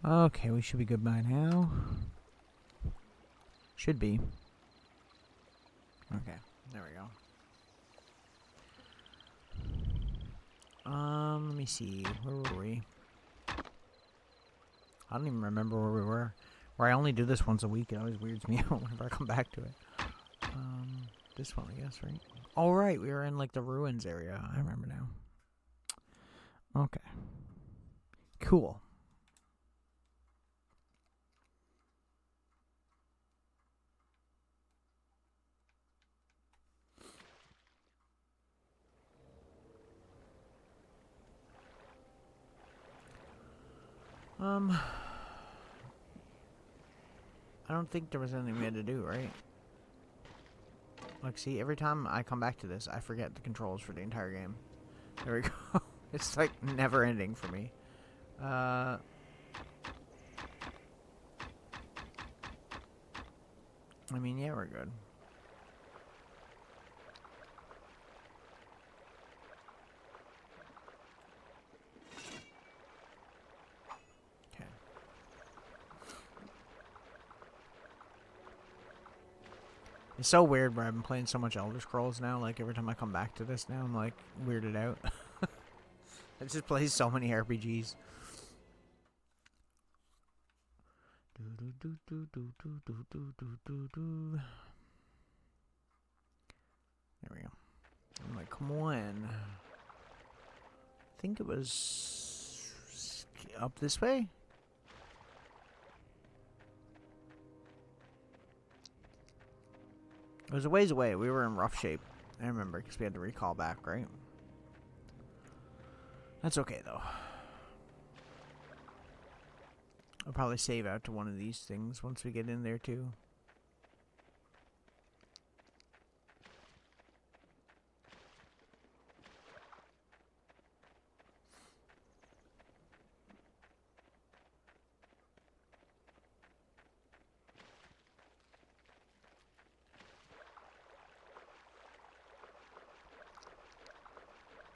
Okay, we should be good by now. Should be. Okay, there we go. Let me see. Where were we? I don't even remember where we were. Where I only do this once a week. It always weirds me out whenever I come back to it. This one, I guess, right? Oh, right. We were in, like, the ruins area. I remember now. Okay. Cool. I don't think there was anything we had to do, right? Like, see, every time I come back to this, I forget the controls for the entire game. There we go. It's, like, never ending for me. I mean, yeah, we're good. Okay. It's so weird where I've been playing so much Elder Scrolls now. Like, every time I come back to this now, I'm, like, weirded out. I just play so many RPGs. There we go. I'm like, come on. I think it was up this way. It was a ways away. We were in rough shape. I remember because we had to recall back, right? That's okay, though. I'll probably save out to one of these things once we get in there, too.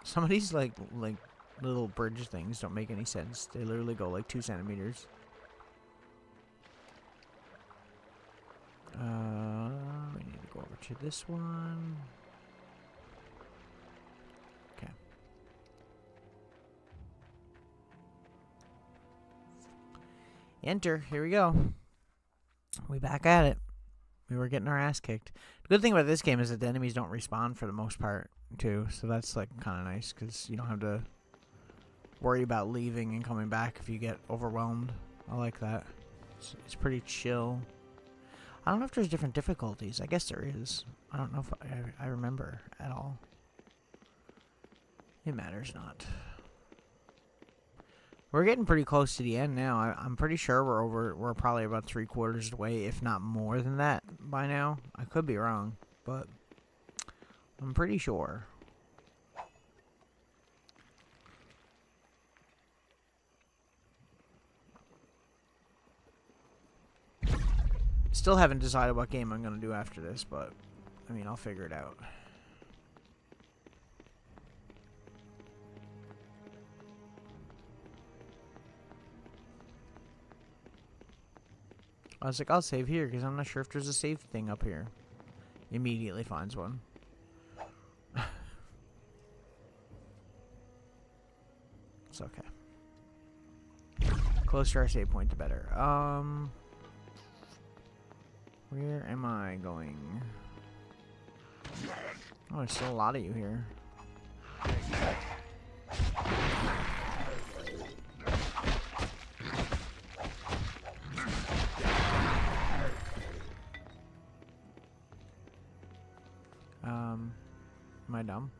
Some of these, like little bridge things don't make any sense. They literally go, like, 2 centimeters. We need to go over to this one. Okay. Enter. Here we go. We back at it. We were getting our ass kicked. The good thing about this game is that the enemies don't respawn for the most part, too. So that's, like, kind of nice, because you don't have to worry about leaving and coming back if you get overwhelmed. I like that. It's pretty chill. I don't know if there's different difficulties. I guess there is. I don't know if I remember at all. It matters not. We're getting pretty close to the end now. I'm pretty sure we're probably about 3/4 away, if not more than that by now. I could be wrong, but I'm pretty sure. Still haven't decided what game I'm going to do after this, but I mean, I'll figure it out. I was like, I'll save here because I'm not sure if there's a save thing up here. Immediately finds one. It's okay. Closer to our save point, the better. Where am I going? Oh, there's still a lot of you here. Am I dumb?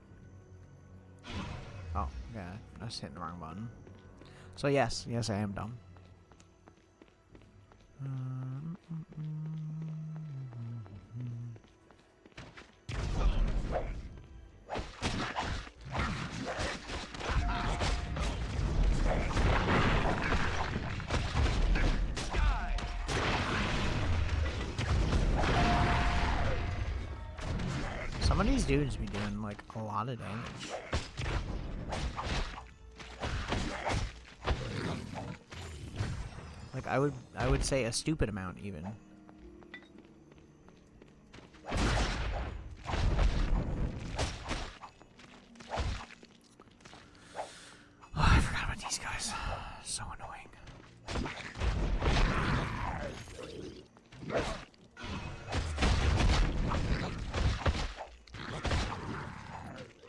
Oh, yeah, I was hitting the wrong button. So yes, I am dumb. Some of these dudes be doing, like, a lot of damage. Like, I would say a stupid amount, even. Oh, I forgot about these guys. So annoying.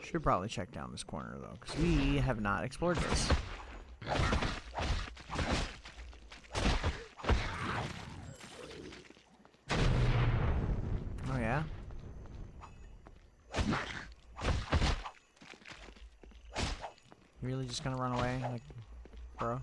Should probably check down this corner, though, because we have not explored this. Oh, yeah? You really just gonna run away? Like, bro?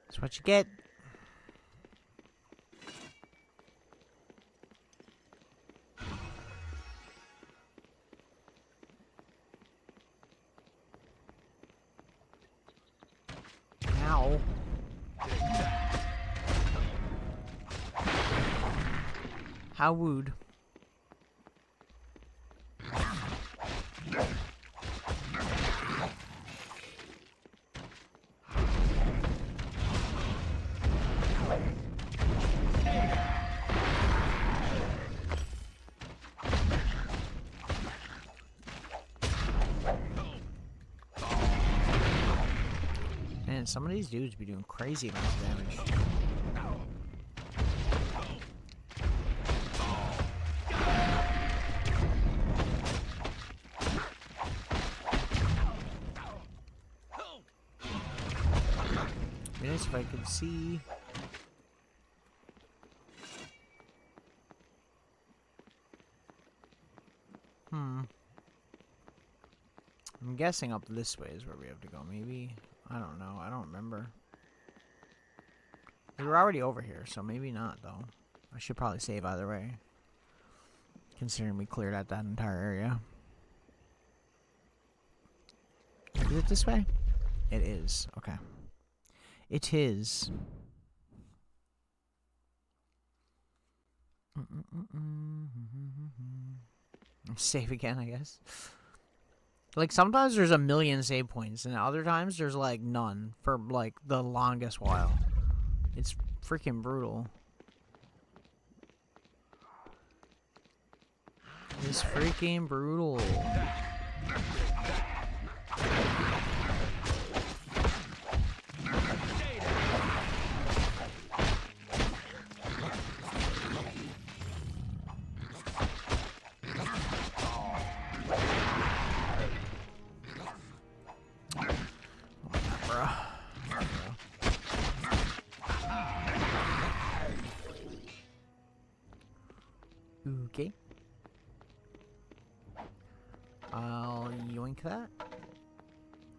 That's what you get. Ow. How wooed. Man, some of these dudes be doing crazy amounts of damage. If I could see. I'm guessing up this way is where we have to go. Maybe. I don't know. I don't remember. We were already over here, so maybe not, though. I should probably save either way. Considering we cleared out that entire area. Is it this way? It is. Okay. It is. Save again, I guess. Like, sometimes there's a million save points, and other times there's, like, none for, like, the longest while. It's freaking brutal. It's freaking brutal. Okay. I'll yoink that,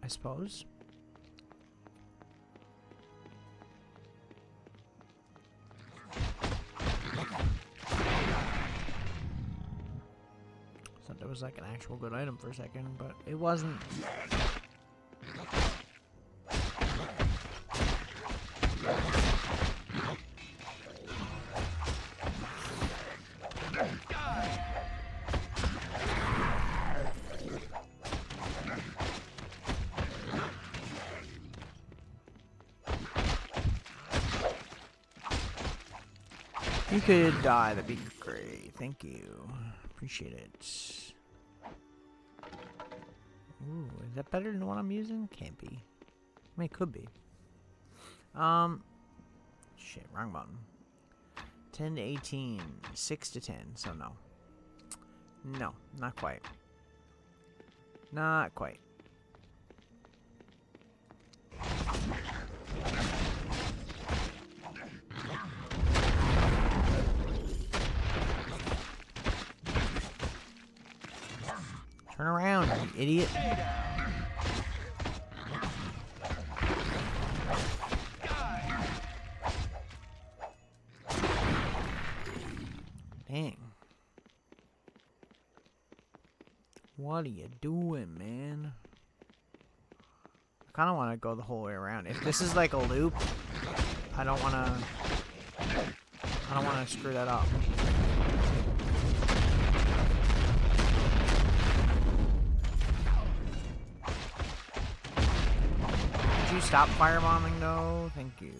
I suppose. Thought that was like an actual good item for a second, but it wasn't. You could die, that'd be great. Thank you. Appreciate it. Ooh, is that better than the one I'm using? Can't be. I mean, it could be. Shit, wrong button. 10 to 18. 6 to 10, so no. No, not quite. Not quite. Turn around, you idiot. Dang. What are you doing, man? I kind of want to go the whole way around. If this is like a loop, I don't want to screw that up. Could you stop firebombing though? Thank you.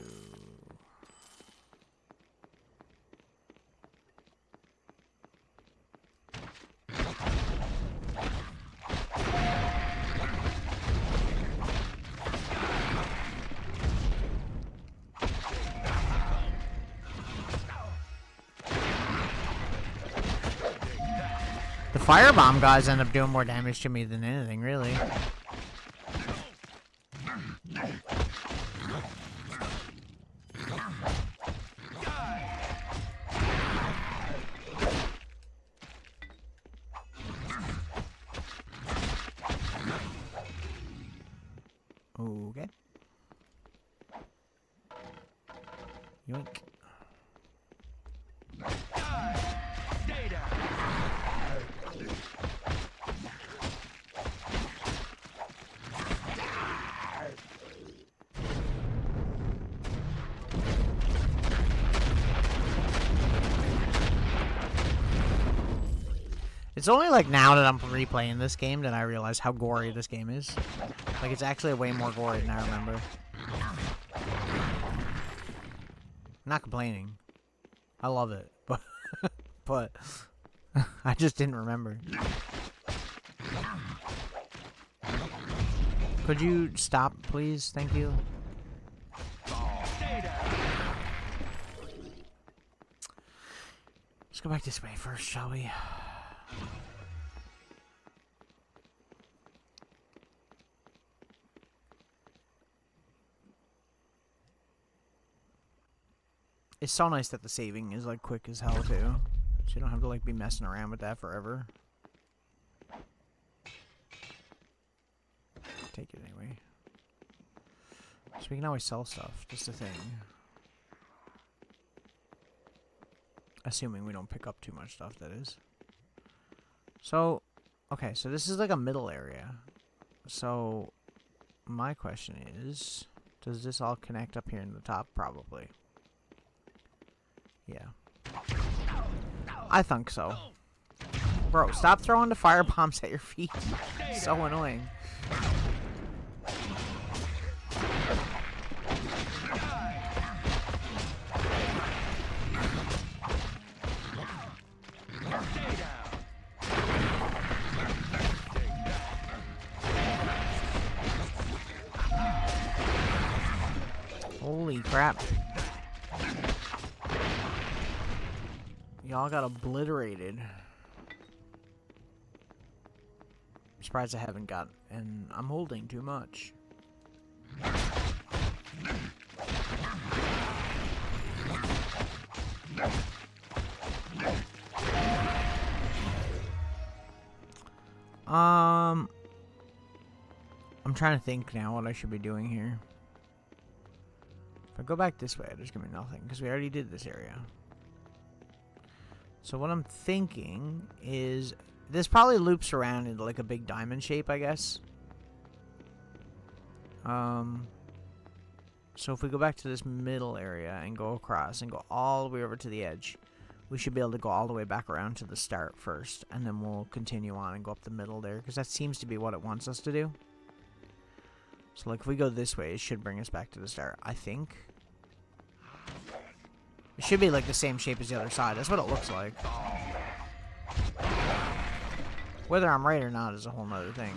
The firebomb guys end up doing more damage to me than anything, really. Okay. Yoink. It's only like now that I'm replaying this game that I realize how gory this game is. Like, it's actually way more gory than I remember. I'm not complaining. I love it, but I just didn't remember. Could you stop, please? Thank you. Let's go back this way first, shall we? It's so nice that the saving is like quick as hell too, so you don't have to like be messing around with that forever. Take it anyway. So we can always sell stuff, just a thing. Assuming we don't pick up too much stuff, that is. So, okay, so this is like a middle area. So, my question is, does this all connect up here in the top? Probably. Yeah. I think so. Bro, stop throwing the fire bombs at your feet. So annoying. Holy crap. Y'all got obliterated. I'm surprised I haven't got, and I'm holding too much. I'm trying to think now what I should be doing here. If I go back this way, there's gonna be nothing, because we already did this area. So what I'm thinking is, this probably loops around into like a big diamond shape, I guess. So if we go back to this middle area and go across and go all the way over to the edge, we should be able to go all the way back around to the start first, and then we'll continue on and go up the middle there, because that seems to be what it wants us to do. So like if we go this way, it should bring us back to the start, I think. It should be like the same shape as the other side. That's what it looks like. Whether I'm right or not is a whole nother thing.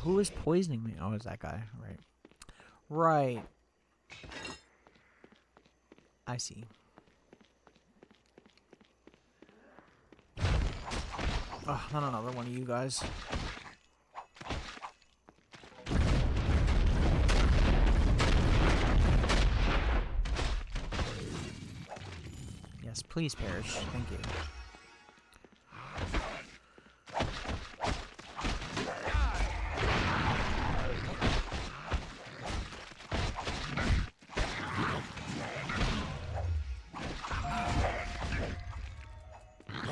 Who is poisoning me? Oh, it's that guy. Right. Right. I see. Oh, not another one of you guys. Yes, please perish. Thank you.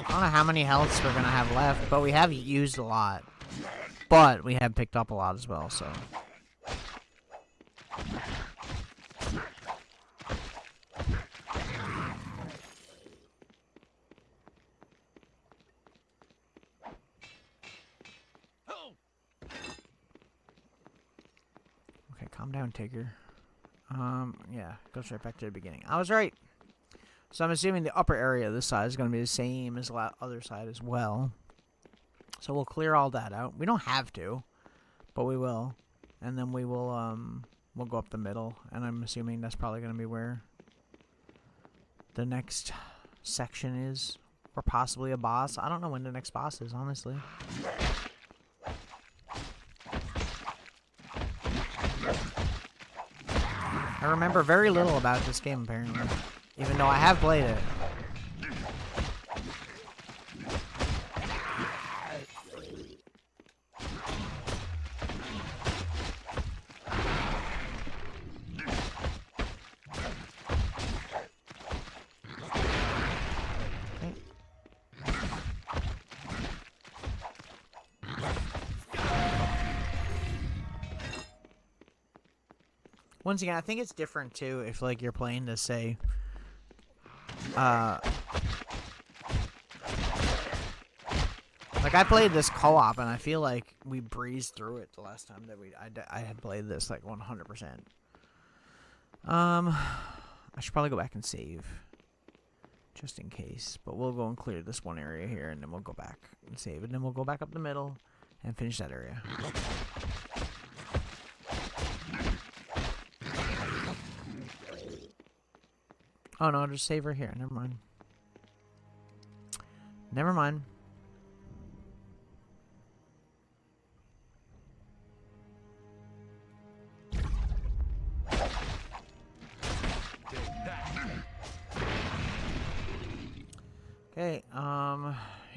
I don't know how many healths we're gonna have left, but we have used a lot. But we have picked up a lot as well, so. Okay, calm down, Tigger. Yeah, goes right back to the beginning. I was right. So I'm assuming the upper area of this side is going to be the same as the other side as well. So we'll clear all that out. We don't have to, but we will. And then we'll go up the middle. And I'm assuming that's probably going to be where the next section is. Or possibly a boss. I don't know when the next boss is, honestly. I remember very little about this game, apparently. Even though I have played it. Once again, I think it's different too if like you're playing to say like I played this co-op and I feel like we breezed through it the last time that I had played this like 100%. I should probably go back and save just in case, but we'll go and clear this one area here and then we'll go back and save and then we'll go back up the middle and finish that area. Oh no, just save right here. Never mind. Never mind. Okay,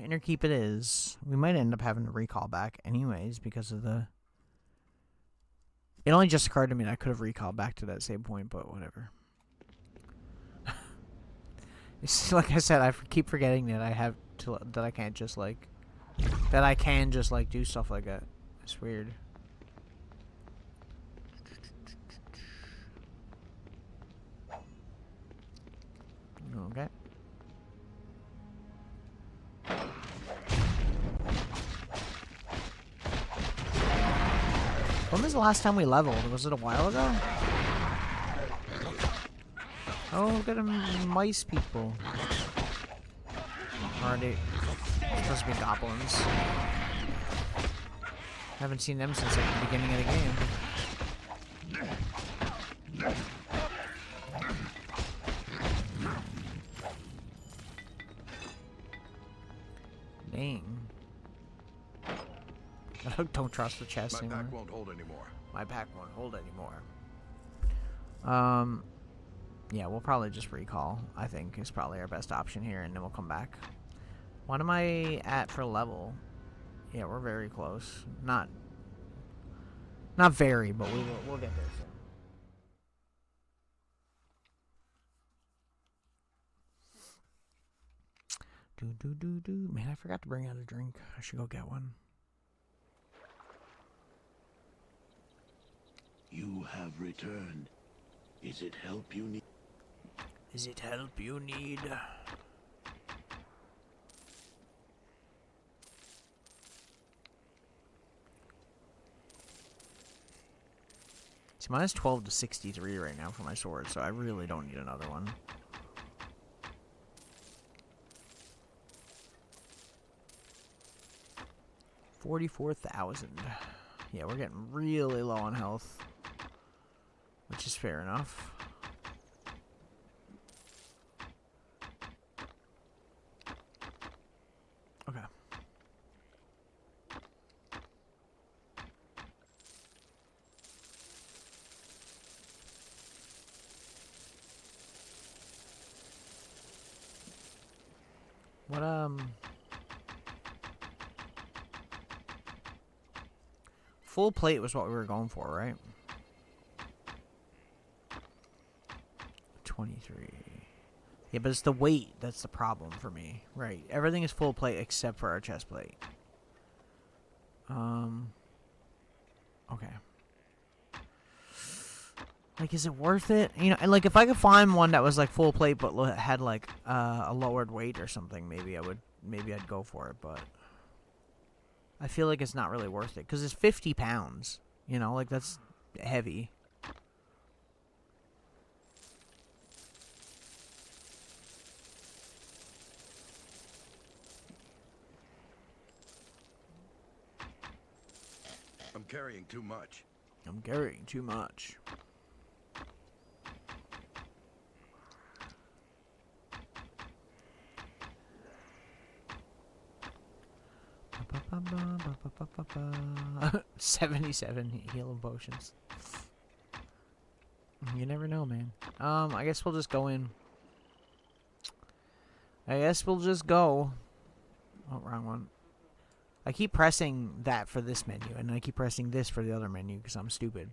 inner keep it is. We might end up having to recall back anyways because of the... It only just occurred to me that I could have recalled back to that same point, but whatever. It's like I said, I keep forgetting that I have to, that I can't just like, that I can just like do stuff like that. It's weird. Okay. When was the last time we leveled? Was it a while ago? Oh, look at them mice people. Or are they supposed to be goblins? Haven't seen them since like the beginning of the game. Dang. I don't trust the chest anymore. My pack won't hold anymore. My pack won't hold anymore. Yeah, we'll probably just recall, I think, is probably our best option here, and then we'll come back. What am I at for level? Yeah, we're very close. Not very, but we'll get there soon. Man, I forgot to bring out a drink. I should go get one. You have returned. Is it help you need? Is it help you need? See, mine's 12 to 63 right now for my sword, so I really don't need another one. $44,000. Yeah, we're getting really low on health, which is fair enough. Okay. What, full plate was what we were going for, right? 23. Yeah, but it's the weight that's the problem for me. Right. Everything is full plate except for our chest plate. Okay. Like, is it worth it? You know, and like, if I could find one that was like full plate but had like a lowered weight or something, maybe I'd go for it. But I feel like it's not really worth it because it's 50 pounds. You know, like that's heavy. I'm carrying too much. I'm carrying too much. Ba 77 healing potions. You never know, man. I guess we'll just go in. I guess we'll just go. Oh, wrong one. I keep pressing that for this menu, and I keep pressing this for the other menu because I'm stupid.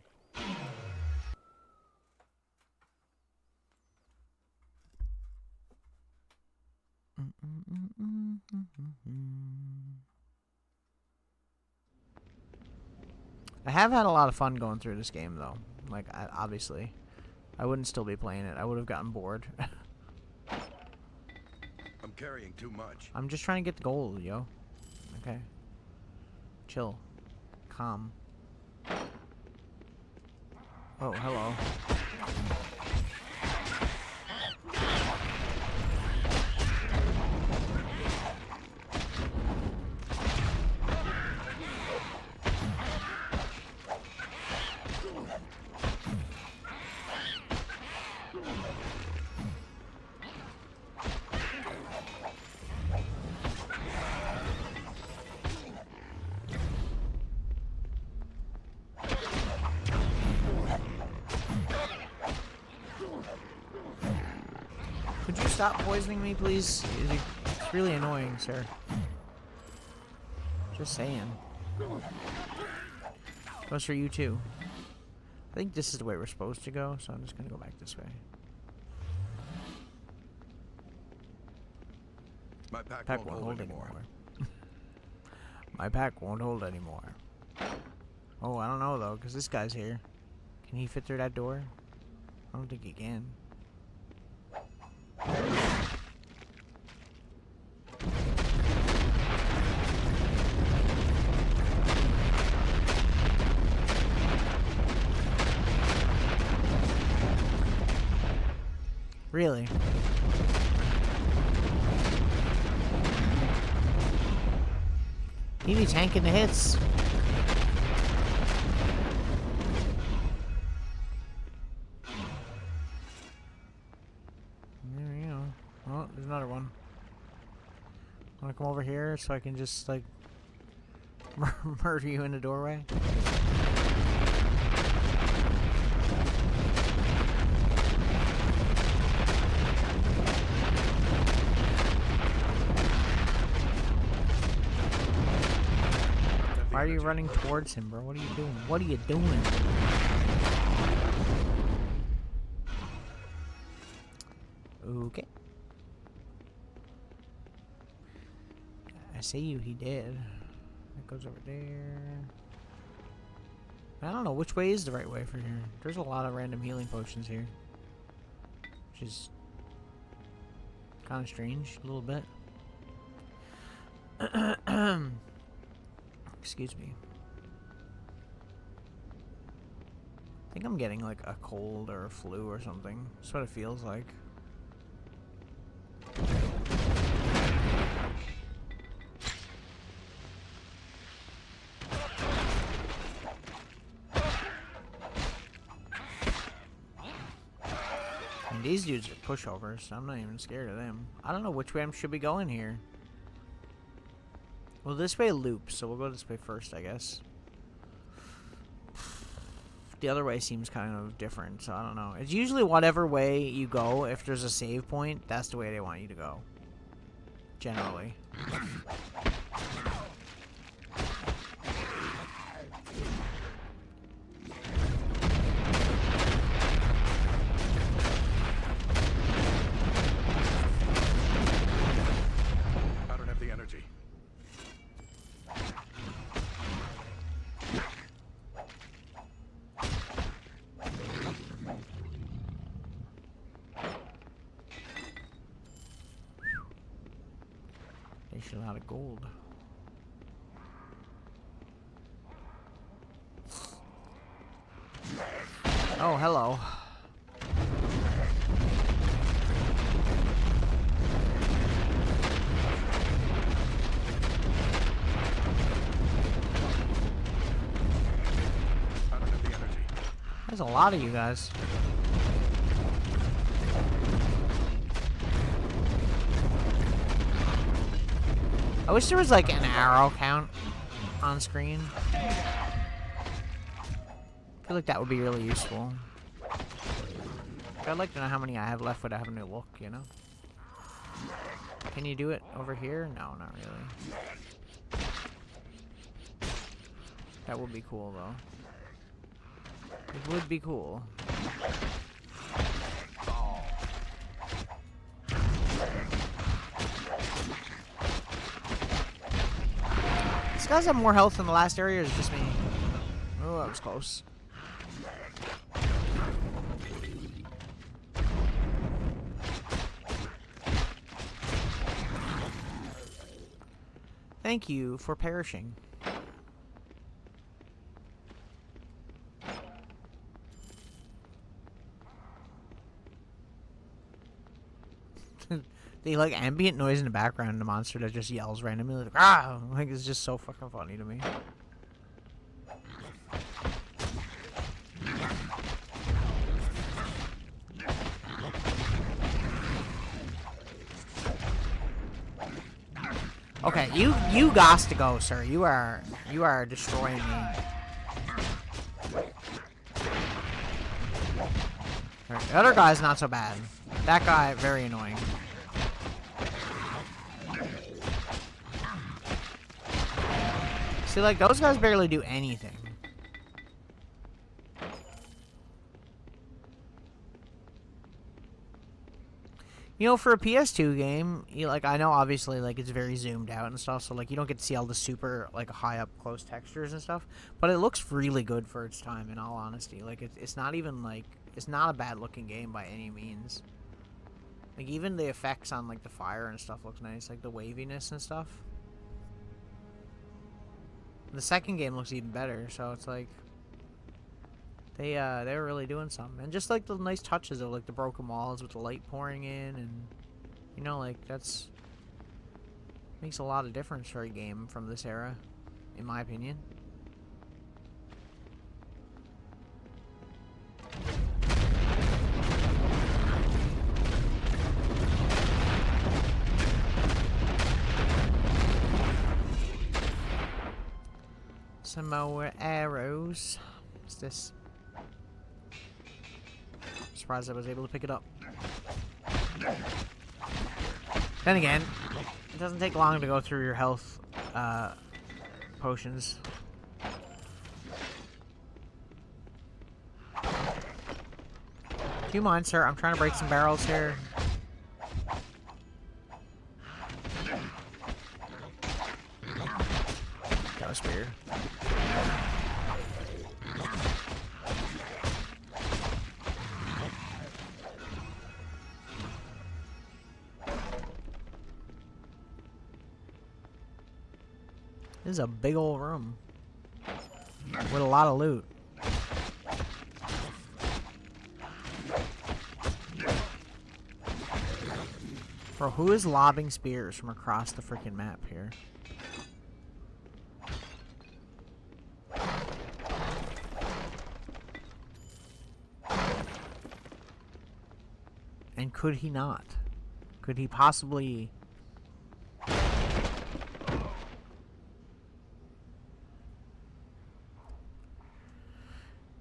I have had a lot of fun going through this game, though. Like, obviously. I wouldn't still be playing it. I would have gotten bored. I'm carrying too much. I'm just trying to get the gold, yo. Okay. Chill. Calm. Oh, hello. Could you stop poisoning me, please? It's really annoying, sir. Just saying. Goes for you, too. I think this is the way we're supposed to go, so I'm just gonna go back this way. My pack Won't hold anymore. My pack won't hold anymore. Oh, I don't know, though, because this guy's here. Can he fit through that door? I don't think he can. Really? He be tanking the hits. There you go. Oh, there's another one. Wanna come over here so I can just, like, murder you in the doorway? Why are you running towards him, bro? What are you doing? What are you doing? Okay. I see you, he did. That goes over there. I don't know, which way is the right way for here? There's a lot of random healing potions here. Which is kind of strange, a little bit. Excuse me. I think I'm getting like a cold or a flu or something. That's what it feels like. these dudes are pushovers, so I'm not even scared of them. I don't know which way I should be going here. Well, this way loops, so we'll go this way first, I guess. The other way seems kind of different, so I don't know. It's usually whatever way you go, if there's a save point, that's the way they want you to go. Generally. I don't have the energy. A lot of gold. Oh, hello. I don't have the energy. There's a lot of you guys. I wish there was like an arrow count on screen. I feel like that would be really useful. I'd like to know how many I have left without having to look, you know? Can you do it over here? No, not really. That would be cool, though. It would be cool. These guys have more health in the last area, or is it just me? Oh, that was close. Thank you for perishing. The like ambient noise in the background, the monster that just yells randomly, like, ah! Like, it's just so fucking funny to me. Okay, you gots to go, sir. You are destroying me. The other guy's not so bad. That guy, very annoying. See, like, those guys barely do anything. You know, for a PS2 game, I know obviously, like, it's very zoomed out and stuff, so, like, you don't get to see all the super, like, high up close textures and stuff, but it looks really good for its time, in all honesty. Like, it's not even, like, it's not a bad looking game by any means. Like, even the effects on, like, the fire and stuff looks nice, like, the waviness and stuff. The second game looks even better, so it's like they were really doing something. And just like the nice touches of like the broken walls with the light pouring in, and you know, like that's makes a lot of difference for a game from this era, in my opinion. Some more arrows. What's this? Surprised I was able to pick it up. Then again, it doesn't take long to go through your health potions. Do you mind, sir? I'm trying to break some barrels here. That was weird. This is a big old room with a lot of loot. Bro, who is lobbing spears from across the freaking map here? And could he not? Could he possibly...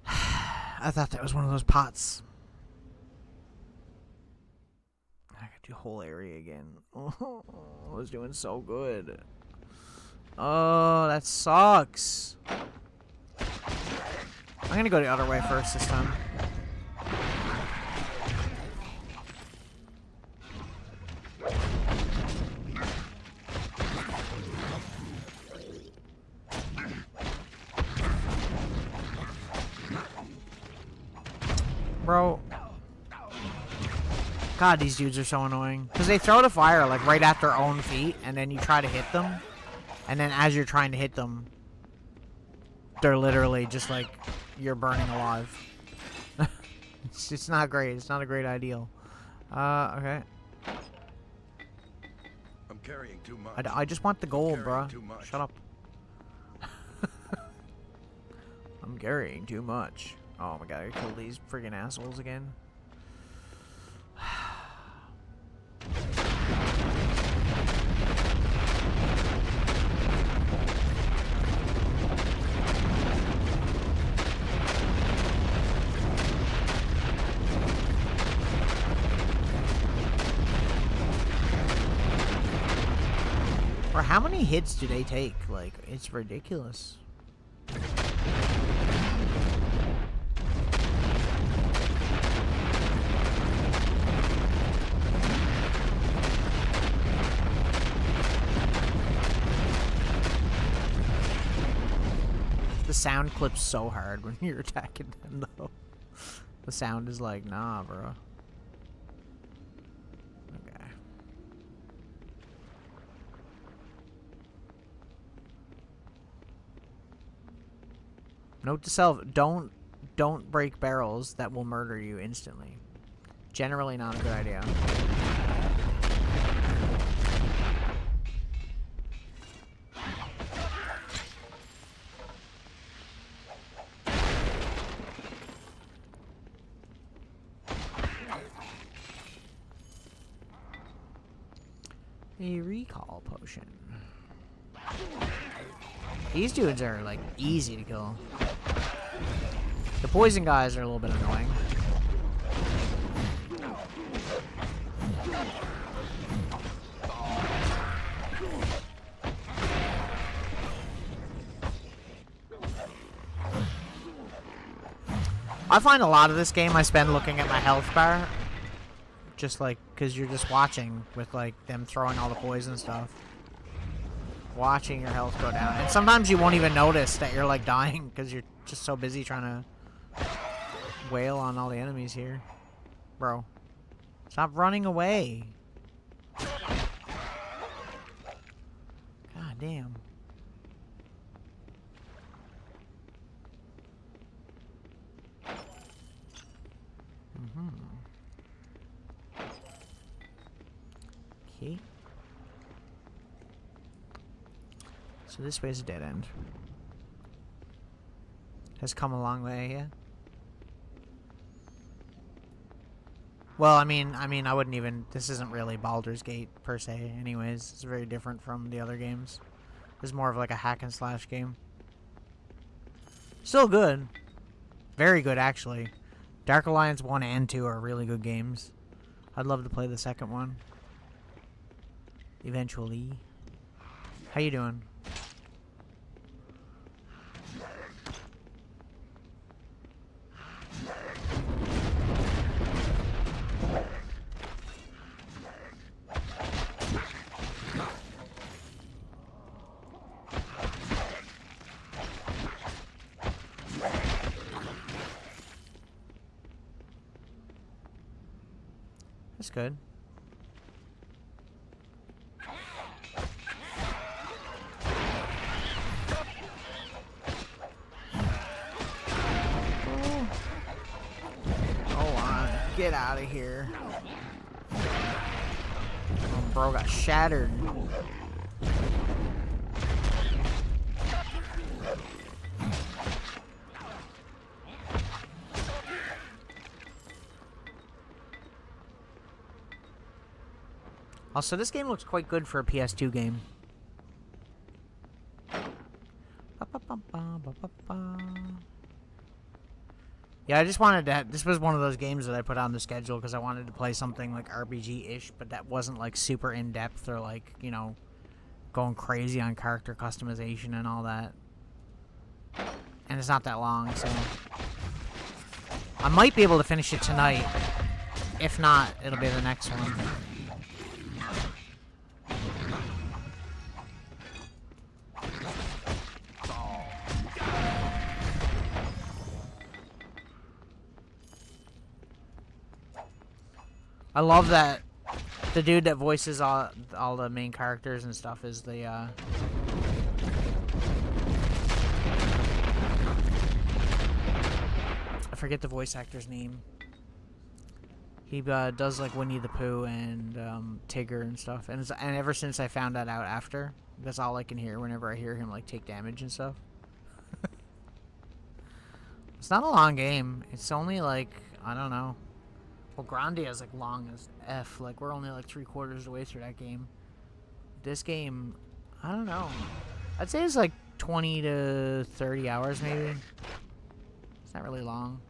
I thought that was one of those pots. I could do whole area again. Oh, I was doing so good. Oh, that sucks. I'm gonna go the other way first this time. Bro. God, these dudes are so annoying. Because they throw the fire, like, right at their own feet, and then you try to hit them. And then as you're trying to hit them, they're literally just, like, you're burning alive. It's not great. It's not a great ideal. Okay. I'm carrying too much. I just want the gold, bruh. Too much. Shut up. I'm carrying too much. Oh my god, I killed these friggin' assholes again. Or how many hits do they take? Like, it's ridiculous. The sound clips so hard when you're attacking them, though. The sound is like, nah, bro. Okay. Note to self: don't break barrels that will murder you instantly. Generally, not a good idea. A recall potion. These dudes are, like, easy to kill. The poison guys are a little bit annoying. I find a lot of this game I spend looking at my health bar. Just like, because you're just watching with, like, them throwing all the poison stuff. Watching your health go down. And sometimes you won't even notice that you're, like, dying because you're just so busy trying to wail on all the enemies here. Bro. Stop running away. God damn. Okay. So this way is a dead end. Has come a long way, yeah. Well, I mean, I wouldn't even. This isn't really Baldur's Gate per se. Anyways, it's very different from the other games. This is more of like a hack and slash game. Still good, very good actually. Dark Alliance 1 and 2 are really good games. I'd love to play the second one. Eventually. How you doing? That's good. Get out of here. Oh, bro got shattered. Also, this game looks quite good for a PS2 game. Yeah, I just wanted to. This was one of those games that I put on the schedule because I wanted to play something like RPG-ish, but that wasn't like super in depth or like, you know, going crazy on character customization and all that. And it's not that long, so I might be able to finish it tonight. If not, it'll be the next one. I love that the dude that voices all the main characters and stuff is the I forget the voice actor's name. He does like Winnie the Pooh and Tigger and stuff, and ever since I found that out after, that's all I can hear whenever I hear him like take damage and stuff. It's not a long game. It's only like, I don't know. Well, Grande is like long as F. Like, we're only like 3/4 of the way through that game. This game, I don't know. I'd say it's like 20 to 30 hours maybe. It's not really long.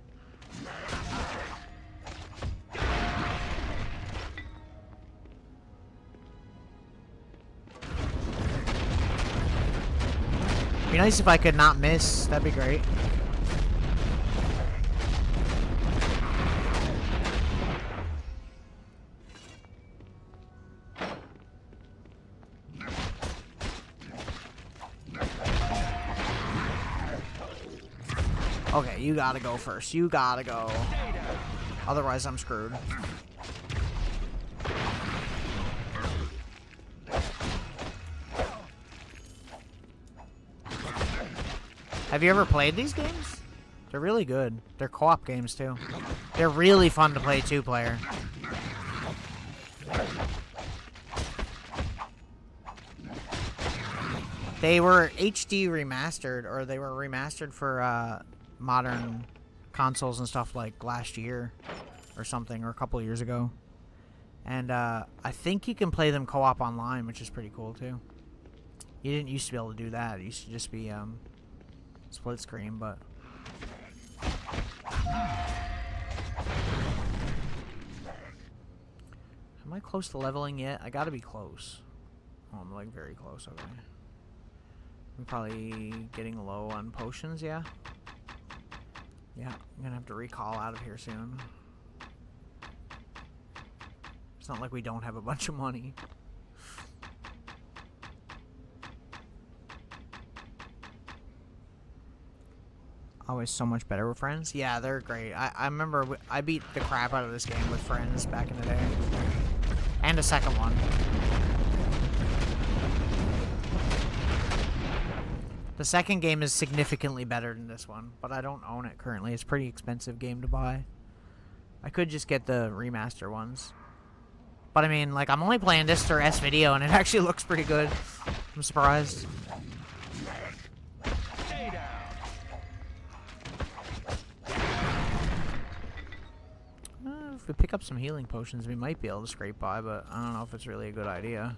It'd be nice if I could not miss. That'd be great. Okay, you gotta go first. You gotta go. Otherwise, I'm screwed. Have you ever played these games? They're really good. They're co-op games, too. They're really fun to play two-player. They were HD remastered, or they were remastered for modern consoles and stuff like last year or something, or a couple of years ago. And I think you can play them co-op online, which is pretty cool, too. You didn't used to be able to do that. It used to just be split screen, but... Am I close to leveling yet? I gotta be close. Oh, I'm like very close, okay. I'm probably getting low on potions, yeah? Yeah, I'm gonna have to recall out of here soon. It's not like we don't have a bunch of money. Always so much better with friends. Yeah, they're great. I remember I beat the crap out of this game with friends back in the day. And a second one. The second game is significantly better than this one, but I don't own it currently. It's a pretty expensive game to buy. I could just get the remaster ones. But I mean, like, I'm only playing this through S-Video, and it actually looks pretty good. I'm surprised. If we pick up some healing potions, we might be able to scrape by, but I don't know if it's really a good idea.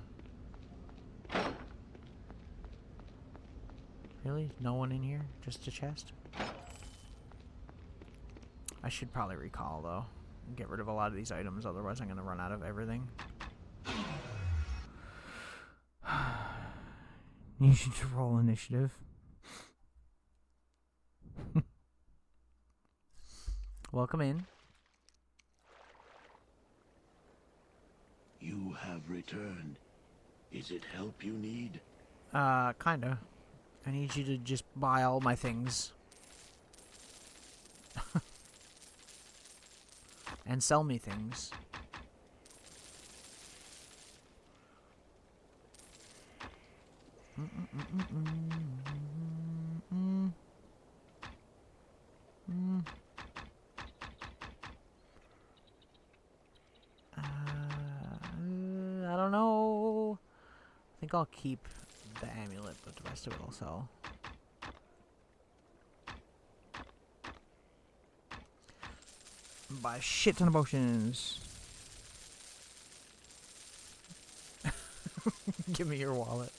Really? No one in here? Just a chest? I should probably recall, though. And get rid of a lot of these items, otherwise I'm going to run out of everything. You should roll initiative. Welcome in. You have returned. Is it help you need? Kinda. I need you to just buy all my things. And sell me things. I don't know. I think I'll keep the amulet, but the rest of it I'll sell. Buy a shit ton of potions. Give me your wallet.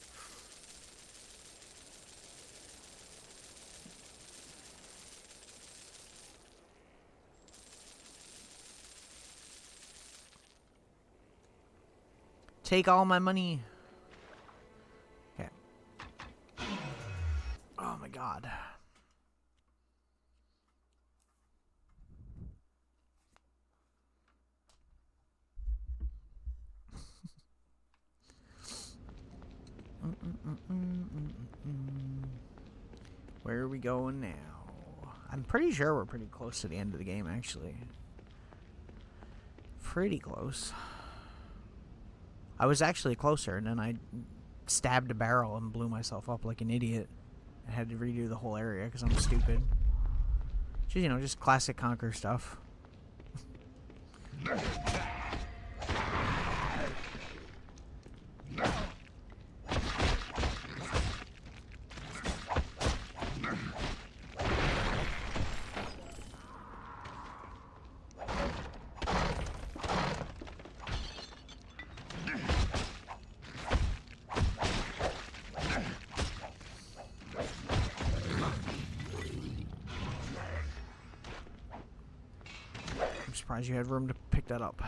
Take all my money. Okay. Oh my god. Where are we going now? I'm pretty sure we're pretty close to the end of the game, actually. Pretty close. I was actually closer, and then I stabbed a barrel and blew myself up like an idiot. I had to redo the whole area because I'm stupid. Just, you know, just classic Conker stuff. I'm surprised you had room to pick that up.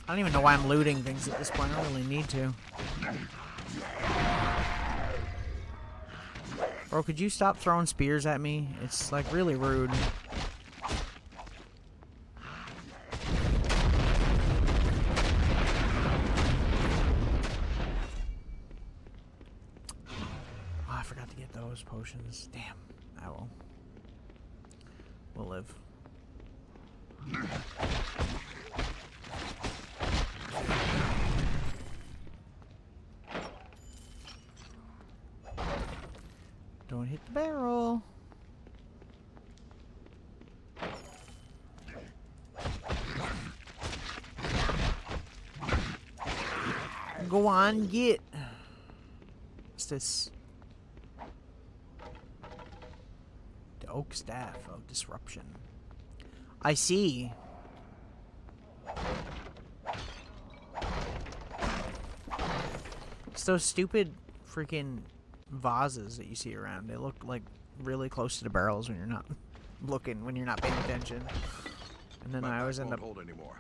I don't even know why I'm looting things at this point. I don't really need to. Bro, could you stop throwing spears at me? It's, like, really rude. Oh, I forgot to get those potions. Damn. I will. We'll live. Don't hit the barrel. Go on, get. What's this? The oak staff of disruption. I see. It's those stupid freaking vases that you see around. They look like really close to the barrels when you're not looking, when you're not paying attention. And then I always end up. Hold anymore.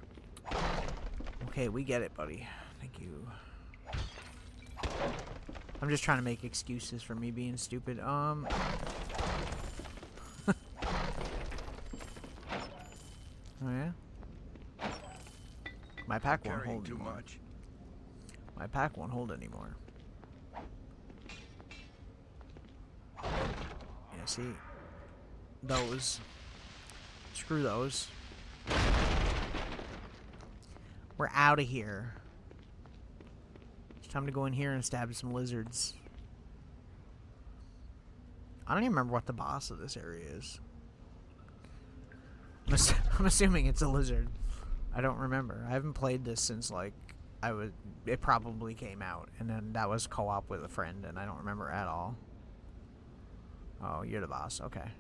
Okay, we get it, buddy. Thank you. I'm just trying to make excuses for me being stupid. Oh yeah. My pack won't hold Too anymore. much. My pack won't hold anymore. Yeah, see? Those. Screw those. We're out of here. It's time to go in here and stab some lizards. I don't even remember what the boss of this area is. I'm assuming it's a lizard. I don't remember. I haven't played this since, like, it probably came out. And then that was co-op with a friend, and I don't remember at all. Oh, you're the boss. Okay.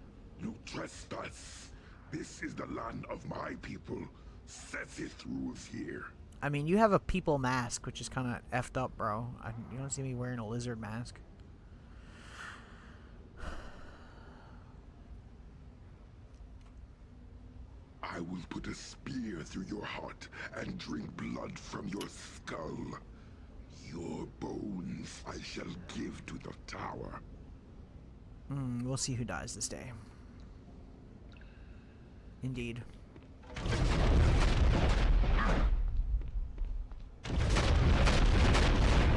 You trespass. This is the land of my people. Sethith rules here. I mean, you have a people mask, which is kind of effed up, bro. You don't see me wearing a lizard mask. I will put a spear through your heart and drink blood from your skull. Your bones I shall give to the tower. We'll see who dies this day. Indeed.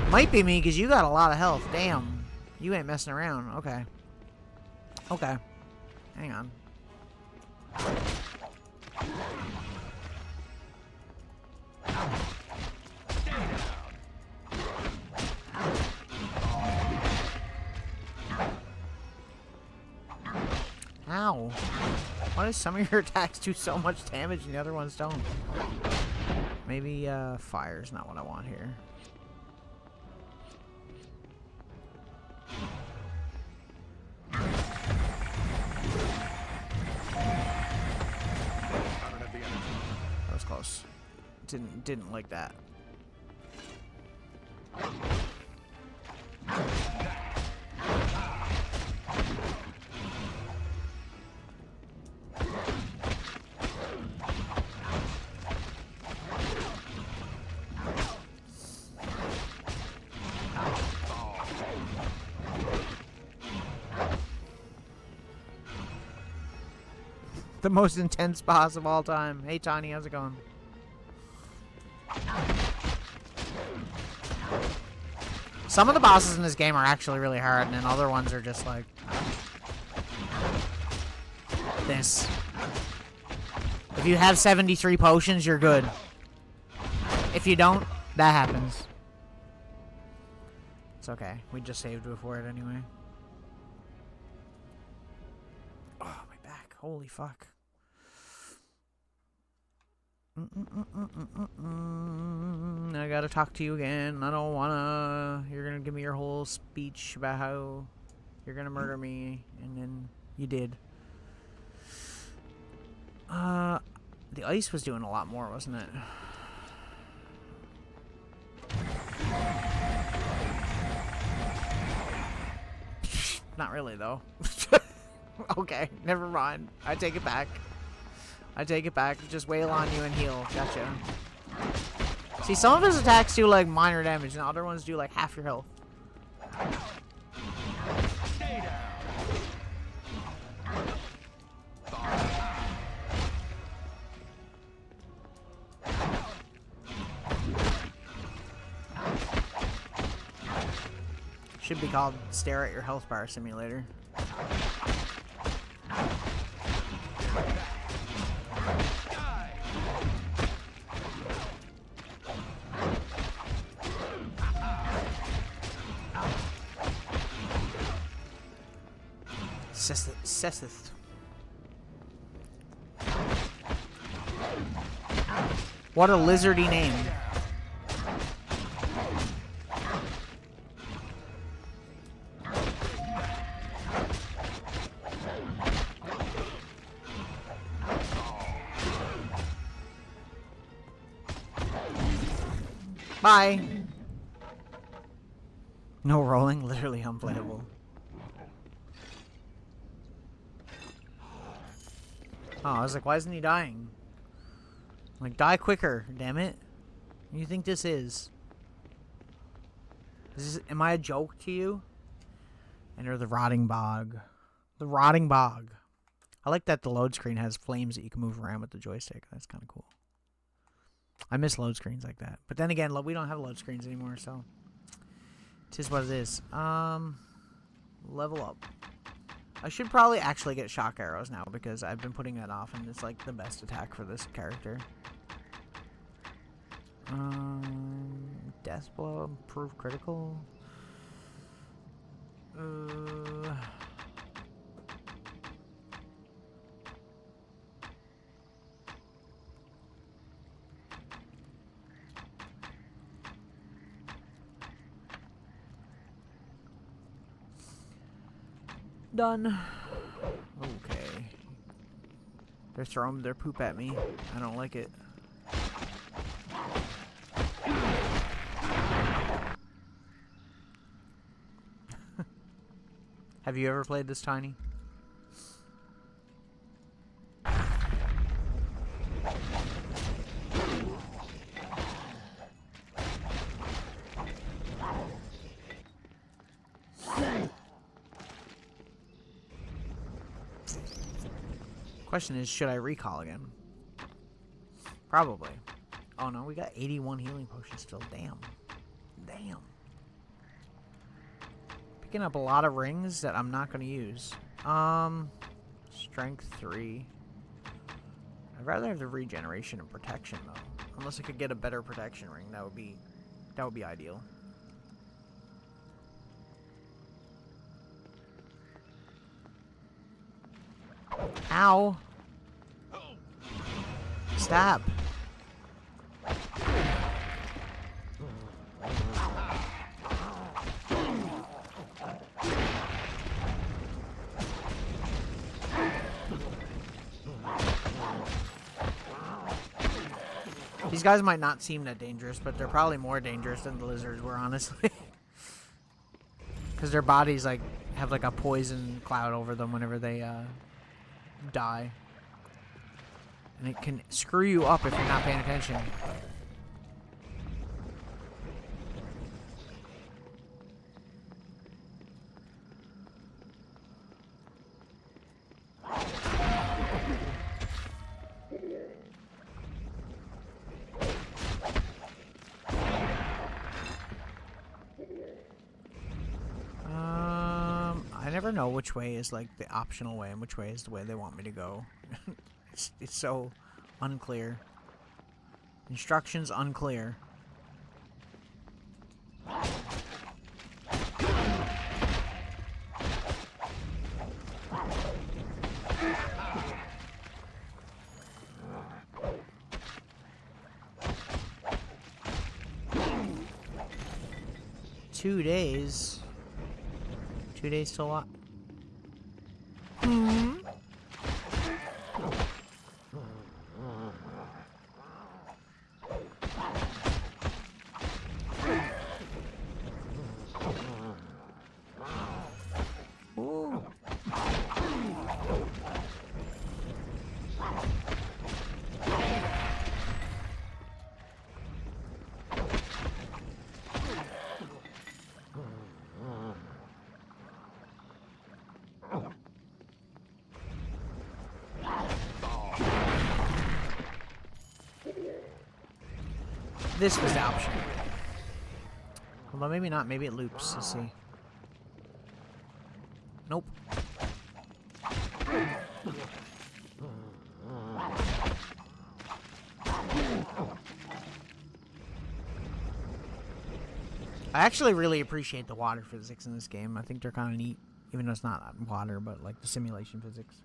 Might be me, because you got a lot of health. Damn. You ain't messing around. Okay. Okay. Hang on. Ow. Why does some of your attacks do so much damage and the other ones don't? Maybe fire's not what I want here. That was close. Didn't like that. The most intense boss of all time. Hey, Tiny, how's it going? Some of the bosses in this game are actually really hard, and then other ones are just like this. If you have 73 potions, you're good. If you don't, that happens. It's okay. We just saved before it anyway. Oh, my back. Holy fuck. I gotta talk to you again. I don't wanna. You're gonna give me your whole speech about how you're gonna murder me, and then you did. The ice was doing a lot more, wasn't it? Not really, though. Okay, never mind. I take it back. I take it back. Just wail on you and heal. Gotcha. See, some of his attacks do like minor damage, and other ones do like half your health. Stay down. Should be called Stare at Your Health Bar Simulator. Sethith. What a lizardy name. Bye. No rolling, literally unplayable. Oh, I was like, why isn't he dying? I'm like, die quicker, damn it. What do you think this is? Am I a joke to you? Enter the rotting bog. The rotting bog. I like that the load screen has flames that you can move around with the joystick. That's kind of cool. I miss load screens like that. But then again, we don't have load screens anymore, so it is what it is. Level up. I should probably actually get shock arrows now because I've been putting that off, and it's like the best attack for this character. Death blow, improve critical. Done. Okay. They're throwing their poop at me. I don't like it. Have you ever played this, Tiny? Question is, should I recall again? Probably. Oh no, we got 81 healing potions still. Damn. Damn. Picking up a lot of rings that I'm not going to use. Strength 3. I'd rather have the regeneration and protection though. Unless I could get a better protection ring, that would be ideal. Ow. Stop. These guys might not seem that dangerous, but they're probably more dangerous than the lizards were, honestly. Because their bodies, like, have, like, a poison cloud over them whenever they, die. And it can screw you up if you're not paying attention. I never know which way is like the optional way and which way is the way they want me to go. It's so unclear. Instructions unclear. Two days. 2 days till what? Ooh. This was the option. Although maybe not. Maybe it loops. Let's see. Nope. I actually really appreciate the water physics in this game. I think they're kind of neat. Even though it's not water, but like the simulation physics.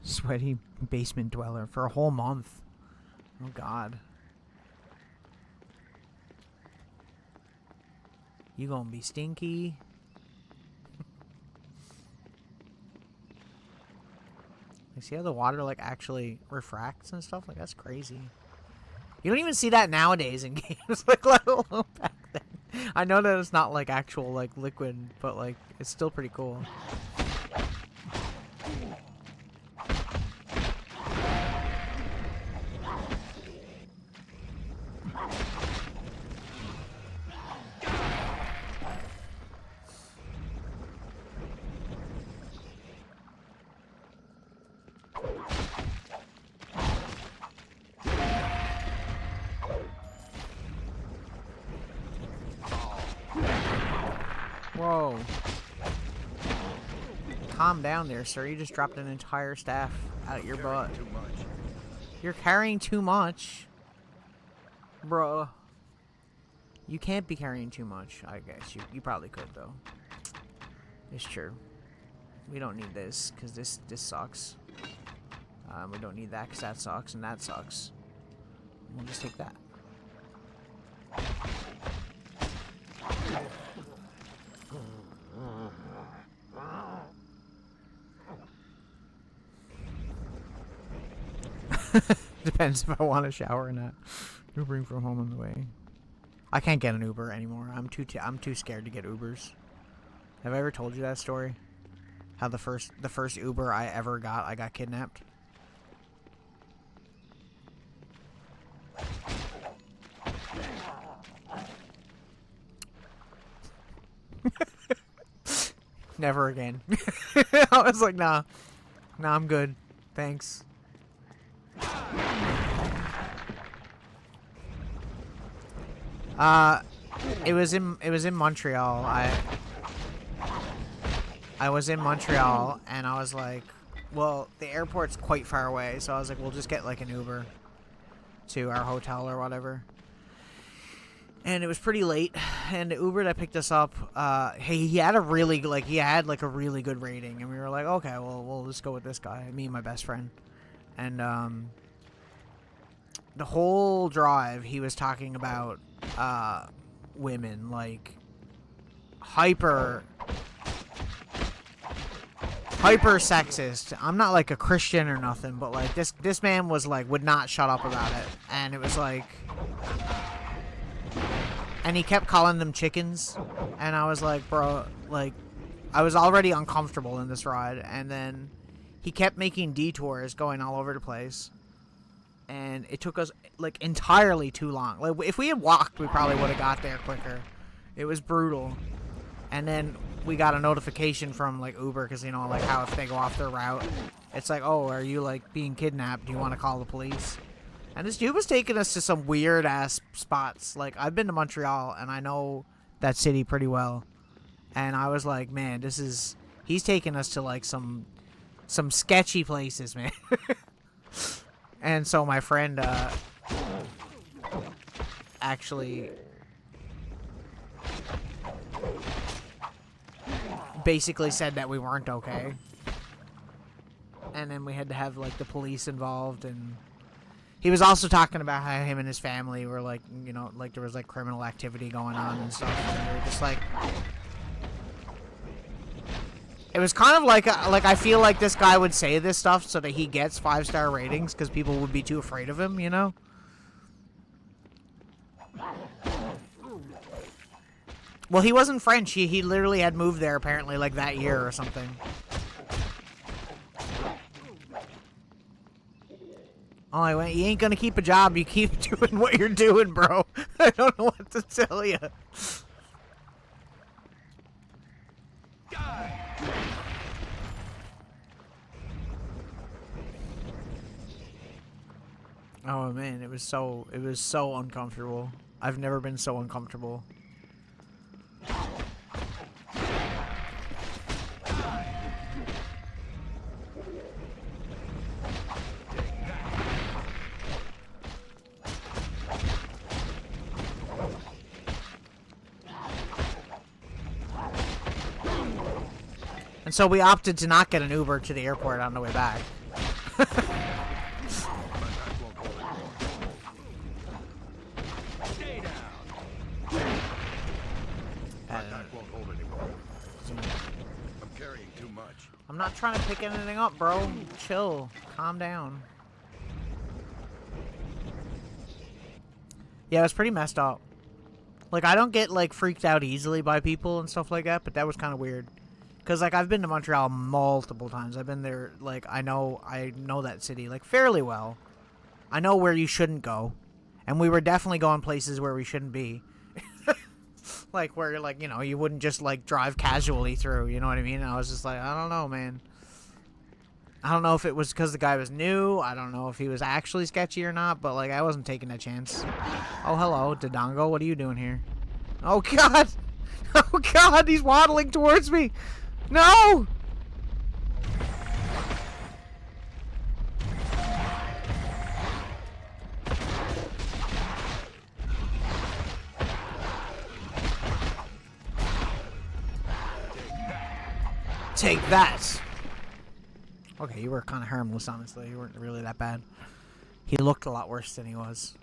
Sweaty basement dweller for a whole month. Oh god. You gonna be stinky? You see how the water like actually refracts and stuff? Like that's crazy. You don't even see that nowadays in games, like let alone back then. I know that it's not like actual like liquid, but like it's still pretty cool. Whoa. Calm down there, sir. You just dropped an entire staff out your butt. Too much. You're carrying too much. Bruh. You can't be carrying too much, I guess. You probably could, though. It's true. We don't need this, because this sucks. We don't need that, because that sucks, and that sucks. We'll just take that. Depends if I want a shower or not. Ubering from home on the way. I can't get an Uber anymore. I'm too scared to get Ubers. Have I ever told you that story? How the first Uber I ever got, I got kidnapped. Never again. I was like, nah, I'm good. Thanks. It was in Montreal. I was in Montreal and I was like, well, the airport's quite far away, so I was like, we'll just get like an Uber to our hotel or whatever. And it was pretty late, and the Uber that picked us up, he had a really a really good rating, and we were like, okay, well, we'll just go with this guy, me and my best friend. And the whole drive he was talking about women, like hyper sexist. I'm not like a Christian or nothing, but like this man was like would not shut up about it. And it was like, and he kept calling them chickens, and I was like, bro, like I was already uncomfortable in this ride, and then he kept making detours going all over the place, and it took us like entirely too long. Like if we had walked, we probably would have got there quicker. It was brutal. And then we got a notification from like Uber, because you know, like how if they go off their route, it's like, oh, are you like being kidnapped? Do you want to call the police? And this dude was taking us to some weird ass spots. Like I've been to Montreal and I know that city pretty well, and I was like, man, he's taking us to like some sketchy places, man. And so my friend actually basically said that we weren't okay, and then we had to have like the police involved. And he was also talking about how him and his family were like, you know, like there was like criminal activity going on and stuff, and we were just like, it was kind of like I feel like this guy would say this stuff so that he gets 5-star ratings, because people would be too afraid of him, you know. Well, he wasn't French. He literally had moved there apparently like that year or something. Oh, I went, you ain't gonna keep a job. You keep doing what you're doing, bro. I don't know what to tell you. Oh man, it was so uncomfortable. I've never been so uncomfortable. And so we opted to not get an Uber to the airport on the way back. I'm not trying to pick anything up, bro. Chill. Calm down. Yeah, it was pretty messed up. Like, I don't get, like, freaked out easily by people and stuff like that, but that was kind of weird. Because, like, I've been to Montreal multiple times. I've been there, like, I know that city, like, fairly well. I know where you shouldn't go. And we were definitely going places where we shouldn't be. Like, where, like, you know, you wouldn't just, like, drive casually through, you know what I mean? And I was just like, I don't know, man. I don't know if it was because the guy was new. I don't know if he was actually sketchy or not, but, like, I wasn't taking a chance. Oh, hello, Dodongo. What are you doing here? Oh, God. Oh, God, he's waddling towards me. No! Take that! Okay, you were kind of harmless, honestly. You weren't really that bad. He looked a lot worse than he was.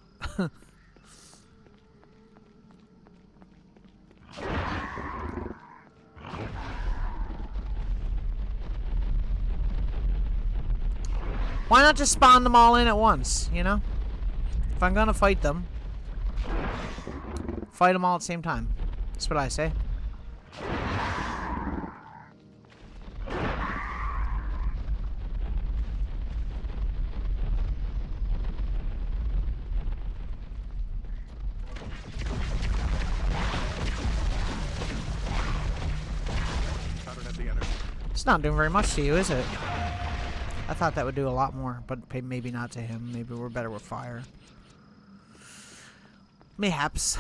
Why not just spawn them all in at once, you know? If I'm gonna fight them, fight them all at the same time. That's what I say. It's not doing very much to you, is it? I thought that would do a lot more, but maybe not to him. Maybe we're better with fire. Mayhaps.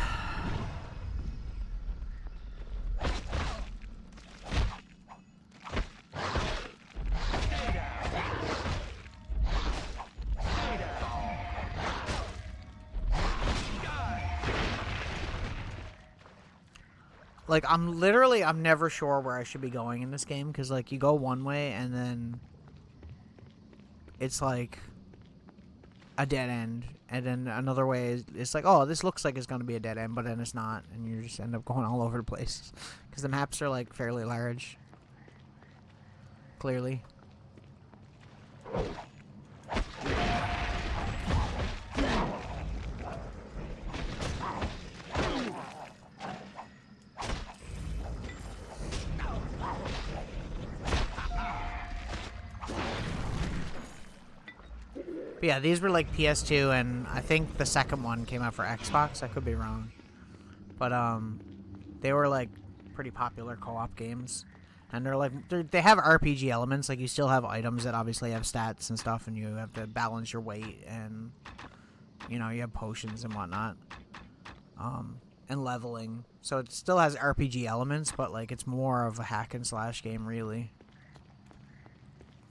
Like, I'm never sure where I should be going in this game, because, like, you go one way, and then it's like, a dead end, and then another way is it's like, oh, this looks like it's gonna be a dead end, but then it's not, and you just end up going all over the place because the maps are like fairly large. Clearly. But yeah, these were like PS2, and I think the second one came out for Xbox. I could be wrong, but they were like pretty popular co-op games, and they have RPG elements. Like you still have items that obviously have stats and stuff, and you have to balance your weight, and you know you have potions and whatnot, and leveling. So it still has RPG elements, but like it's more of a hack and slash game, really.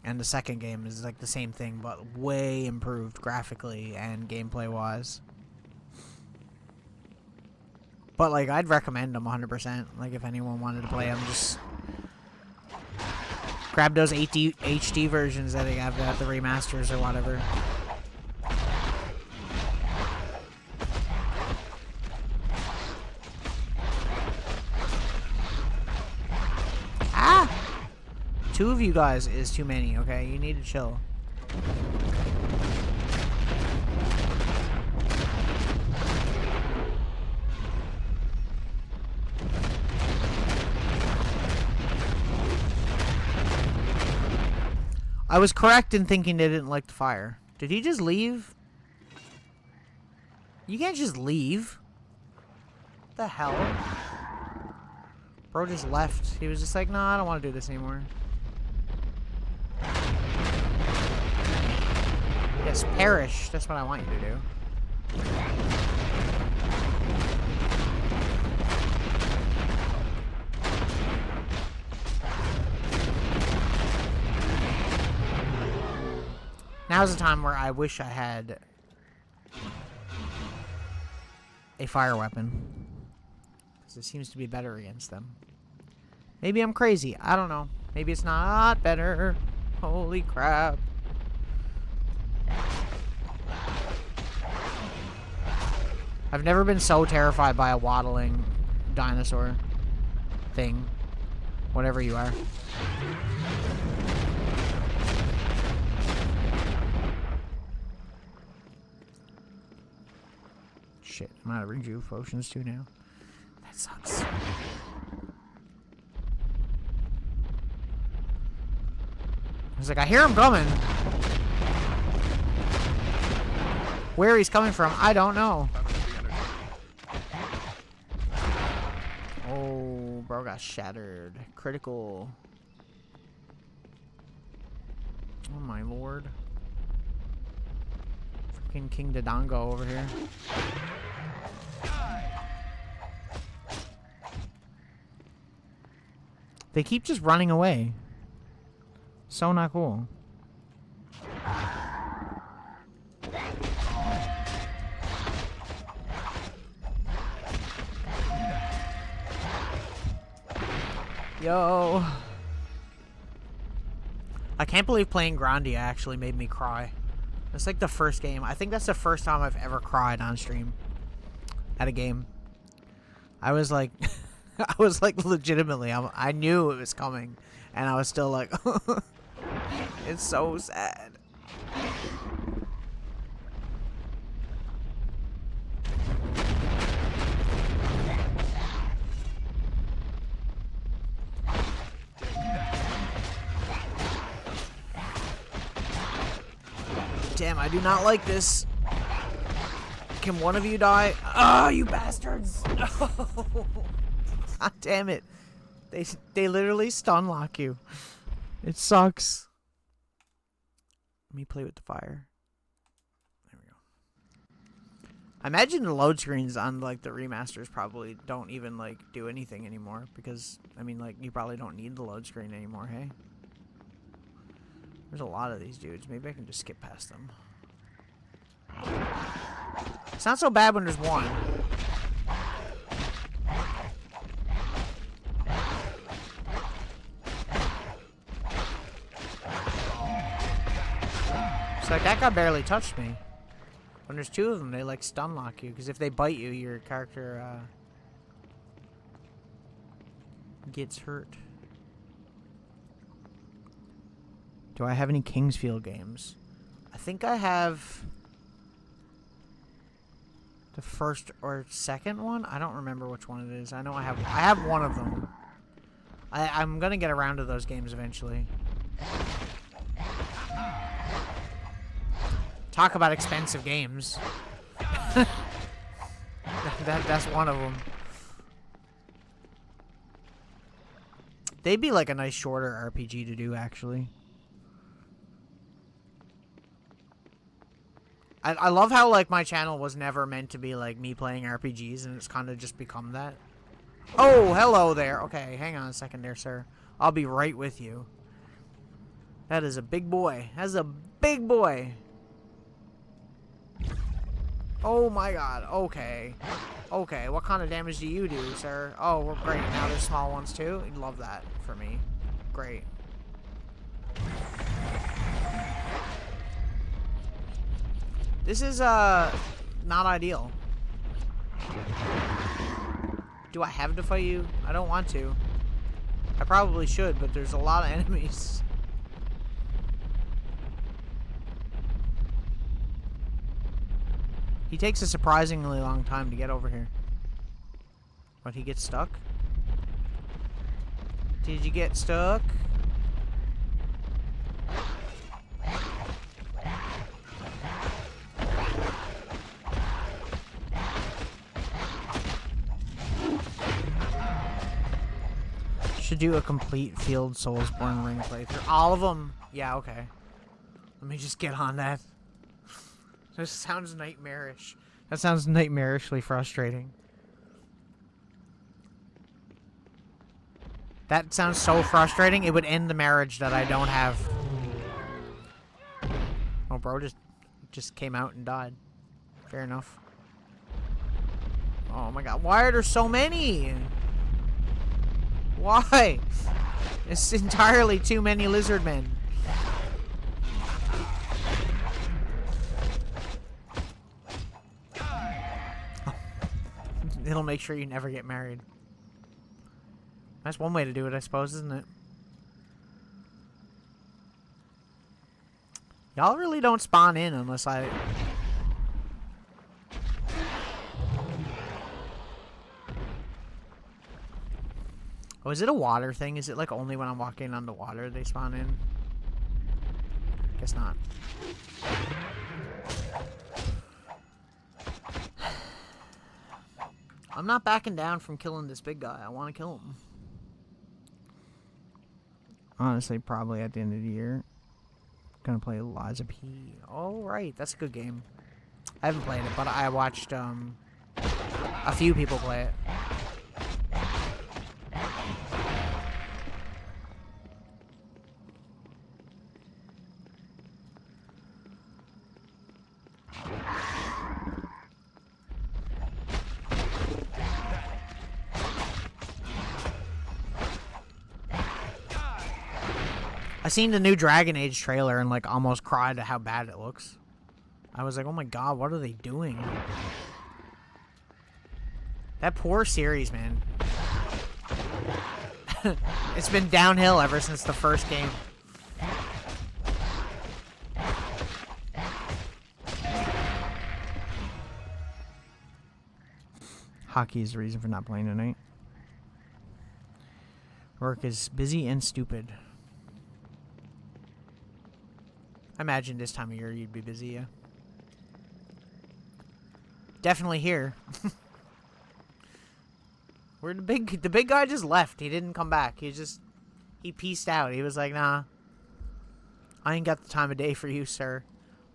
And the second game is like the same thing, but way improved graphically and gameplay-wise. But like, I'd recommend them 100%. Like, if anyone wanted to play them, just grab those HD versions that they have, the remasters or whatever. Ah! 2 of you guys is too many, okay? You need to chill. I was correct in thinking they didn't like the fire. Did he just leave? You can't just leave. What the hell? Bro just left. He was just like, nah, I don't want to do this anymore. Yes, perish. That's what I want you to do. Now's the time where I wish I had a fire weapon, because it seems to be better against them. Maybe I'm crazy. I don't know. Maybe it's not better. Holy crap. I've never been so terrified by a waddling dinosaur thing. Whatever you are. Shit, I'm out of rejuve potions too now. That sucks. I was like, I hear him coming. Where he's coming from, I don't know. Oh, bro got shattered. Critical. Oh my lord. Freaking King Dodongo over here. They keep just running away. So not cool. Yo. I can't believe playing Grandia actually made me cry. It's like the first game. I think that's the first time I've ever cried on stream at a game. I was like, I was like legitimately, I knew it was coming, and I was still like, it's so sad. Damn, I do not like this. Can one of you die? Ah, oh, you bastards! God damn it. They literally stun lock you. It sucks. Let me play with the fire. There we go. I imagine the load screens on like the remasters probably don't even like do anything anymore, because I mean like you probably don't need the load screen anymore, hey? There's a lot of these dudes. Maybe I can just skip past them. It's not so bad when there's one. It's like that guy barely touched me. When there's two of them, they like stun lock you, because if they bite you, your character gets hurt. Do I have any Kingsfield games? I think I have the first or second one. I don't remember which one it is. I know I have one of them. I'm gonna get around to those games eventually. Talk about expensive games. That's one of them. They'd be like a nice shorter RPG to do, actually. I love how, like, my channel was never meant to be, like, me playing RPGs, and it's kind of just become that. Oh, hello there. Okay, hang on a second there, sir. I'll be right with you. That is a big boy. That's a big boy. Oh, my God. Okay. Okay, what kind of damage do you do, sir? Oh, we're great. Now there's small ones, too. You'd love that for me. Great. This is, not ideal. Do I have to fight you? I don't want to. I probably should, but there's a lot of enemies. He takes a surprisingly long time to get over here. But he gets stuck? Did you get stuck? Should do a complete Field Soulsborne ring playthrough. All of them? Yeah, okay. Let me just get on that. This sounds nightmarish. That sounds nightmarishly frustrating. That sounds so frustrating, it would end the marriage that I don't have. Oh, bro just came out and died. Fair enough. Oh my god, why are there so many? Why? It's entirely too many lizard men. It'll make sure you never get married. That's one way to do it, I suppose, isn't it? Y'all really don't spawn in unless I... Oh, is it a water thing? Is it like only when I'm walking on the water they spawn in? Guess not. I'm not backing down from killing this big guy. I want to kill him. Honestly, probably at the end of the year. Gonna play Liza P. Oh, right. That's a good game. I haven't played it, but I watched a few people play it. I seen the new Dragon Age trailer and like almost cried at how bad it looks. I was like, oh my god, what are they doing? That poor series, man. It's been downhill ever since the first game. Hockey is the reason for not playing tonight. Work is busy and stupid. I imagine this time of year you'd be busy, yeah. Definitely here. Where the big guy just left. He didn't come back. He peaced out. He was like, nah. I ain't got the time of day for you, sir.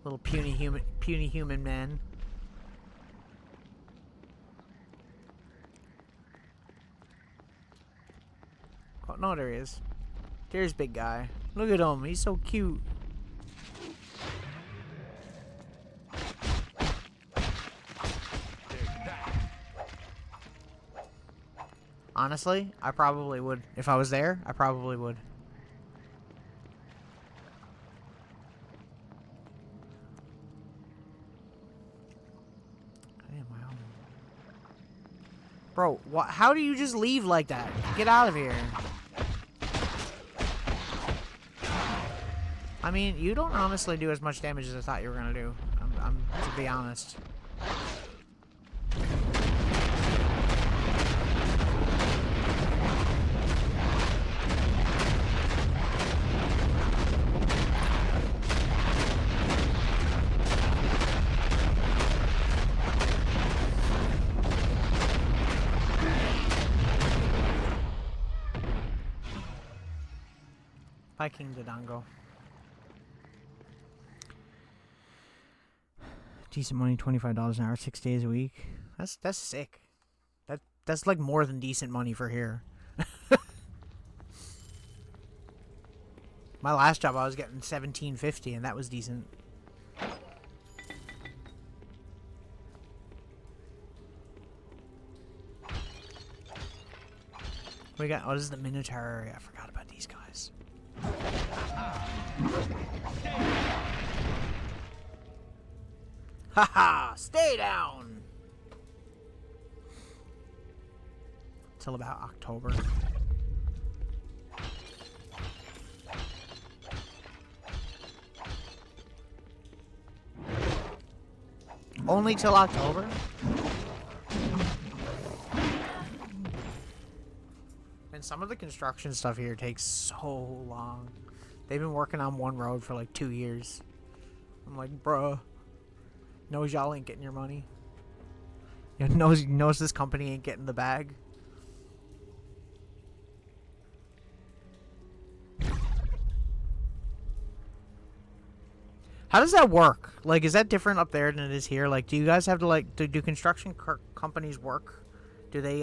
Little puny human man. Oh, no, there he is. There's big guy. Look at him. He's so cute. Honestly, I probably would. If I was there, I probably would. Bro, how do you just leave like that? Get out of here. I mean, you don't honestly do as much damage as I thought you were gonna do. I'm to be honest. Viking the Dango. Decent money, $25 an hour, 6 days a week. That's sick. That's like more than decent money for here. My last job I was getting $17.50 and that was decent. We got what is the Minotaur? I forgot about these guys. Haha! Stay down! Till about October. Only till October? And some of the construction stuff here takes so long. They've been working on one road for like 2 years. I'm like, bruh. Knows y'all ain't getting your money. Knows this company ain't getting the bag. How does that work? Like, is that different up there than it is here? Like, do you guys have to, like, do construction companies work? Do they,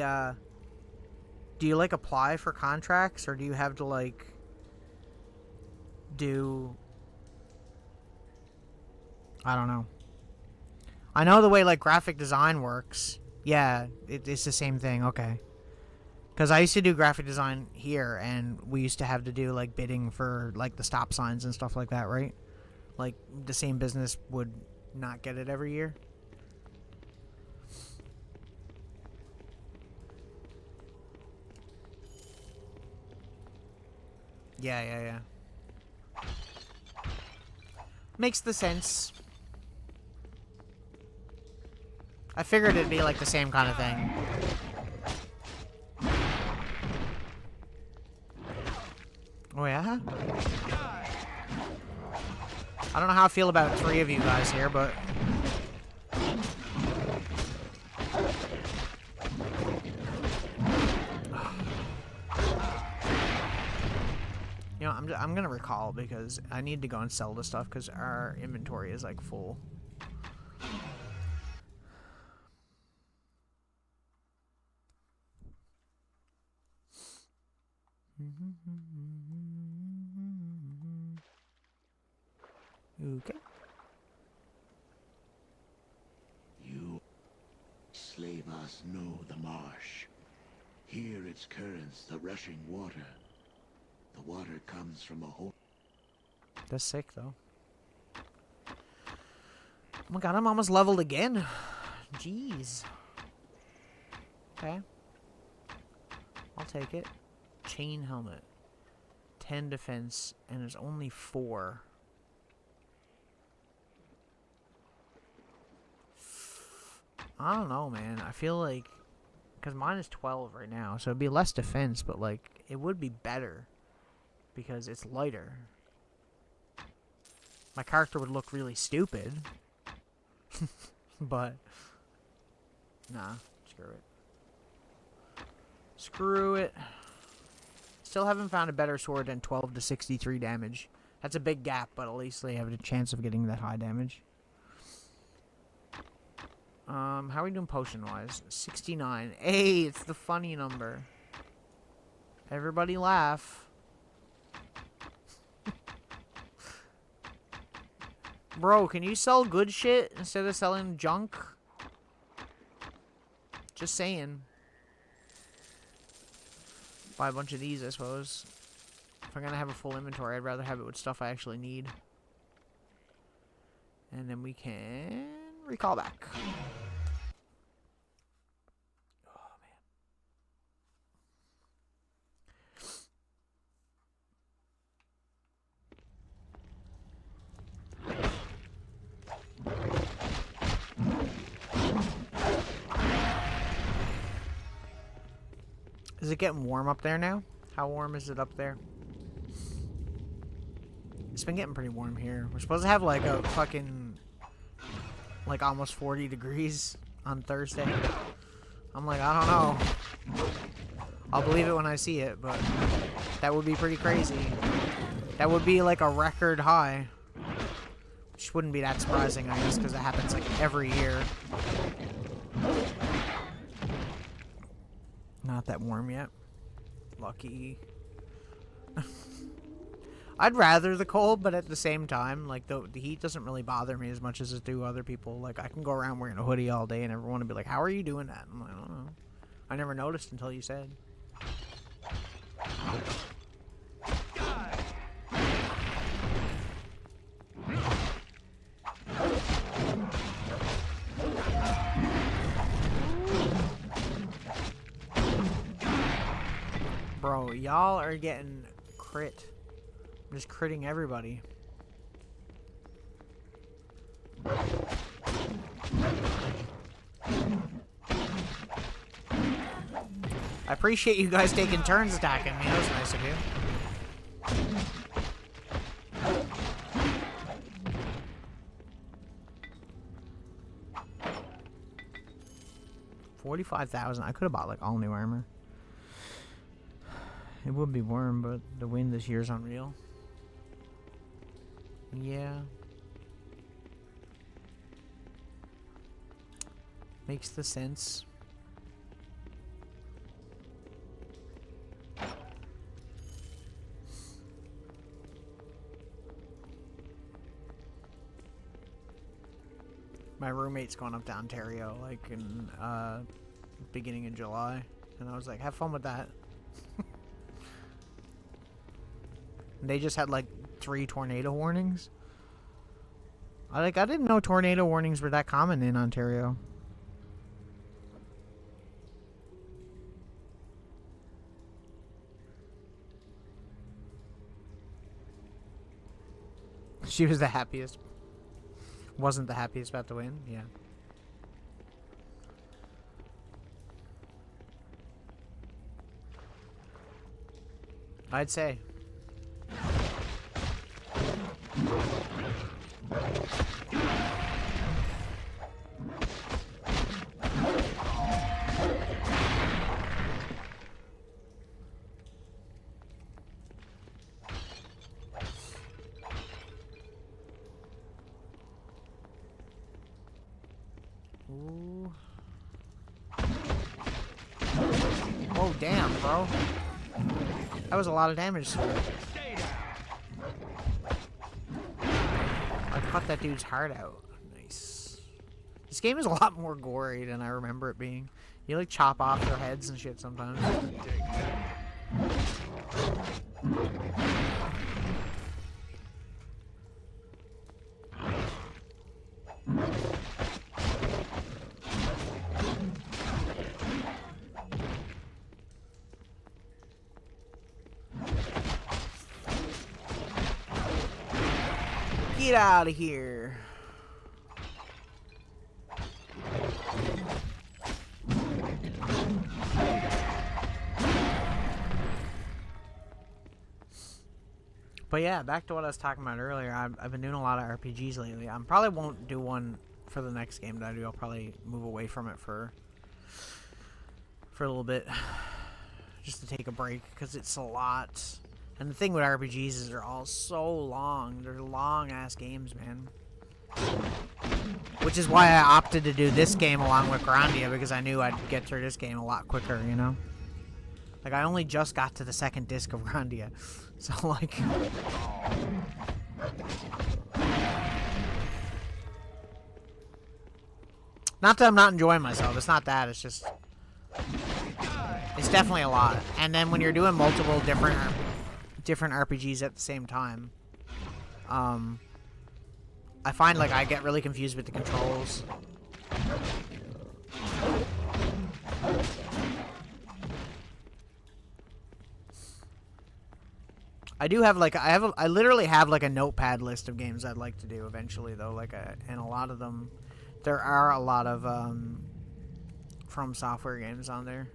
do you, like, apply for contracts? Or do you have to, like, do... I don't know. I know the way, like, graphic design works. Yeah, it's the same thing. Okay. Because I used to do graphic design here, and we used to have to do, like, bidding for, like, the stop signs and stuff like that, right? Like, the same business would not get it every year. Yeah. Makes the sense. I figured it'd be like the same kind of thing. Oh yeah? I don't know how I feel about 3 of you guys here, but... You know, I'm gonna recall because I need to go and sell this stuff because our inventory is like full. Okay. You slave us know the marsh. Here its currents, the rushing water. The water comes from a hole. That's sick, though. Oh my god, I'm almost leveled again. Jeez. Okay. I'll take it. Chain helmet. 10 defense, and there's only 4. I don't know, man. I feel like... Because mine is 12 right now, so it'd be less defense, but, like, it would be better. Because it's lighter. My character would look really stupid. But... Nah, screw it. Screw it. Still haven't found a better sword than 12 to 63 damage. That's a big gap, but at least they have a chance of getting that high damage. How are we doing potion-wise? 69. Hey, it's the funny number. Everybody laugh. Bro, can you sell good shit instead of selling junk? Just saying. Buy a bunch of these, I suppose. If I'm gonna have a full inventory, I'd rather have it with stuff I actually need. And then we can recall back. Oh, man. Is it getting warm up there now? How warm is it up there? It's been getting pretty warm here. We're supposed to have like a fucking like almost 40 degrees on Thursday. I'm like, I don't know. I'll believe it when I see it, but that would be pretty crazy. That would be like a record high. Which wouldn't be that surprising, I guess, because it happens like every year. Not that warm yet. Lucky. I'd rather the cold, but at the same time, like, the heat doesn't really bother me as much as it do other people. Like, I can go around wearing a hoodie all day and everyone would be like, how are you doing that? I'm like, I don't know. I never noticed until you said. Bro, y'all are getting crit. I'm just critting everybody. I appreciate you guys taking turns attacking me. That was nice of you. 45,000. I could have bought like all new armor. It would be warm, but the wind this year is unreal. Yeah. Makes the sense. My roommate's going up to Ontario, like, in, beginning of July. And I was like, have fun with that. They just had, like, 3 tornado warnings. I didn't know tornado warnings were that common in Ontario. She was the happiest. Wasn't the happiest about to win? Yeah. I'd say. Ooh. Oh, damn, bro. That was a lot of damage. I cut that dude's heart out. Nice. This game is a lot more gory than I remember it being. You like chop off their heads and shit sometimes. Get out of here. But yeah, back to what I was talking about earlier. I've been doing a lot of RPGs lately. I probably won't do one for the next game that I do. I'll probably move away from it for a little bit, just to take a break, because it's a lot. And the thing with RPGs is they're all so long. They're long-ass games, man. Which is why I opted to do this game along with Grandia, because I knew I'd get through this game a lot quicker, you know? Like, I only just got to the second disc of Grandia. So, like... Not that I'm not enjoying myself. It's not that. It's just... It's definitely a lot. And then when you're doing multiple different RPGs at the same time, I find like I get really confused with the controls. I do have like I literally have like a notepad list of games I'd like to do eventually though, like and a lot of them, there are a lot of From Software games on there.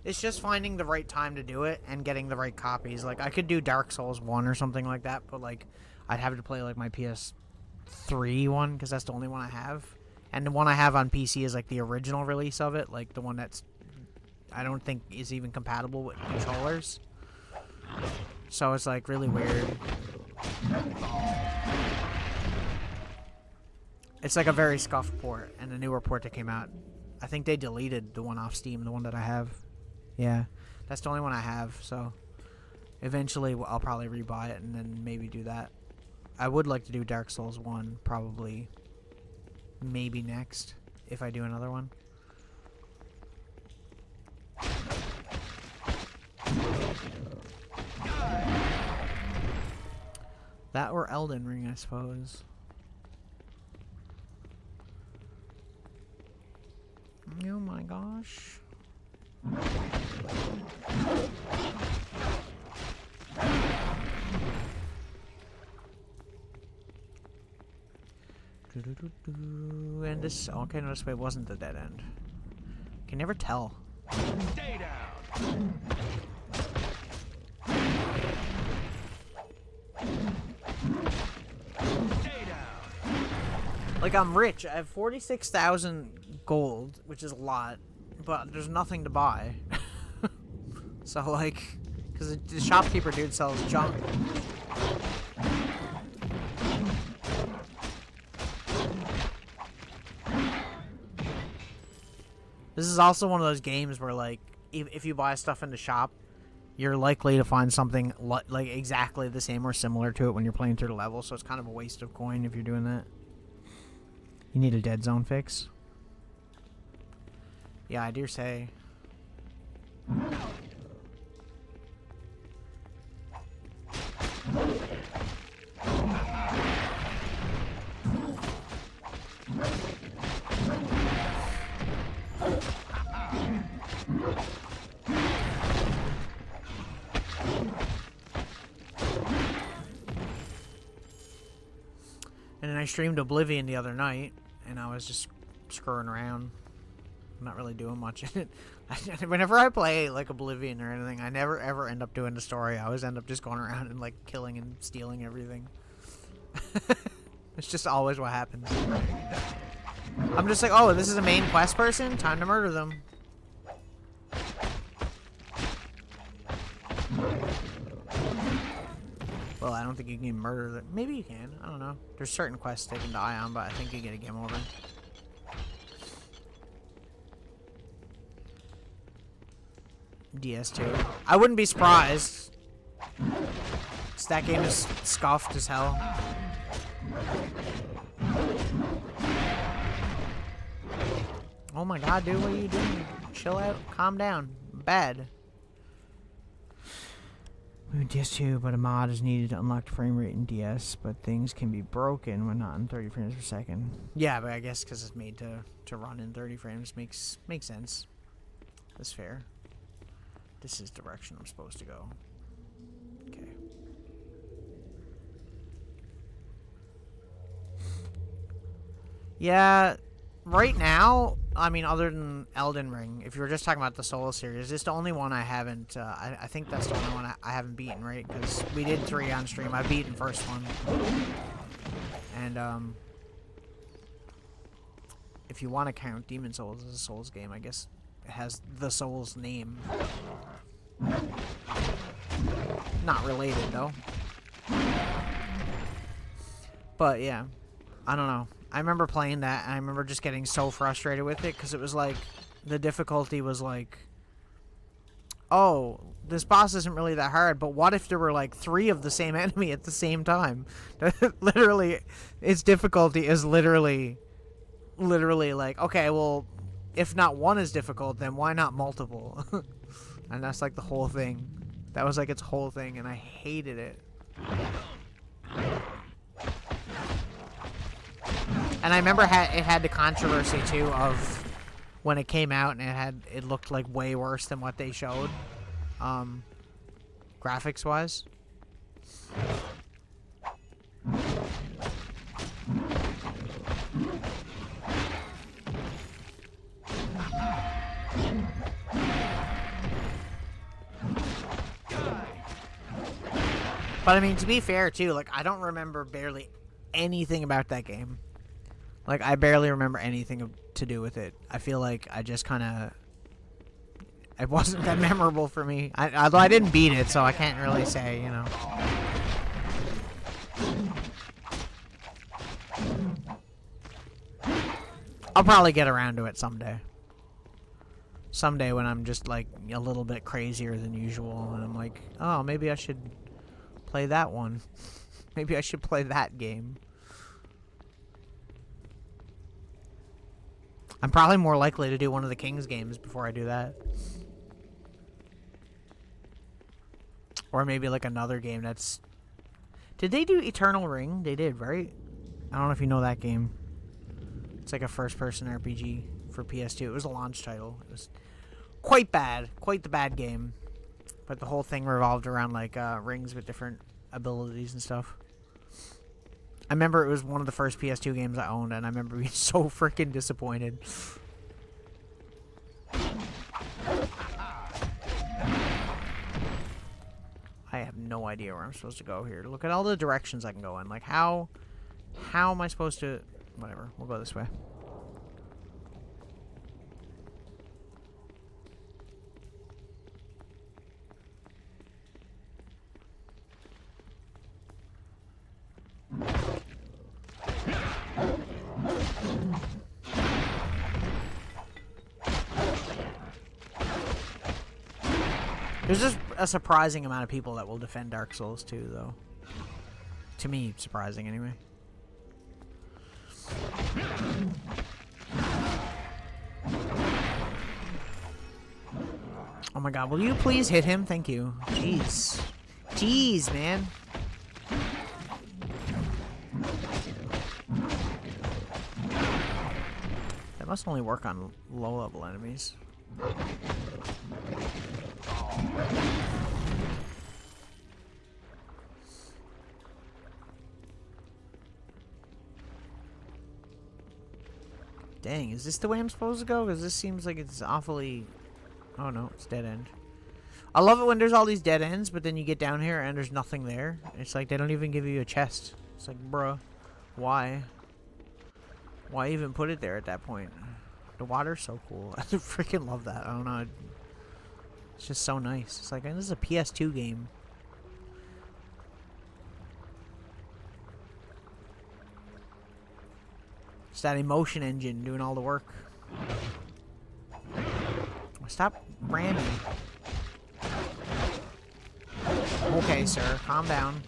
It's just finding the right time to do it and getting the right copies. Like, I could do Dark Souls 1 or something like that, but, like, I'd have to play, like, my PS3 one, because that's the only one I have. And the one I have on PC is, like, the original release of it, like, the one that's, I don't think is even compatible with controllers. So it's, like, really weird. It's, like, a very scuffed port, and a newer port that came out. I think they deleted the one off Steam, the one that I have. Yeah, that's the only one I have, so eventually I'll probably rebuy it and then maybe do that. I would like to do Dark Souls 1, probably, maybe next, if I do another one. That or Elden Ring, I suppose. Oh my gosh. And this, okay, no, this way wasn't the dead end. Can never tell. Stay down. Stay down. Like, I'm rich. I have 46,000 gold, which is a lot, but there's nothing to buy. So, like, because the shopkeeper dude sells junk. This is also one of those games where, like, if you buy stuff in the shop, you're likely to find something like exactly the same or similar to it when you're playing through the level, so it's kind of a waste of coin if you're doing that. You need a dead zone fix. Yeah, I dare say. And then I streamed Oblivion the other night, and I was just screwing around. I'm not really doing much in it. Whenever I play, like, Oblivion or anything, I never ever end up doing the story. I always end up just going around and, like, killing and stealing everything. It's just always what happens. I'm just like, oh, this is a main quest person? Time to murder them. Well, I don't think you can murder them. Maybe you can. I don't know. There's certain quests they can die on, but I think you get a game over. DS2. I wouldn't be surprised. That game is scuffed as hell. Oh my god, dude, what are you doing? Chill out. Calm down. Bad. DS2, but a mod is needed to unlock the frame rate in DS, but things can be broken when not in 30 frames per second. Yeah, but I guess because it's made to run in 30 frames makes sense. That's fair. This is the direction I'm supposed to go. Okay. Yeah, right now, I mean, other than Elden Ring, if you were just talking about the Souls series, it's the only one I haven't, I think that's the only one I haven't beaten, right? Because we did 3 on stream. I've beaten first one. And, if you want to count Demon Souls as a Souls game, I guess it has the Souls name. Not related, though. But, yeah. I don't know. I remember playing that, and I remember just getting so frustrated with it, because it was like, the difficulty was like, oh, this boss isn't really that hard, but what if there were like 3 of the same enemy at the same time? Literally, its difficulty is literally like, okay, well, if not one is difficult, then why not multiple? And that's like the whole thing. That was like its whole thing, and I hated it. And I remember it had the controversy too of when it came out, and it looked like way worse than what they showed, graphics wise. But I mean, to be fair too, like I don't remember barely anything about that game. Like I barely remember anything to do with it. I feel like I just kind of it wasn't that memorable for me. Although I didn't beat it, so I can't really say, you know. I'll probably get around to it someday. Someday when I'm just like a little bit crazier than usual and I'm like, oh, maybe I should play that one. Maybe I should play that game. I'm probably more likely to do one of the King's games before I do that. Or maybe like another game that's... Did they do Eternal Ring? They did, right? I don't know if you know that game. It's like a first-person RPG for PS2. It was a launch title. It was quite bad. Quite the bad game. But the whole thing revolved around like rings with different abilities and stuff. I remember it was one of the first PS2 games I owned, and I remember being so freaking disappointed. I have no idea where I'm supposed to go here. Look at all the directions I can go in. Like, how am I supposed to... Whatever, we'll go this way. There's just a surprising amount of people that will defend Dark Souls 2, though. To me, surprising anyway. Oh my god, will you please hit him? Thank you. Jeez. Jeez, man. That must only work on low-level enemies. Dang, is this the way I'm supposed to go? Because this seems like it's awfully... Oh no, it's dead end. I love it when there's all these dead ends, but then you get down here and there's nothing there. It's like they don't even give you a chest. It's like, bruh, why? Why even put it there at that point? The water's so cool. I freaking love that. I don't know. It's just so nice. It's like, this is a PS2 game. It's that emotion engine doing all the work. Stop ramming. Okay, sir. Calm down.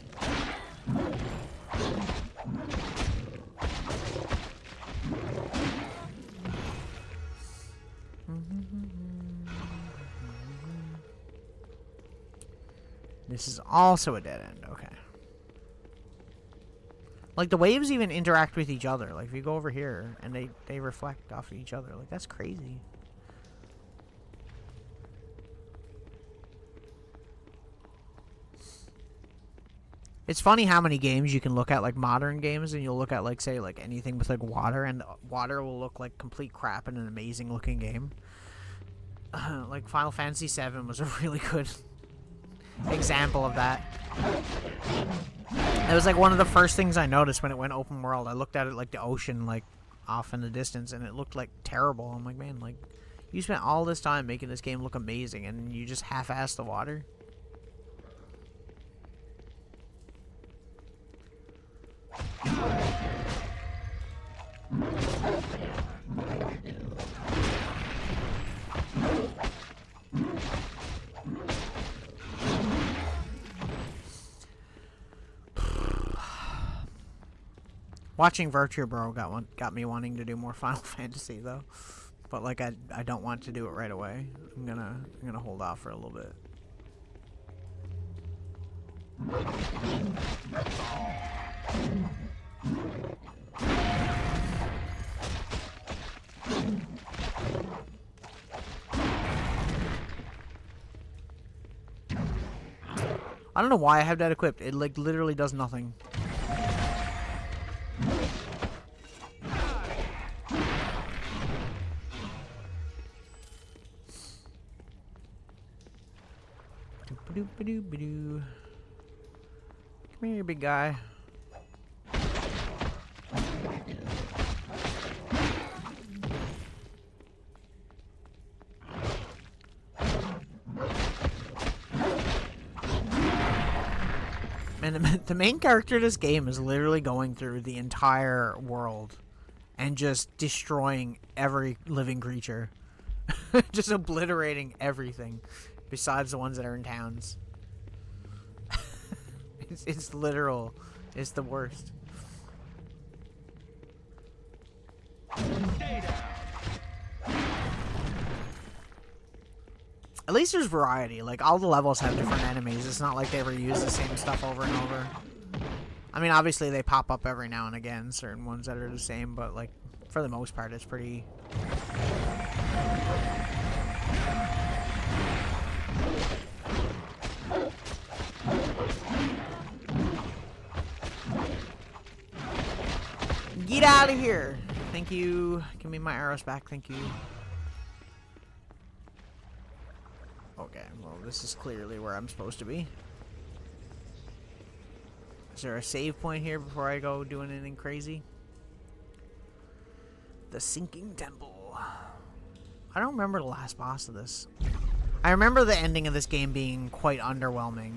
This is also a dead end. Okay. Like, the waves even interact with each other. Like, if you go over here, and they reflect off of each other. Like, that's crazy. It's funny how many games you can look at, like, modern games, and you'll look at, like, say, like, anything with, like, water, and water will look like complete crap in an amazing-looking game. Like, Final Fantasy VII was a really good example of that. It was, like, one of the first things I noticed when it went open world. I looked at it, like, the ocean, like, off in the distance, and it looked, like, terrible. I'm like, man, like, you spent all this time making this game look amazing, and you just half-assed the water? Watching Virtue Bro got me wanting to do more Final Fantasy though, but like I don't want to do it right away. I'm gonna hold off for a little bit. I don't know why I have that equipped. It like literally does nothing. Come here, big guy. And the main character of this game is literally going through the entire world and just destroying every living creature. Just obliterating everything besides the ones that are in towns. It's literal. It's the worst. Stay down. At least there's variety. Like, all the levels have different enemies. It's not like they reuse the same stuff over and over. I mean, obviously they pop up every now and again, certain ones that are the same, but, like, for the most part, it's pretty... Get out of here! Thank you. Give me my arrows back, thank you. Okay, well, this is clearly where I'm supposed to be. Is there a save point here before I go doing anything crazy? The Sinking Temple. I don't remember the last boss of this. I remember the ending of this game being quite underwhelming.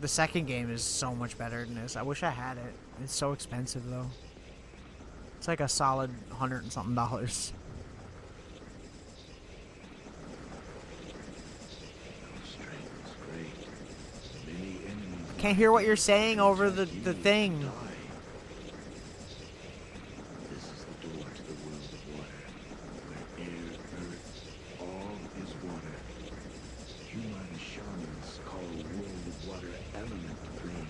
The second game is so much better than this. I wish I had it. It's so expensive, though. It's like a solid $100 and something. Can't hear what you're saying over the thing. This is the door to the world of water, where air, earth, all is water. Human shamans call world of water element plane.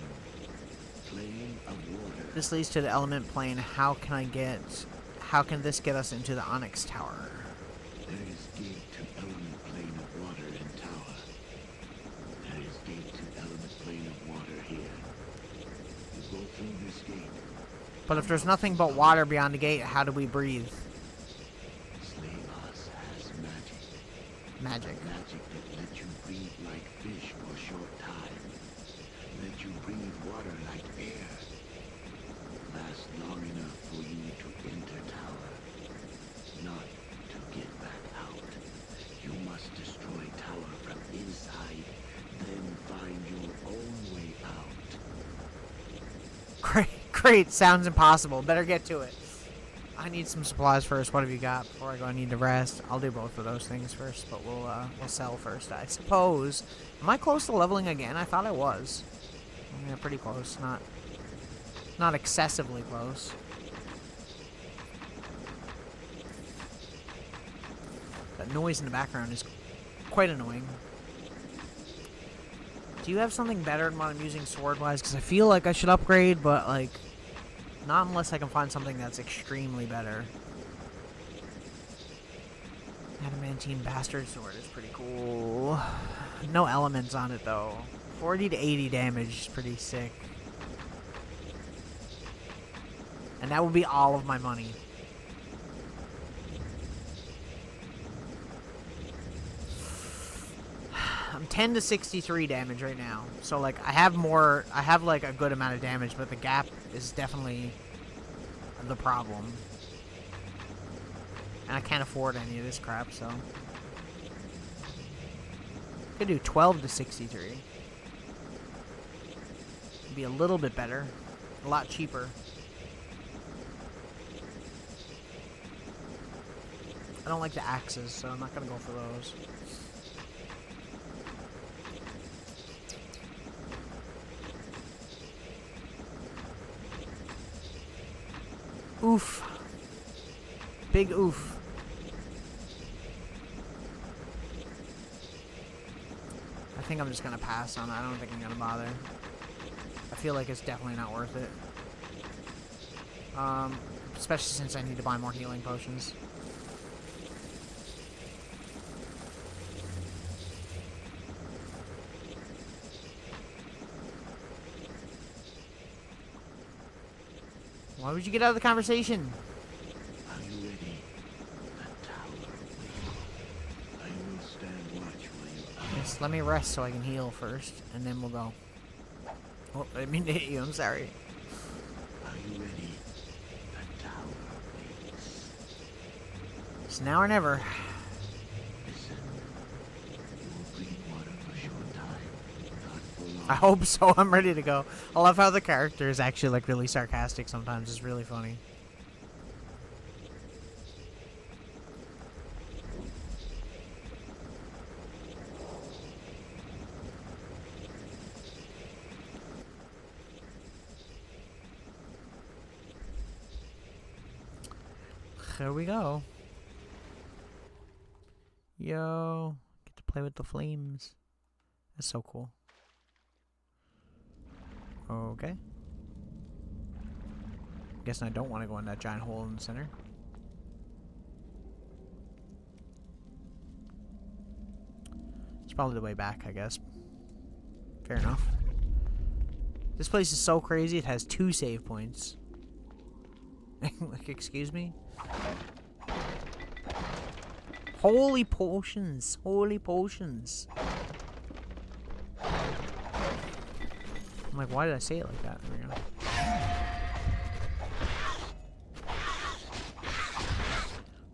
Plane of water. This leads to the element plane. How can this get us into the Onyx Tower? There is gate to element plane of water in tower. There is gate to element plane of water here. You go through this gate. But if there's nothing but water beyond the gate, how do we breathe? Slavas has magic. Magic. Magic that lets you breathe like fish for a short time. Let you breathe water like air. Last long enough for you to enter tower. Not to get back out. You must destroy tower from inside, then find your own way out. Great. Sounds impossible. Better get to it. I need some supplies first. What have you got before I go? I need to rest. I'll do both of those things first, but we'll sell first, I suppose. Am I close to leveling again? I thought I was. Yeah, pretty close. Not excessively close. That noise in the background is quite annoying. Do you have something better than what I'm using sword-wise? Because I feel like I should upgrade, but, like, not unless I can find something that's extremely better. Adamantine Bastard Sword is pretty cool. No elements on it, though. 40 to 80 damage is pretty sick. And that would be all of my money. I'm 10 to 63 damage right now. So, like, I have, like, a good amount of damage, but the gap is definitely the problem. And I can't afford any of this crap, so. Could do 12 to 63. Be a little bit better. A lot cheaper. I don't like the axes, so I'm not gonna go for those. Oof. Big oof. I think I'm just gonna pass on it. I don't think I'm gonna bother. I feel like it's definitely not worth it. Especially since I need to buy more healing potions. Why would you get out of the conversation? Are you ready? The tower waits. I will stand watch while you are. Yes, let me rest so I can heal first, and then we'll go. Oh, I didn't mean to hit you. I'm sorry. Are you ready? The tower waits. It's now or never. Listen. You will breathe water for a short time. Not for long. I hope so. I'm ready to go. I love how the character is actually like really sarcastic sometimes. It's really funny. Here we go. Yo, get to play with the flames. That's so cool. Okay. Guessing I don't want to go in that giant hole in the center. It's probably the way back, I guess. Fair enough. This place is so crazy, it has 2 save points. Like, excuse me? Holy potions! Holy potions! I'm like, why did I say it like that? There we go.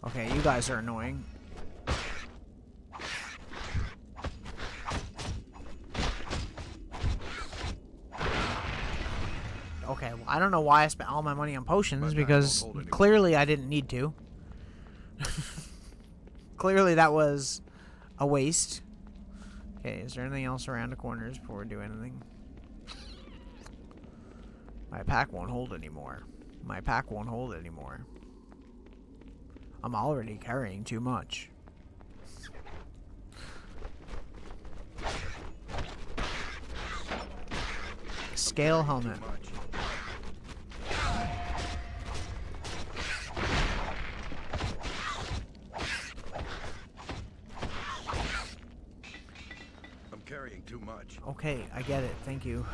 Okay, you guys are annoying. Okay, well, I don't know why I spent all my money on potions, because clearly I didn't need to. Clearly that was a waste. Okay, is there anything else around the corners before we do anything? My pack won't hold anymore. My pack won't hold anymore. I'm already carrying too much. Scale helmet. I'm carrying too much. Okay, I get it. Thank you.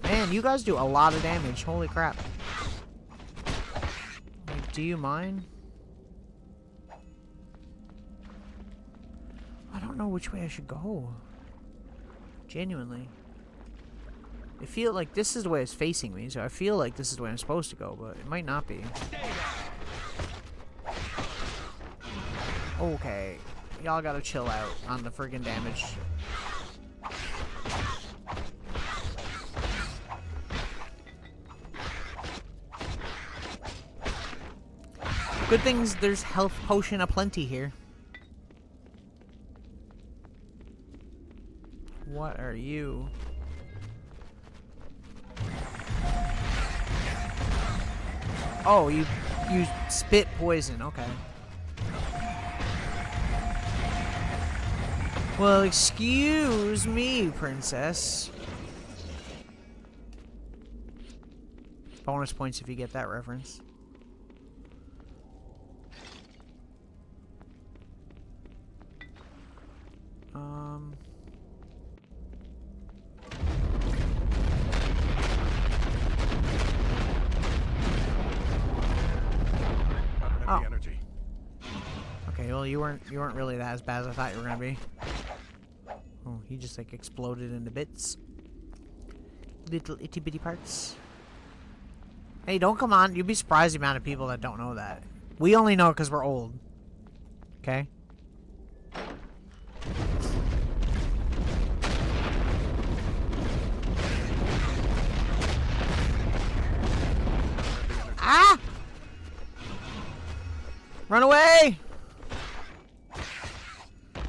Man, you guys do a lot of damage. Holy crap. Like, do you mind? I don't know which way I should go. Genuinely. I feel like this is the way it's facing me, so I feel like this is the way I'm supposed to go, but it might not be. Okay. Y'all gotta chill out on the friggin' damage. Good things there's health potion aplenty here. What are you? Oh, you spit poison. Okay. Well, excuse me, princess. Bonus points if you get that reference. Oh. Energy. Okay, well you weren't really that as bad as I thought you were gonna be. Oh, he just like exploded into bits. Little itty bitty parts. Hey, don't come on. You'd be surprised the amount of people that don't know that. We only know it because we're old. Okay? Ah! Run away!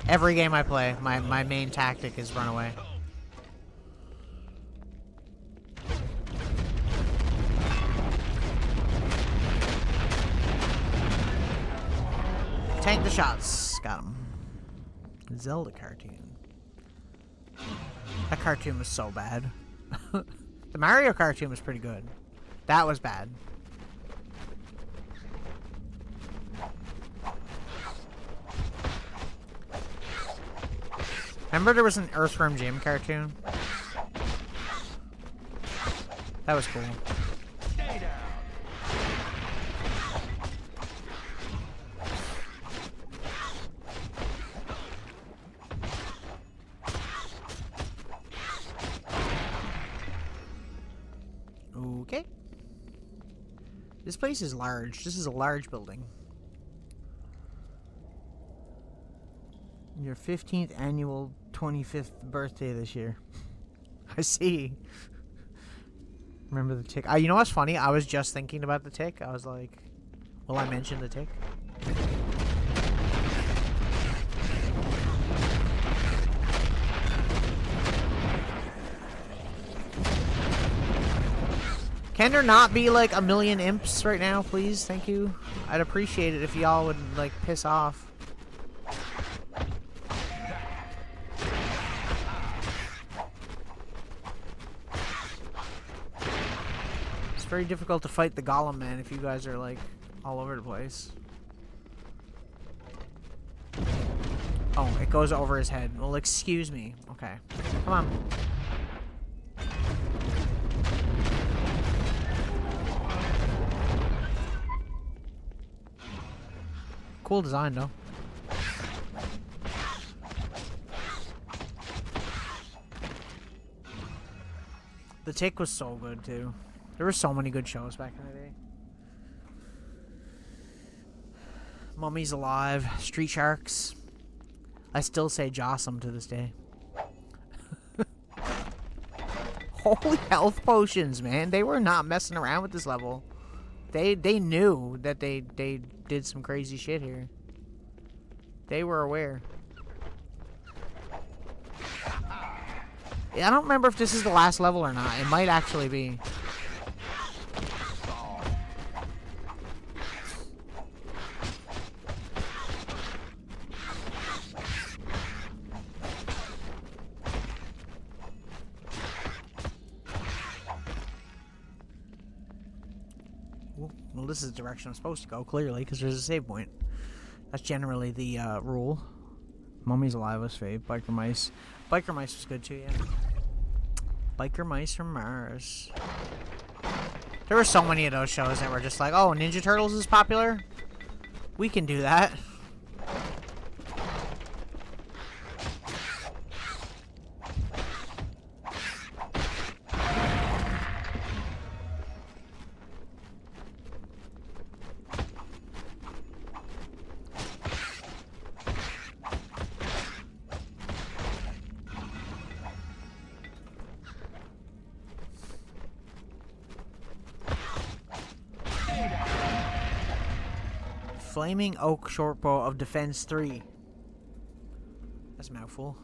Every game I play, my main tactic is run away. Tank the shots. Got him. Zelda cartoon. That cartoon was so bad. The Mario cartoon was pretty good. That was bad. Remember there was an Earthworm Jim cartoon? That was cool. Stay down. Okay. This place is large. This is a large building. Your 15th annual 25th birthday this year. I see. Remember the tick? You know what's funny? I was just thinking about the tick. I was like, will I mention the tick? Can there not be like a million imps right now, please? Thank you. I'd appreciate it if y'all would like piss off. It's very difficult to fight the golem, man, if you guys are like all over the place. Oh, it goes over his head. Well, excuse me. Okay. Come on. Cool design, though. The Tick was so good, too. There were so many good shows back in the day. Mummies Alive, Street Sharks. I still say Jossum to this day. Holy health potions, man. They were not messing around with this level. They knew that they did some crazy shit here. They were aware. I don't remember if this is the last level or not. It might actually be. Well, this is the direction I'm supposed to go, clearly, because there's a save point. That's generally the rule. Mummies Alive was fave. Biker Mice. Biker Mice was good too, yeah. Biker Mice from Mars. There were so many of those shows that were just like, oh, Ninja Turtles is popular? We can do that. Flaming Oak Shortbow of Defense 3. That's a mouthful.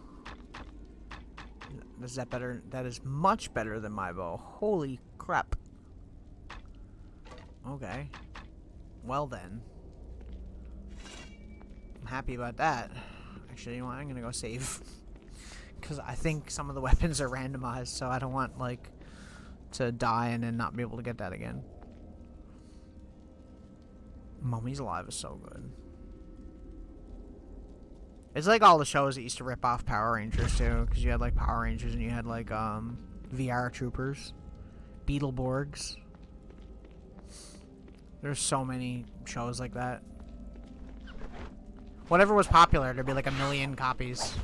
Is that better? That is much better than my bow. Holy crap. Okay. Well then. I'm happy about that. Actually, you know what? I'm gonna go save. Because I think some of the weapons are randomized, so I don't want, like, to die and then not be able to get that again. Mummies Alive is so good. It's like all the shows that used to rip off Power Rangers too, because you had like Power Rangers and you had like VR Troopers, Beetleborgs. There's so many shows like that. Whatever was popular, there'd be like a million copies.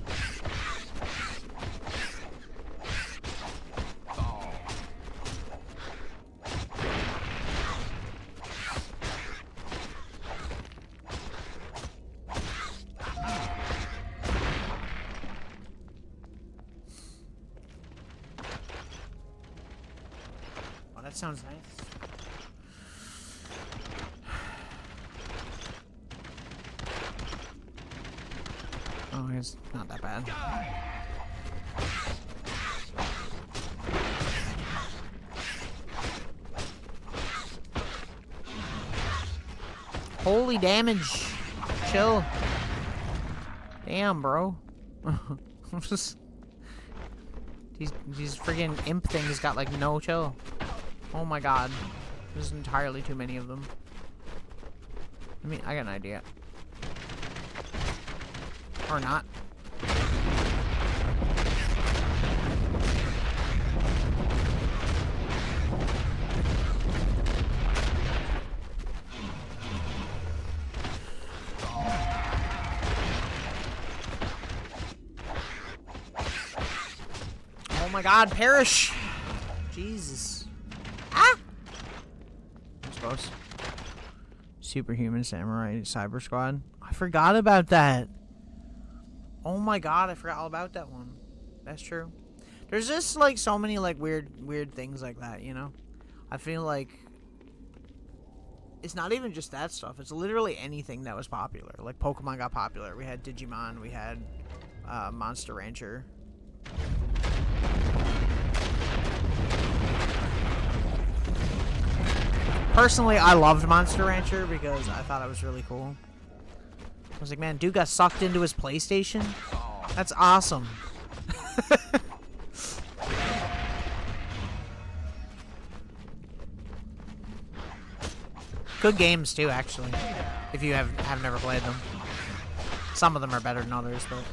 That sounds nice. Oh, it's not that bad. Holy damage. Chill. Damn, bro. These friggin' imp things got like no chill. Oh my god. There's entirely too many of them. I mean, I got an idea. Or not. Oh my god, perish! Jesus. Ah! Superhuman Samurai Cyber Squad. I forgot about that. Oh my god, I forgot all about that one. That's true. There's just like so many like weird things like that, you know? I feel like it's not even just that stuff. It's literally anything that was popular. Like Pokemon got popular. We had Digimon, we had Monster Rancher. Personally, I loved Monster Rancher because I thought it was really cool. I was like, man, dude got sucked into his PlayStation? That's awesome. Good games, too, actually. If you have never played them. Some of them are better than others, but...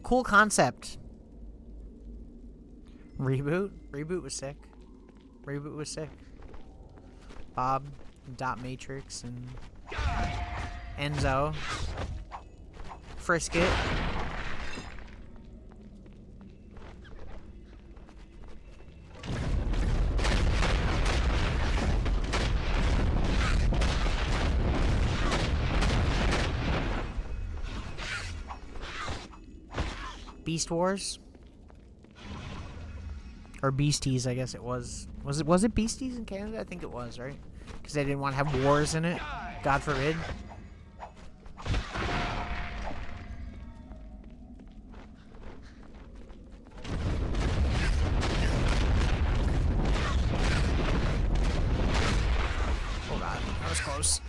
Cool concept. Reboot? Reboot was sick. Reboot was sick. Bob, Dot Matrix, and Enzo. Frisket. Beast Wars? Or Beasties, I guess it was. Was it Beasties in Canada? I think it was, right? Because they didn't want to have wars in it. God forbid. Oh god, that was close.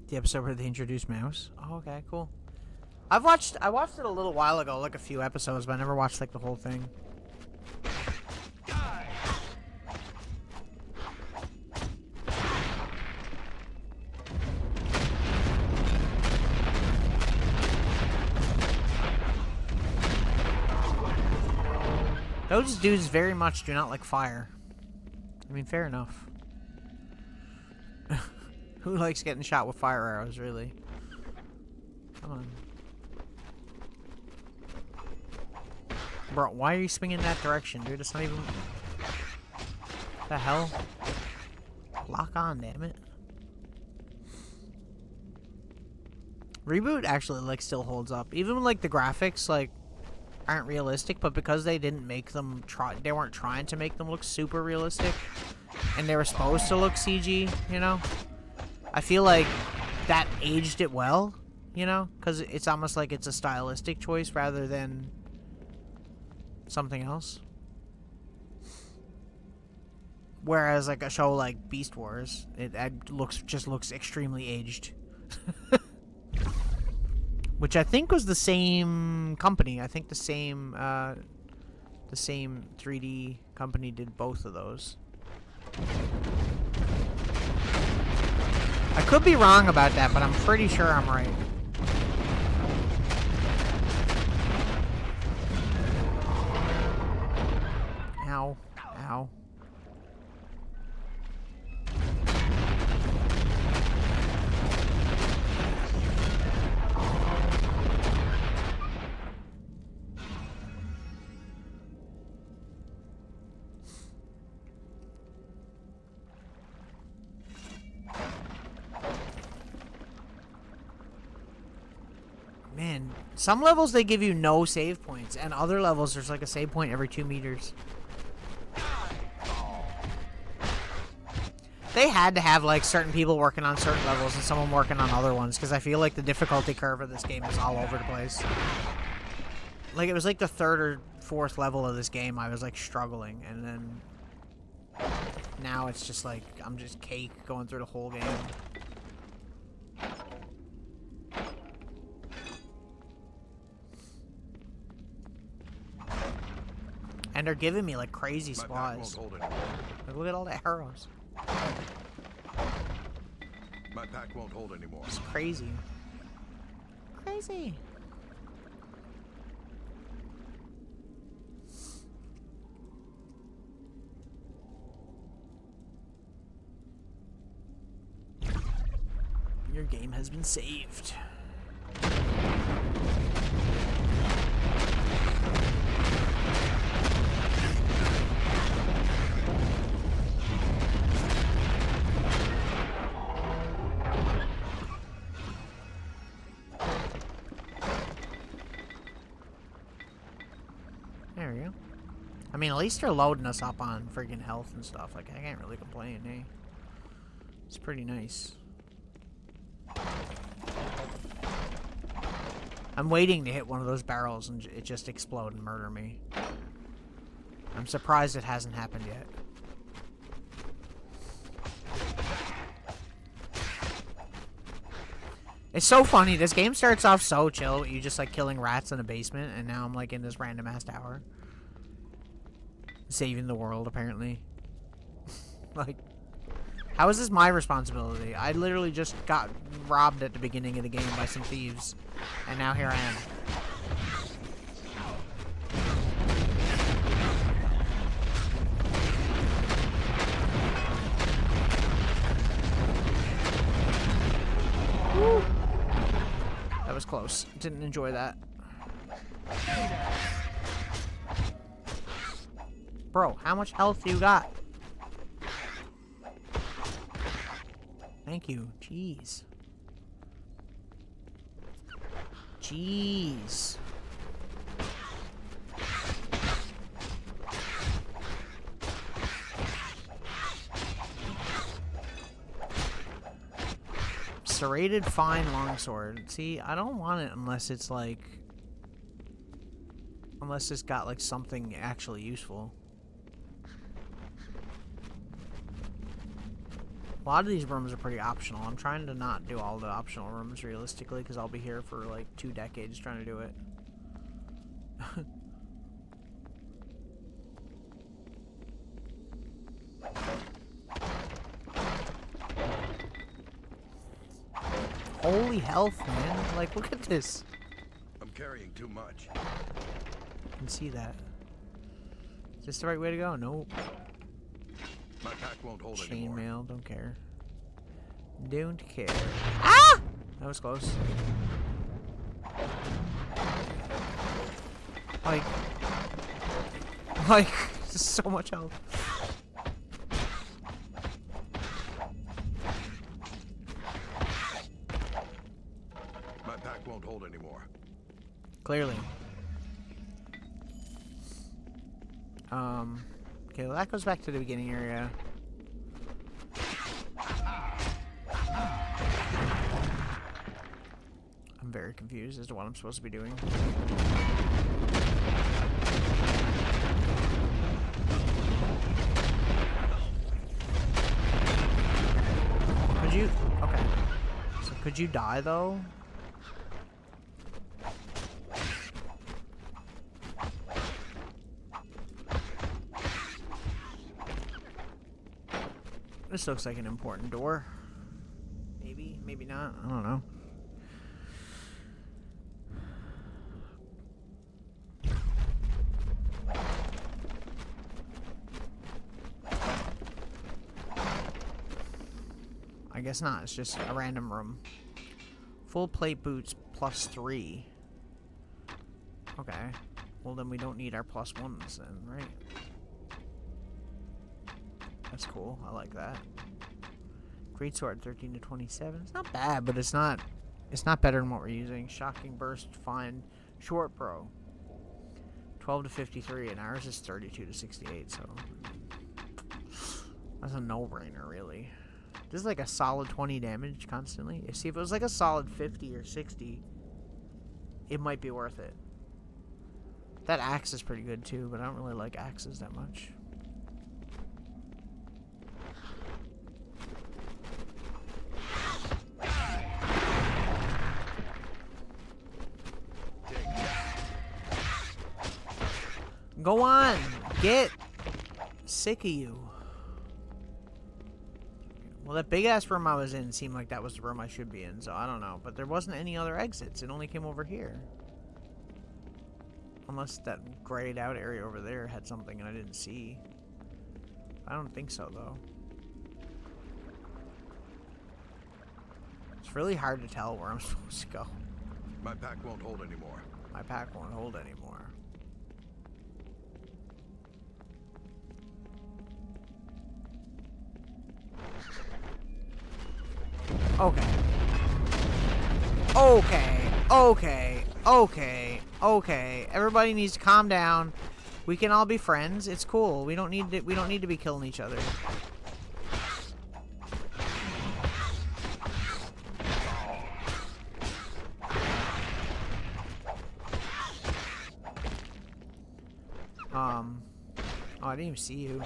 The episode where they introduced Mouse. Oh, okay, cool. I watched it a little while ago, like a few episodes, but I never watched like the whole thing. Those dudes very much do not like fire. I mean, fair enough. Who likes getting shot with fire arrows, really? Come on. Bro, why are you swinging that direction, dude? It's not even... What the hell? Lock on, damn it. Reboot actually, like, still holds up. Even when, like, the graphics, like, aren't realistic, but because they didn't make them they weren't trying to make them look super realistic, and they were supposed to look CG, you know? I feel like that aged it well, you know? Because it's almost like it's a stylistic choice rather than something else. Whereas, like, a show like Beast Wars, it just looks extremely aged. Which I think was the same company. I think the same 3D company did both of those. I could be wrong about that, but I'm pretty sure I'm right. Ow. Ow. Man, some levels they give you no save points, and other levels there's like a save point every 2 meters. They had to have like certain people working on certain levels and someone working on other ones, because I feel like the difficulty curve of this game is all over the place. Like, it was like the 3rd or 4th level of this game I was like struggling, and then now it's just like I'm just cake going through the whole game. And they're giving me like crazy supplies. Like, look at all the arrows. My pack won't hold anymore. It's crazy. Crazy. Your game has been saved. I mean, at least they're loading us up on friggin' health and stuff. Like, I can't really complain, eh? It's pretty nice. I'm waiting to hit one of those barrels and it just explode and murder me. I'm surprised it hasn't happened yet. It's so funny. This game starts off so chill. You just like killing rats in a basement, and now I'm like in this random ass tower. Saving the world, apparently. Like, how is this my responsibility? I literally just got robbed at the beginning of the game by some thieves, and now here I am. Woo. That was close. Didn't enjoy that. Bro, how much health you got? Thank you. Jeez. Jeez. Serrated fine longsword. See, I don't want it unless it's like... Unless it's got like something actually useful. A lot of these rooms are pretty optional. I'm trying to not do all the optional rooms realistically because I'll be here for like 2 decades trying to do it. Holy health, man. Like, look at this. I'm carrying too much. I can see that. Is this the right way to go? Nope. My pack won't hold anymore. Chainmail, don't care. Don't care. Ah! That was close. Like, just so much health. My pack won't hold anymore. Clearly. Okay, well that goes back to the beginning area. I'm very confused as to what I'm supposed to be doing. Could you... Okay. So could you die, though? This looks like an important door. Maybe, maybe not. I don't know. I guess not. It's just a random room. Full plate boots +3. Okay. Well, then we don't need our +1s then, right? That's cool. I like that. Greatsword 13 to 27. It's not bad, but it's not better than what we're using. Shocking burst, fine, short bow. 12 to 53, and ours is 32 to 68. So that's a no-brainer, really. This is like a solid 20 damage constantly. See, if it was like a solid 50 or 60, it might be worth it. That axe is pretty good too, but I don't really like axes that much. Go on! Get sick of you. Well, that big-ass room I was in seemed like that was the room I should be in, so I don't know. But there wasn't any other exits. It only came over here. Unless that grayed out area over there had something and I didn't see. I don't think so, though. It's really hard to tell where I'm supposed to go. My pack won't hold anymore. My pack won't hold anymore. Okay. Okay. Okay. Okay. Okay. Everybody needs to calm down. We can all be friends. It's cool. We don't need to be killing each other. Oh, I didn't even see you.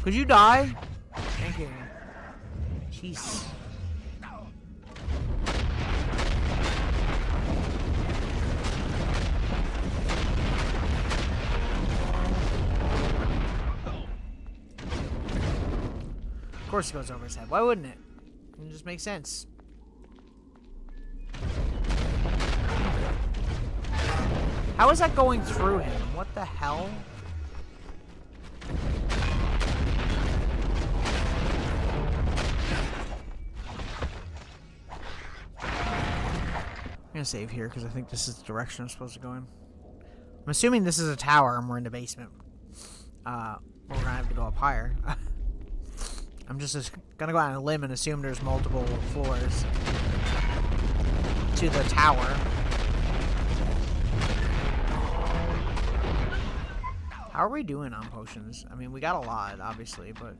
Could you die? Thank you. Jeez. Of course it goes over his head. Why wouldn't it? It just makes sense. How is that going through him? What the hell? I'm gonna save here because I think this is the direction I'm supposed to go in. I'm assuming this is a tower and we're in the basement. We're gonna have to go up higher. I'm just gonna go out on a limb and assume there's multiple floors to the tower. How are we doing on potions? I mean, we got a lot, obviously, but...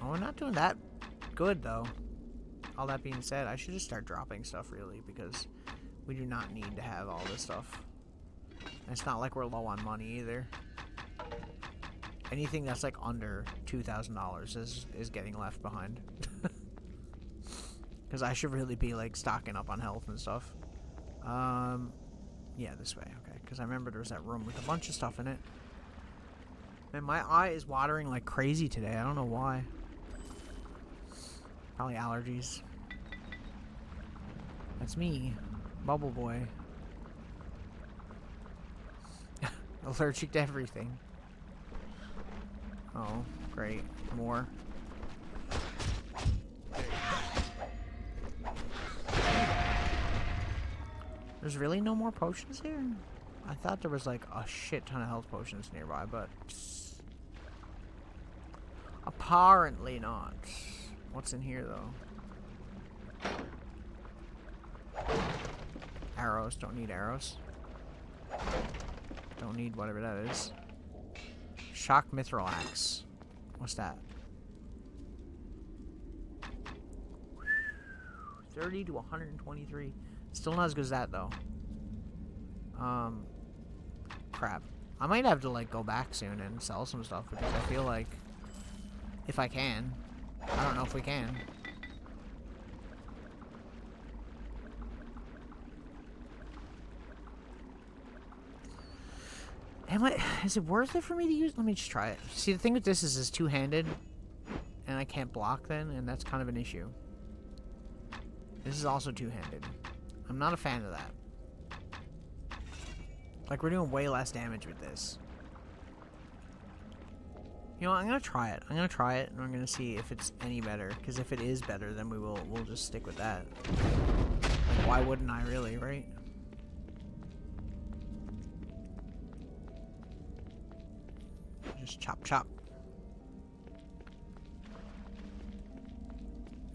Oh, we're not doing that good, though. All that being said, I should just start dropping stuff, really, because we do not need to have all this stuff. And it's not like we're low on money, either. Anything that's, like, under $2,000 is getting left behind. Because I should really be, like, stocking up on health and stuff. Yeah, this way, okay. Because I remember there was that room with a bunch of stuff in it. And my eye is watering like crazy today. I don't know why. Probably allergies. That's me. Bubble boy. Allergic to everything. Oh, great. More. There's really no more potions here? I thought there was like a shit ton of health potions nearby, but apparently not. What's in here though? Arrows. Don't need arrows. Don't need whatever that is. Shock mithril axe. What's that? 30 to 123. Still not as good as that though. Crap. I might have to like go back soon and sell some stuff because I feel like if I can. I don't know if we can. Is it worth it for me to use? Let me just try it. See, the thing with this is it's two-handed and I can't block then, and that's kind of an issue. This is also two-handed. I'm not a fan of that. Like, we're doing way less damage with this. You know what, I'm gonna try it. I'm gonna try it, and I'm gonna see if it's any better. Because if it is better, then we'll just stick with that. Like, why wouldn't I really, right? Just chop chop.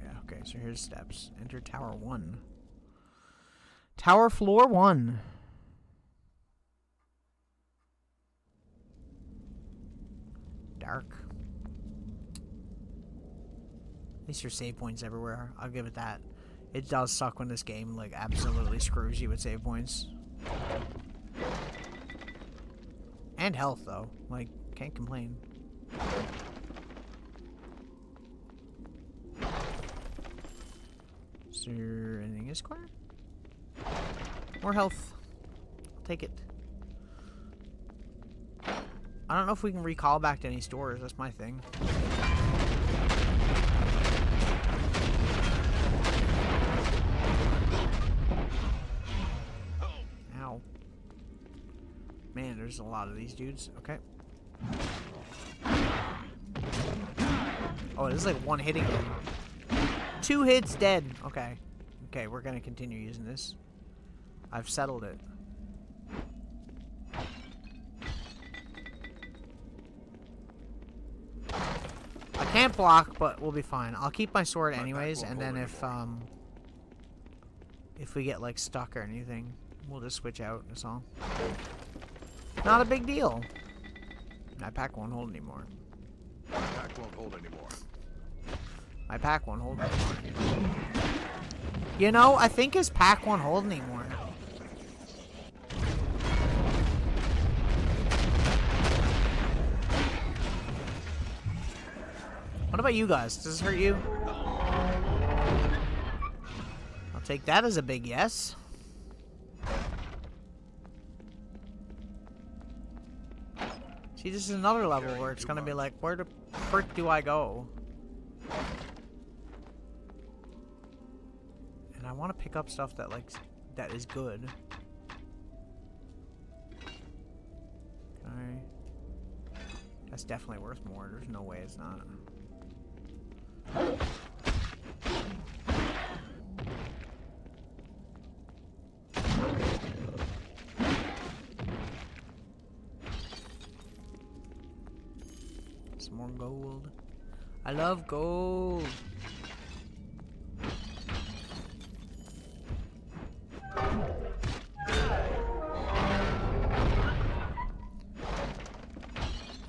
Yeah, okay, so here's steps. Enter Tower 1. Tower Floor 1. Dark. At least there's save points everywhere. I'll give it that. It does suck when this game, like, absolutely screws you with save points. And health, though. Like, can't complain. Is there anything in this corner? More health. I'll take it. I don't know if we can recall back to any stores. That's my thing. Ow. Man, there's a lot of these dudes. Okay. Oh, this is like one hitting him. 2 hits, dead. Okay. Okay, we're gonna continue using this. I've settled it. I can't block, but we'll be fine. I'll keep my sword anyways, and then if if we get like stuck or anything, we'll just switch out. That's all. Not a big deal. My pack won't hold anymore. My pack won't hold anymore. My pack won't hold anymore. You know, I think his pack won't hold anymore. What about you guys? Does this hurt you? I'll take that as a big yes. See, this is another level where it's gonna be like, where the frick do I go? And I want to pick up stuff that that is good. Okay. That's definitely worth more. There's no way it's not. Some more gold. I love gold.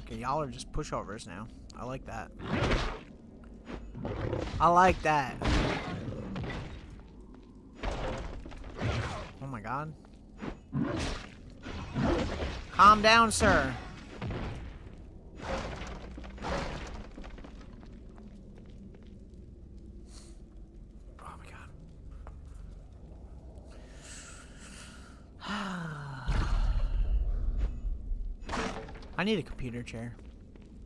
Okay, y'all are just pushovers now. I like that. I like that. Oh my god. Calm down, sir. Oh my god. I need a computer chair.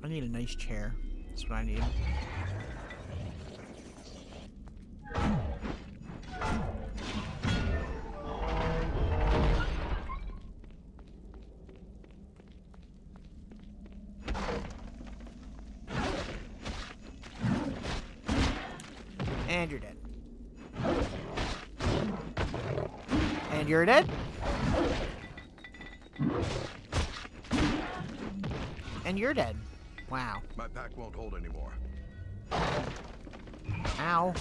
I need a nice chair. That's what I need. And you're dead. And you're dead. And you're dead. Wow. My pack won't hold anymore. Ow.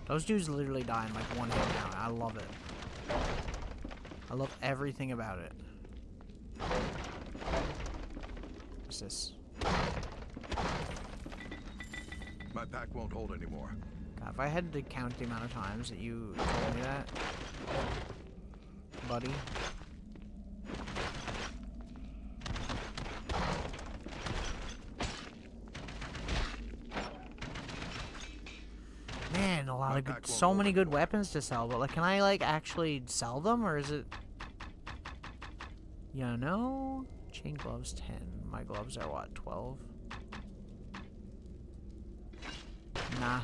Those dudes literally die in like one hit now. I love it. I love everything about it. What's this? My pack won't hold anymore. God, if I had to count the amount of times that you told me that, buddy. Man, a lot of good, so many good weapons to sell, but like, can I like actually sell them, or is it? You know, chain gloves 10. My gloves are what, 12? Nah.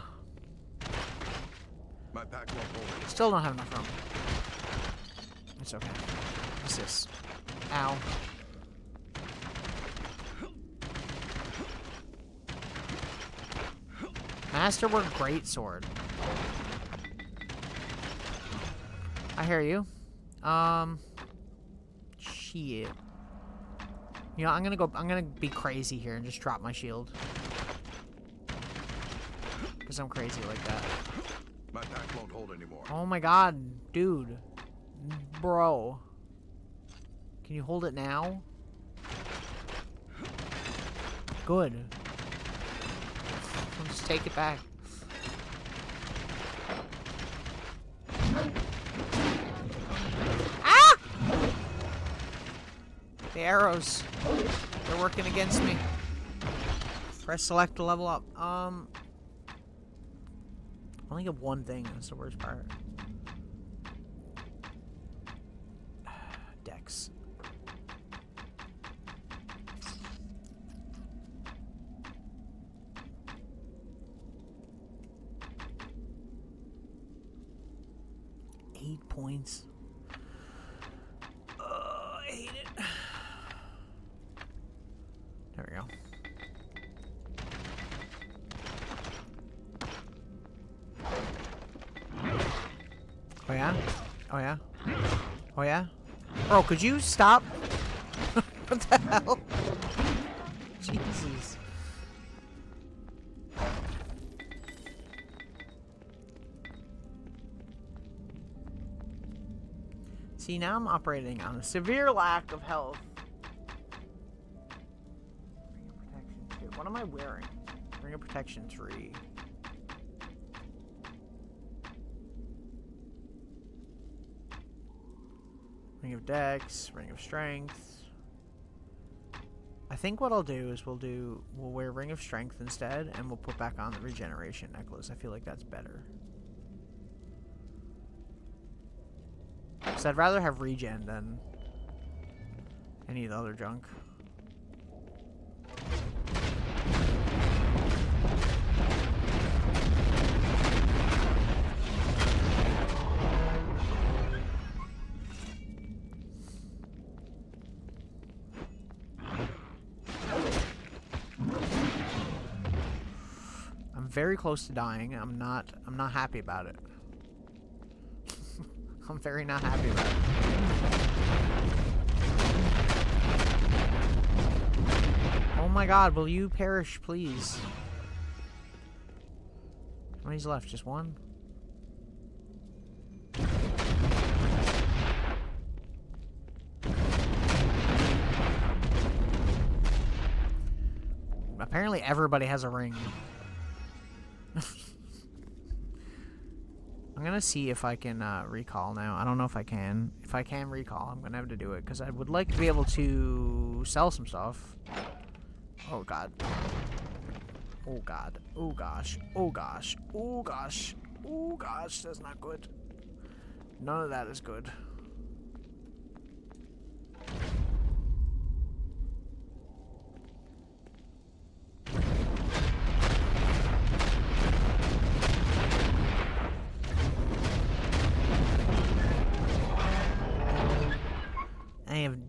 My pack won't hold anymore. Still don't have enough room. It's okay. What's this? Ow. Masterwork Greatsword. I hear you. Shit. You know, I'm gonna be crazy here and just drop my shield. Because I'm crazy like that. My pack won't hold anymore. Oh my god, dude. Bro. Can you hold it now? Good. I'll just take it back. Ah! The arrows. They're working against me. Press select to level up. I only get one thing. That's the worst part. Dex. Eight points. I hate it. There we go. Oh yeah? Oh yeah? Oh yeah? Bro, could you stop? What the hell? Jesus. See, now I'm operating on a severe lack of health. Ring of Protection 2. What am I wearing? Ring of Protection 3. Ring of Dex, Ring of Strength. I think what I'll do is we'll wear Ring of Strength instead, and we'll put back on the Regeneration Necklace. I feel like that's better. Because I'd rather have regen than any of the other junk. I'm very close to dying. I'm not happy about it. I'm very not happy about it. Oh my god, will you perish, please? How many's left? Just one? Apparently everybody has a ring. I'm gonna see if I can recall now. I don't know if I can. If I can recall, I'm gonna have to do it because I would like to be able to sell some stuff. Oh god. Oh god. Oh gosh. Oh gosh. Oh gosh. Oh gosh. That's not good. None of that is good.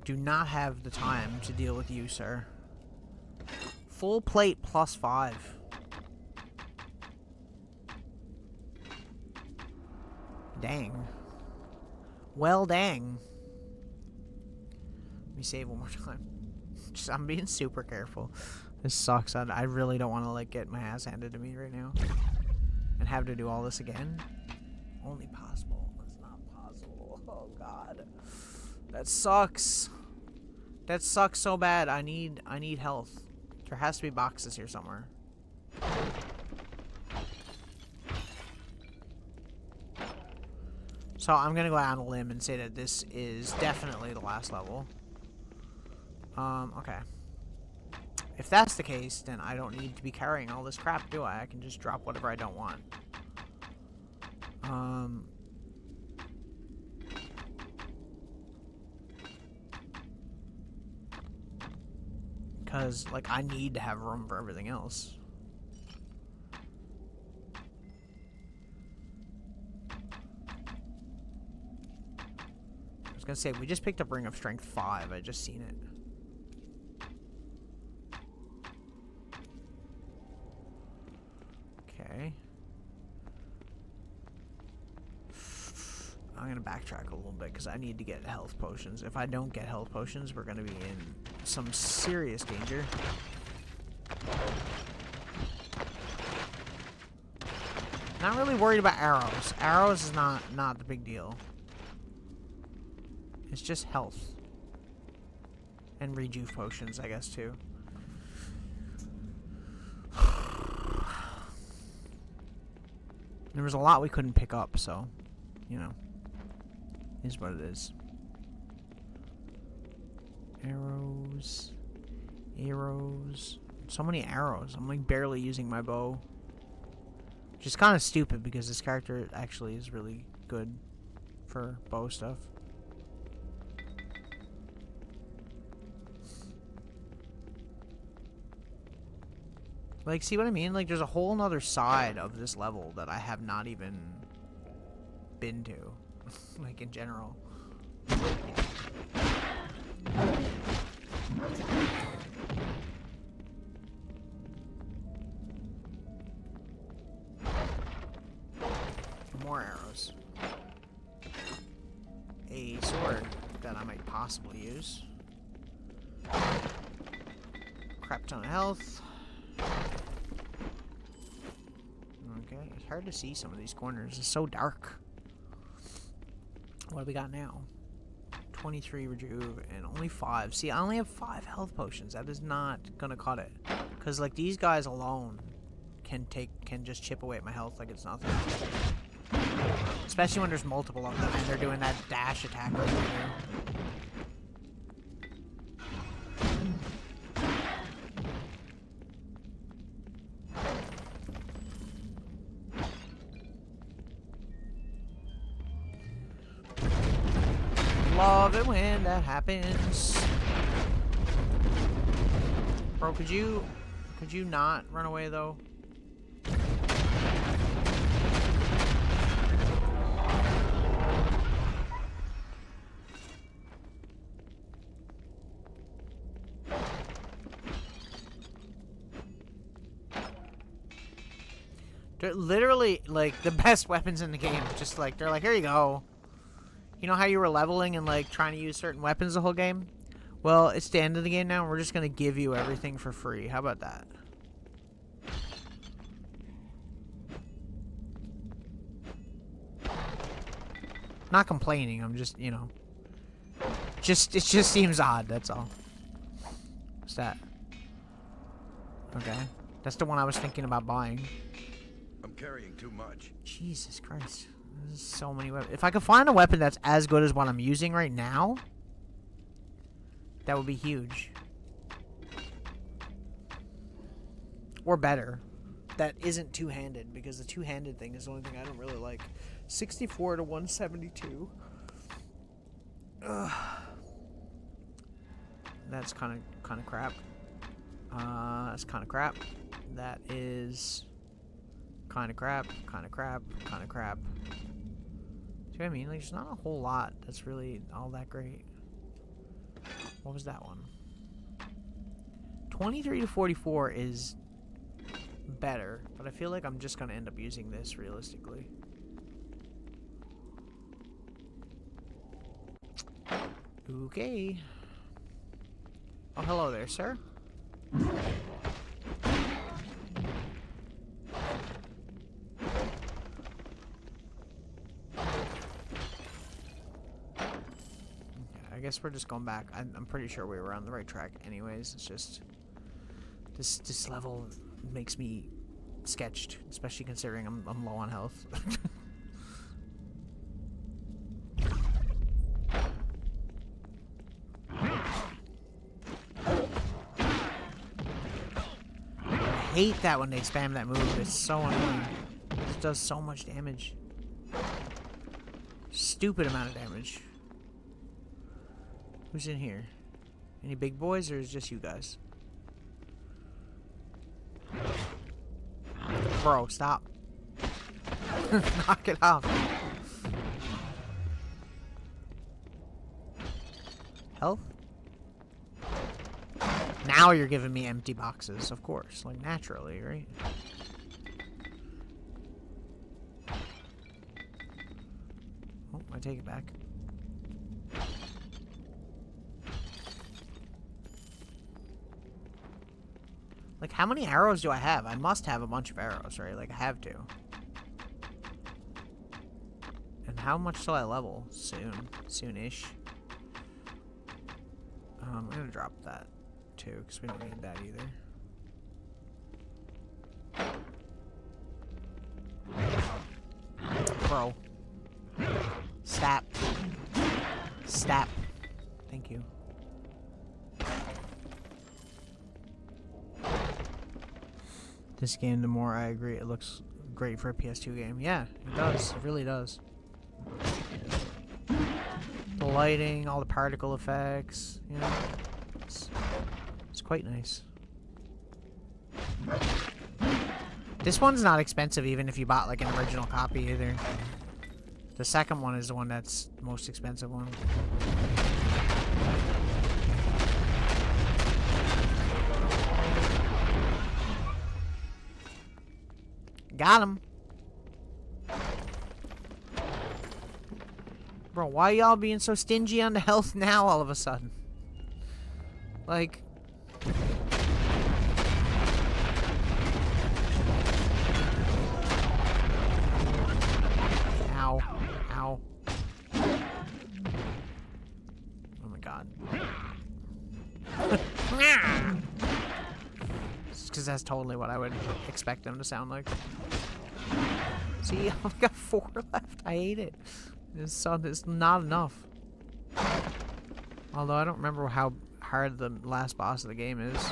Do not have the time to deal with you, sir. Full plate plus 5. Dang. Well, dang. Let me save one more time. I'm being super careful. This sucks. I really don't want to like get my ass handed to me right now and have to do all this again. Only possible. That's not possible. Oh god. That sucks. That sucks so bad. I need health. There has to be boxes here somewhere. So I'm gonna go out on a limb and say that this is definitely the last level. Okay. If that's the case, then I don't need to be carrying all this crap, do I? I can just drop whatever I don't want. Because, like, I need to have room for everything else. I was gonna say, we just picked up Ring of Strength 5. I just seen it. Okay. I'm gonna backtrack a little bit because I need to get health potions. If I don't get health potions, we're gonna be in some serious danger. Not really worried about arrows. Arrows is not the big deal. It's just health. And rejuve potions, I guess, too. There was a lot we couldn't pick up, so, you know. Is what it is. Arrows. Arrows. So many arrows. I'm like barely using my bow. Which is kind of stupid because this character actually is really good for bow stuff. Like, see what I mean? Like, there's a whole nother side of this level that I have not even been to. Like, in general. More arrows. A sword that I might possibly use. Crap ton of health. Okay, it's hard to see some of these corners. It's so dark. What do we got now? 23 rejuve and only 5. See, I only have 5 health potions. That is not gonna cut it. Cause like these guys alone can just chip away at my health like it's nothing. Especially when there's multiple of them and they're doing that dash attack like they do. Love it when that happens. Bro, could you not run away though? They're literally like the best weapons in the game. Just like they're like, here you go. You know how you were leveling and like trying to use certain weapons the whole game? Well, it's the end of the game now, and we're just gonna give you everything for free. How about that? Not complaining. I'm just, you know, it just seems odd. That's all. What's that? Okay, that's the one I was thinking about buying. I'm carrying too much. Jesus Christ. There's so many weapons. If I could find a weapon that's as good as what I'm using right now, that would be huge. Or better. That isn't two-handed, because the two-handed thing is the only thing I don't really like. 64 to 172. Ugh. That's kind of crap. That's kind of crap. That is kind of crap. Kind of crap. Kind of crap. See what I mean? Like, there's not a whole lot that's really all that great. What was that one? 23 to 44 is better, but I feel like I'm just gonna end up using this realistically. Okay. Oh, hello there, sir. I guess we're just going back. I'm pretty sure we were on the right track anyways. It's just this level makes me sketched, especially considering I'm low on health. I hate that when they spam that move. It's so annoying. It does so much damage. Stupid amount of damage. Who's in here? Any big boys, or is it just you guys? Bro, stop. Knock it off. Health? Now you're giving me empty boxes, of course. Like, naturally, right? Oh, I take it back. Like, how many arrows do I have? I must have a bunch of arrows, right? Like, I have to. And how much till I level? Soon. Soon-ish. I'm gonna drop that, too, because we don't need that either. Bro. Stop. Stop. Thank you. This game, the more I agree, it looks great for a PS2 game. Yeah, it does. It really does. The lighting, all the particle effects, you know, it's quite nice. This one's not expensive even if you bought like an original copy either. The second one is the one that's the most expensive one. Got him. Bro, why y'all being so stingy on the health now all of a sudden? Like... Ow. Ow. god. Because that's totally what I would expect them to sound like. See, I only got 4 left. I hate it. It's not enough. Although I don't remember how hard the last boss of the game is.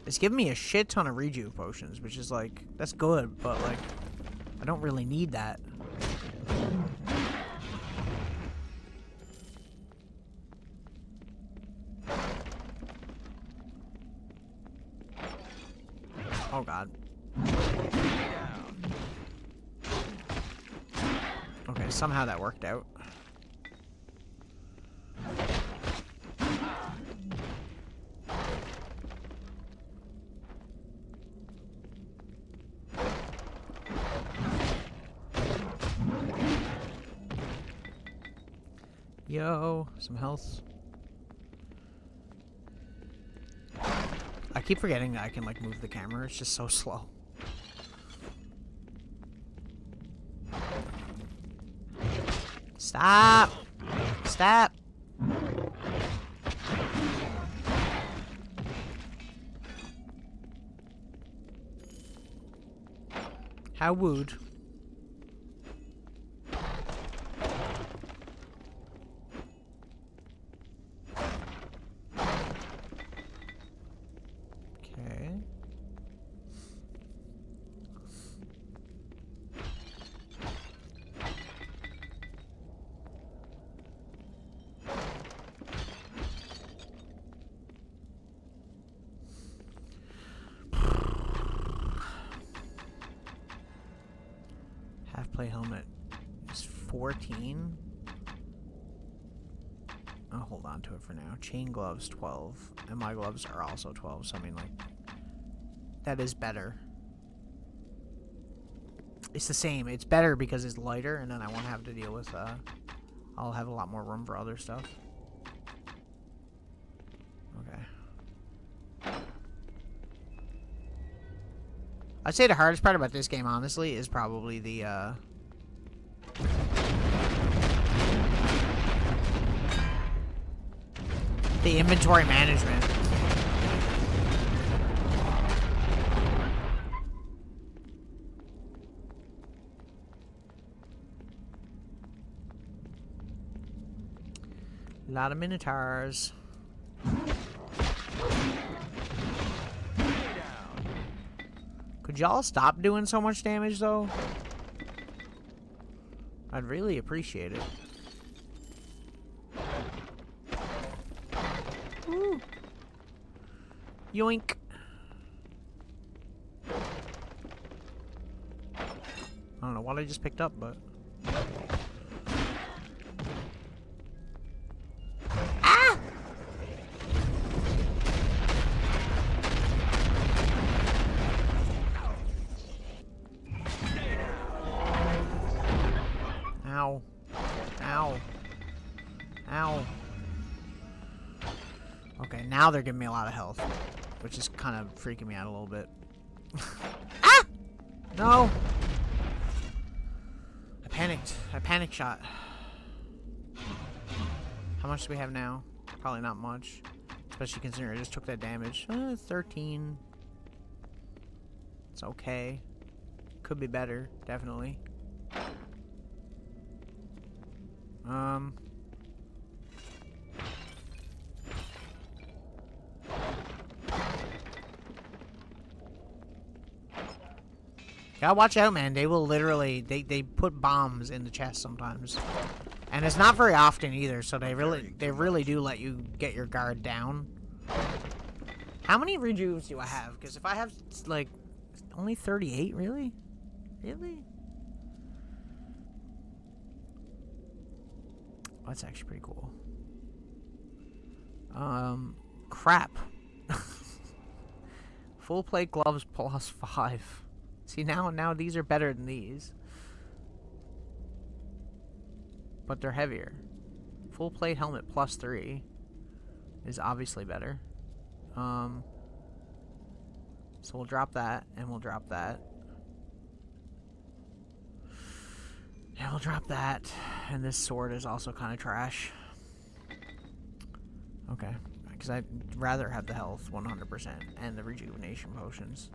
It's giving me a shit ton of rejuve potions, which is like, that's good, but like, I don't really need that. Oh god. Okay, somehow that worked out. Yo, some health. I keep forgetting that I can like move the camera. It's just so slow. Stop! Stop! How would? Okay. Half play helmet is 14. I'll hold on to it for now. Chain gloves 12, and my gloves are also 12. So I mean, like, that is better. It's the same. It's better because it's lighter, and then I won't have to deal with. I'll have a lot more room for other stuff. Okay. I'd say the hardest part about this game, honestly, is probably the inventory management. A lot of minotaurs. Could y'all stop doing so much damage, though? I'd really appreciate it. Woo. Yoink. I don't know what I just picked up, but... Ah! Ow. Ow. Ow. Okay, now they're giving me a lot of health, which is kind of freaking me out a little bit. Ah! No! I panicked. I panic shot. How much do we have now? Probably not much. Especially considering I just took that damage. 13. It's okay. Could be better, definitely. Gotta watch out, man. They will literally, they put bombs in the chest sometimes. And it's not very often either, so they really do let you get your guard down. How many rejuves do I have? Because if I have, like, only 38, really? Really? Oh, that's actually pretty cool. Crap. Full plate gloves +5. See, now these are better than these. But they're heavier. Full plate helmet +3 is obviously better. So we'll drop that, and we'll drop that. And we'll drop that. And this sword is also kind of trash. Okay. Because I'd rather have the health 100% and the rejuvenation potions.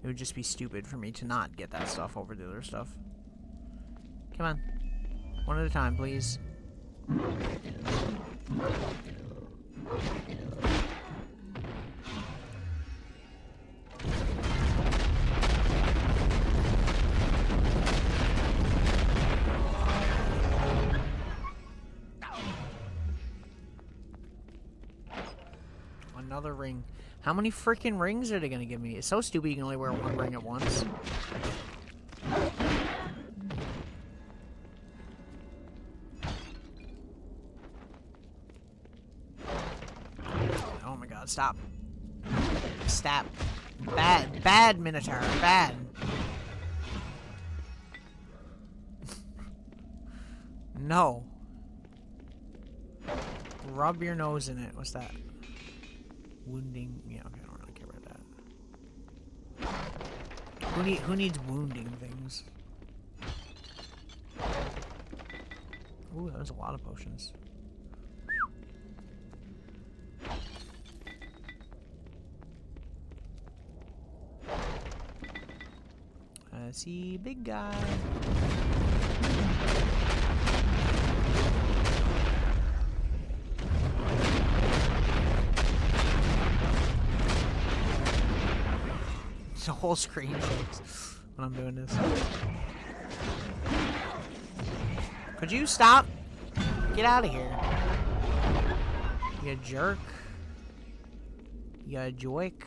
It would just be stupid for me to not get that stuff over the other stuff. Come on. One at a time, please. Another ring. How many freaking rings are they gonna give me? It's so stupid you can only wear one ring at once. Oh my god, stop. Stop. Bad Minotaur, bad. No. Rub your nose in it. What's that? Wounding. Yeah, okay, I don't really care about that. Who needs wounding things? Ooh, that was a lot of potions. I see big guy. The whole screen shakes when I'm doing this. Could you stop? Get out of here. You jerk. You joik.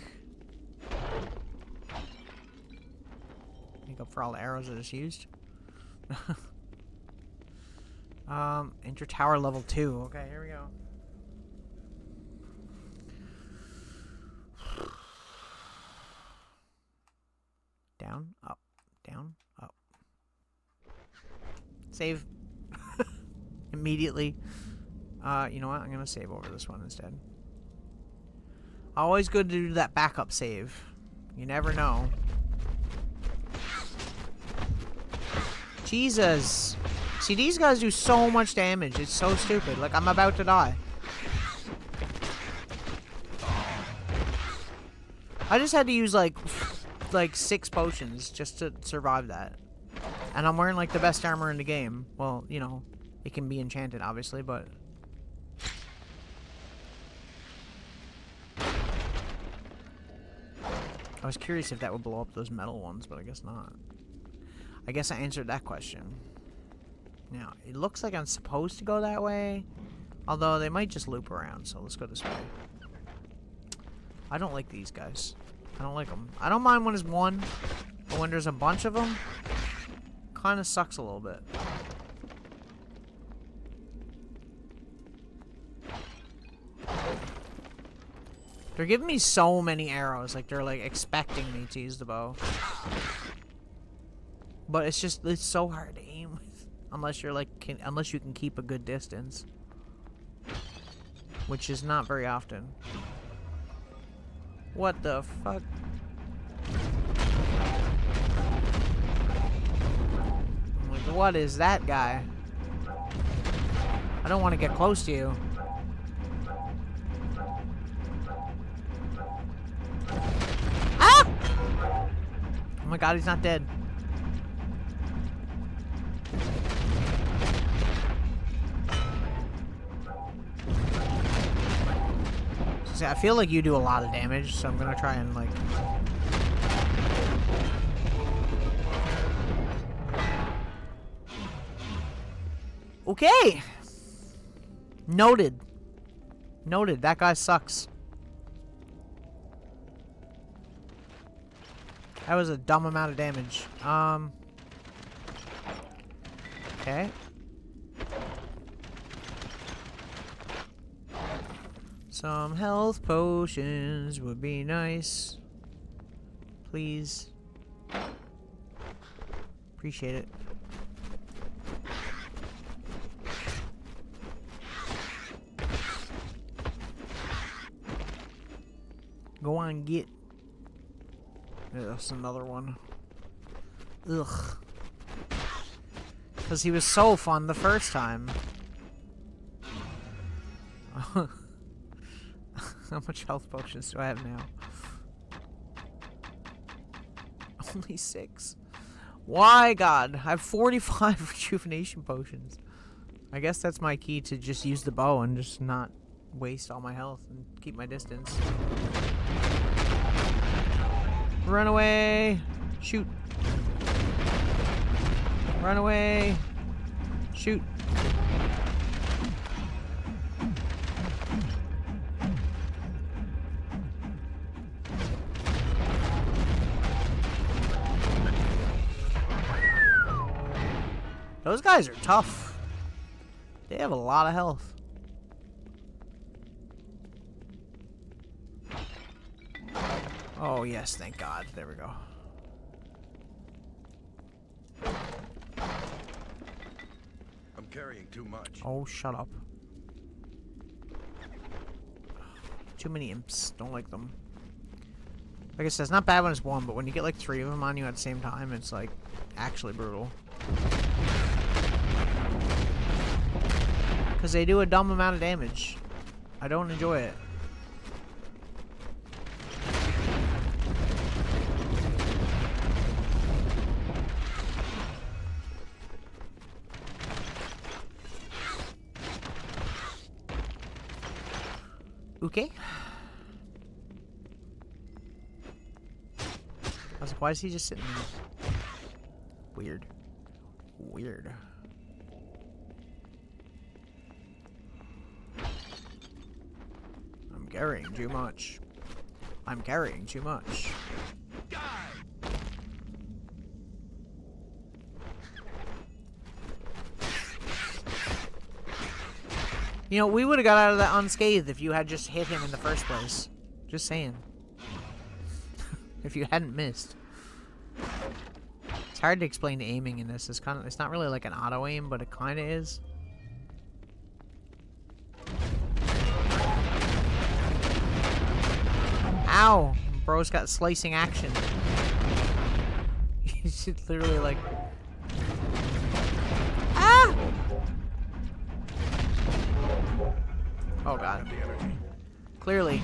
Make up for all the arrows I just used. Enter tower level 2. Okay, here we go. Down, up, down, up. Save. Immediately. You know what? I'm gonna save over this one instead. Always good to do that backup save. You never know. Jesus. See, these guys do so much damage. It's so stupid. Like, I'm about to die. I just had to use, like 6 potions just to survive that. And I'm wearing, like, the best armor in the game. Well, you know, it can be enchanted, obviously, but... I was curious if that would blow up those metal ones, but I guess not. I guess I answered that question. Now, it looks like I'm supposed to go that way. Although, they might just loop around, so let's go this way. I don't like these guys. I don't like them. I don't mind when there's one, but when there's a bunch of them, kind of sucks a little bit. They're giving me so many arrows, like they're like expecting me to use the bow. But it's just, it's so hard to aim with, unless you're like, unless you can keep a good distance, which is not very often. What the fuck? I'm like, what is that guy? I don't want to get close to you. Ah! Oh my god, he's not dead. See, I feel like you do a lot of damage, so I'm gonna try and like... Okay! Noted. Noted, that guy sucks. That was a dumb amount of damage. Okay. Some health potions would be nice. Please. Appreciate it. Go on, get. Yeah, that's another one. Ugh. Because he was so fun the first time. How much health potions do I have now? Only 6. Why, God? I have 45 rejuvenation potions. I guess that's my key to just use the bow and just not waste all my health and keep my distance. Run away! Shoot! Run away! Shoot! Those guys are tough. They have a lot of health. Oh, yes, thank God. There we go. I'm carrying too much. Oh, shut up. Too many imps. Don't like them. Like I said, it's not bad when it's one, but when you get like 3 of them on you at the same time, it's like actually brutal. Because they do a dumb amount of damage. I don't enjoy it. Okay. I was like, why is he just sitting there? Weird. Weird. I'm carrying too much. I'm carrying too much. You know, we would have got out of that unscathed if you had just hit him in the first place. Just saying. If you hadn't missed. It's hard to explain the aiming in this. It's not really like an auto aim, but it kind of is. Ow! Bro's got slicing action. He's literally like... Ah! Oh God. Clearly.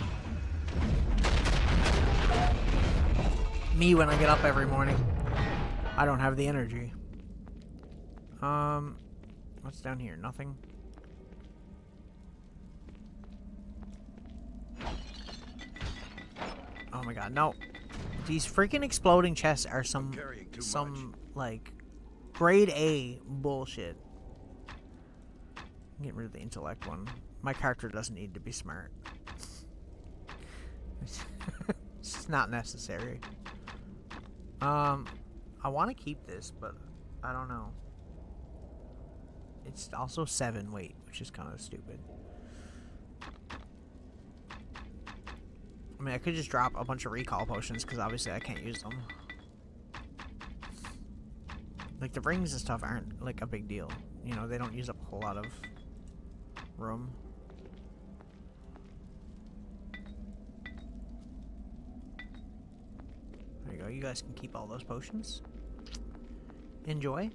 Me when I get up every morning. I don't have the energy. What's down here? Nothing? Oh my God, no. These freaking exploding chests are some like grade A bullshit. I'm getting rid of the intellect one. My character doesn't need to be smart. It's not necessary. I want to keep this, but I don't know. It's also 7 weight, which is kind of stupid. I mean, I could just drop a bunch of recall potions, because obviously I can't use them. Like, the rings and stuff aren't, like, a big deal. You know, they don't use up a whole lot of room. There you go. You guys can keep all those potions. Enjoy.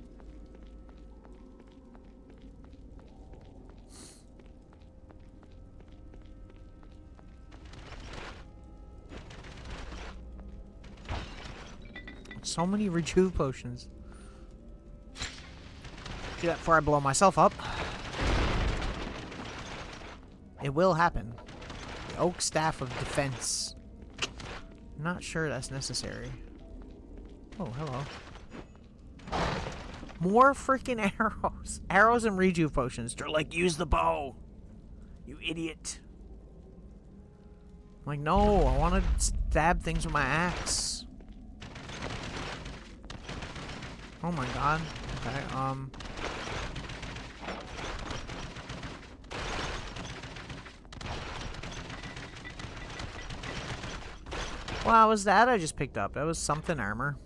So many rejuve potions. Do that before I blow myself up. It will happen. The Oak Staff of Defense. Not sure that's necessary. Oh, hello. More freaking arrows. Arrows and rejuve potions. They're like, use the bow. You idiot. I'm like, no, I want to stab things with my axe. Oh my God. Okay, Wow, was that I just picked up? That was something armor.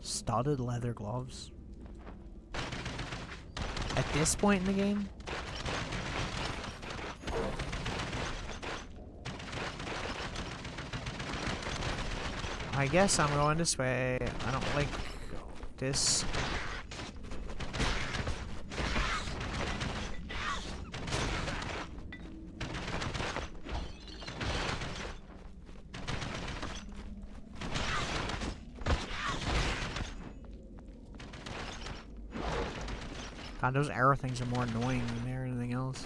Studded leather gloves. At this point in the game? I guess I'm going this way. I don't like this. God, those arrow things are more annoying than anything else.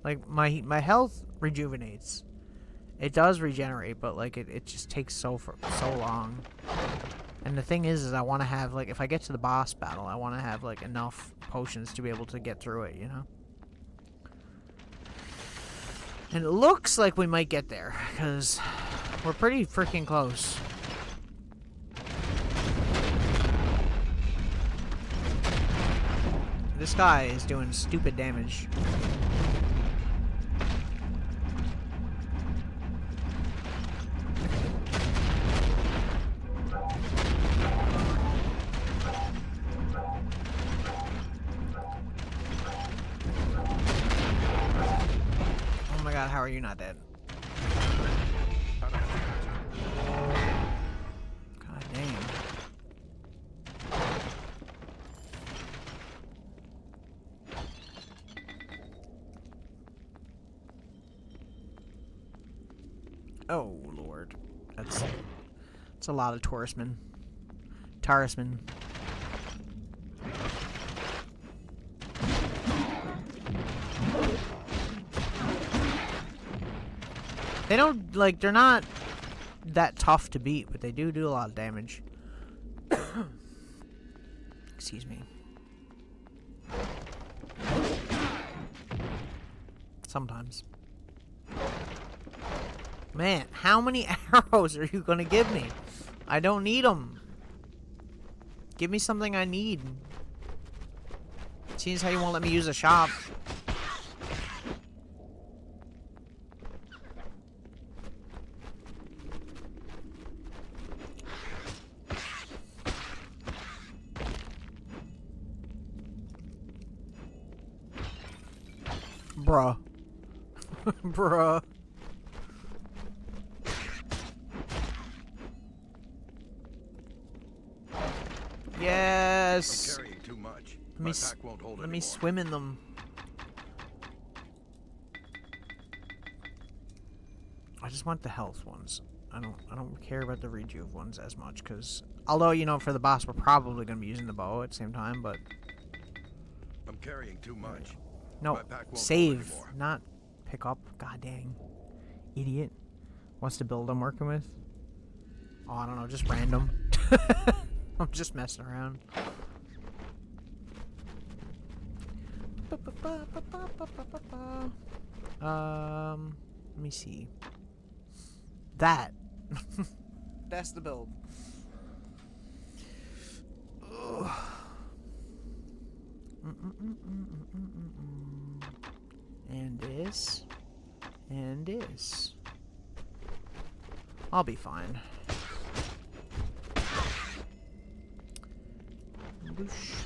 Like, my health rejuvenates. It does regenerate, but like it just takes so long. And the thing is I want to have, like, if I get to the boss battle, I want to have like enough potions to be able to get through it, you know? And it looks like we might get there, because we're pretty freaking close. This guy is doing stupid damage. Oh my god, how are you not dead? God damn. Oh lord, that's a lot of Taurusmen. They don't, like, they're not that tough to beat, but they do a lot of damage. Excuse me. Sometimes. Man, how many arrows are you gonna give me? I don't need them. Give me something I need. Seems how you won't let me use a shop. Bruh. Bruh. Yes. I'm carrying too much. Let me swim in them. I just want the health ones. I don't care about the rejuve ones as much, because although, you know, for the boss we're probably gonna be using the bow at the same time, but I'm carrying too much. no, save, not pick up. God dang, idiot. What's the build I'm working with? Oh, I don't know, just random. I'm just messing around. Let me see. That. That's the build. Ugh. And this. And this. I'll be fine. Boosh.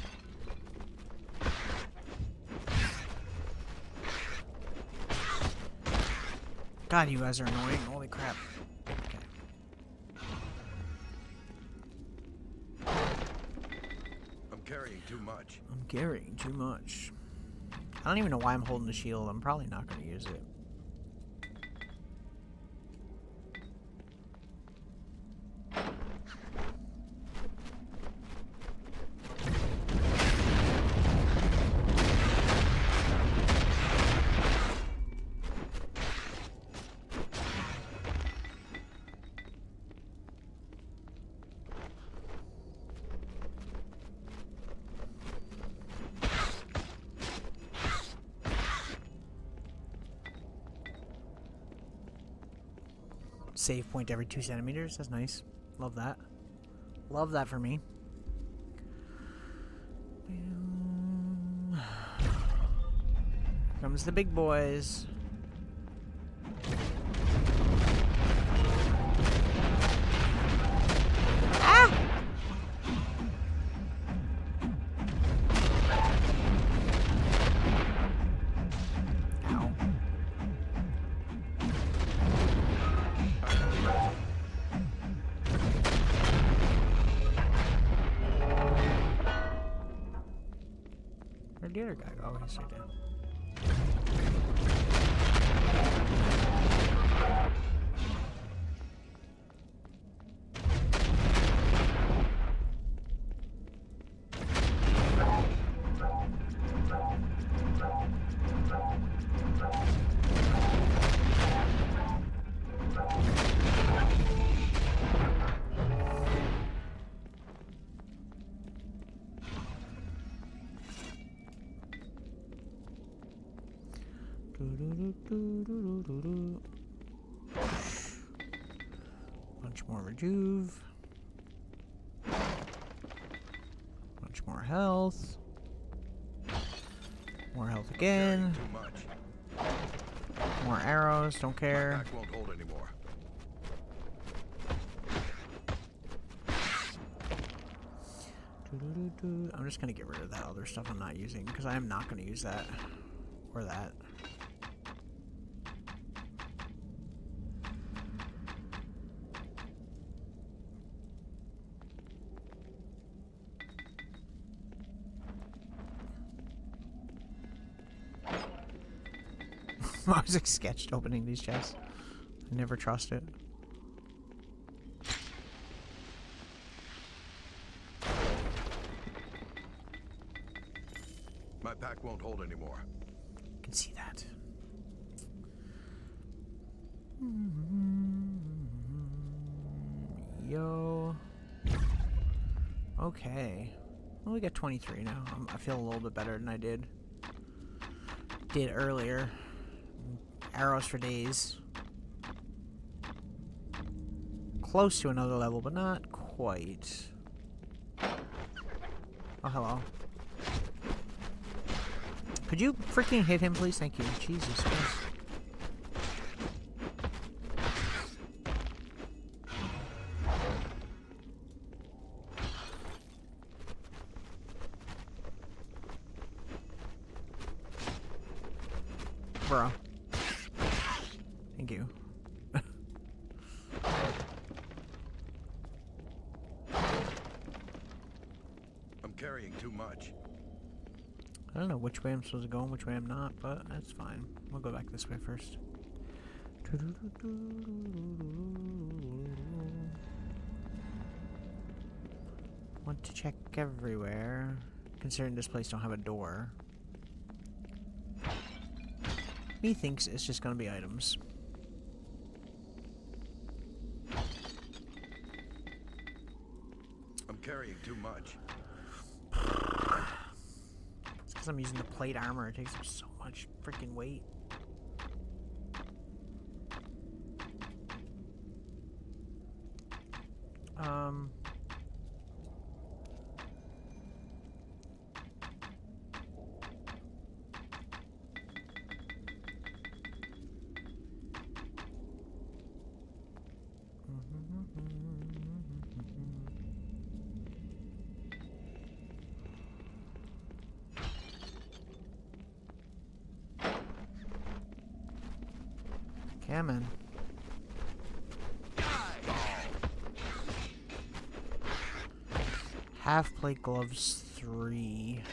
God, you guys are annoying. Holy crap. Okay. I'm carrying too much. I'm carrying too much. I don't even know why I'm holding the shield. I'm probably not going to use it. Save point every 2 centimeters. That's nice. Love that. Love that for me. comes the big boys. Ah! Ow. Where'd the other guy go? Oh, he's right there. Bunch more rejuve. Bunch more health. More health again. Too much. More arrows, don't My care. pack won't hold anymore. I'm just gonna get rid of that other stuff I'm not using, because I am not gonna use that. Or that. I was like sketched opening these chests. I never trust it. My pack won't hold anymore. I can see that. Yo. Okay. Well, we got 23 now. I feel a little bit better than I did earlier. Arrows for days. Close to another level, but not quite. Oh, hello. Could you freaking hit him, please? Thank you. Jesus Christ. Bro. Thank you. I'm carrying too much. I don't know which way I'm supposed to go and which way I'm not, but that's fine. We'll go back this way first. Want to check everywhere, considering this place don't have a door. Methinks it's just gonna be items. I'm carrying too much. It's because I'm using the plate armor. It takes up so much freaking weight. Yeah, man. Half plate gloves 3.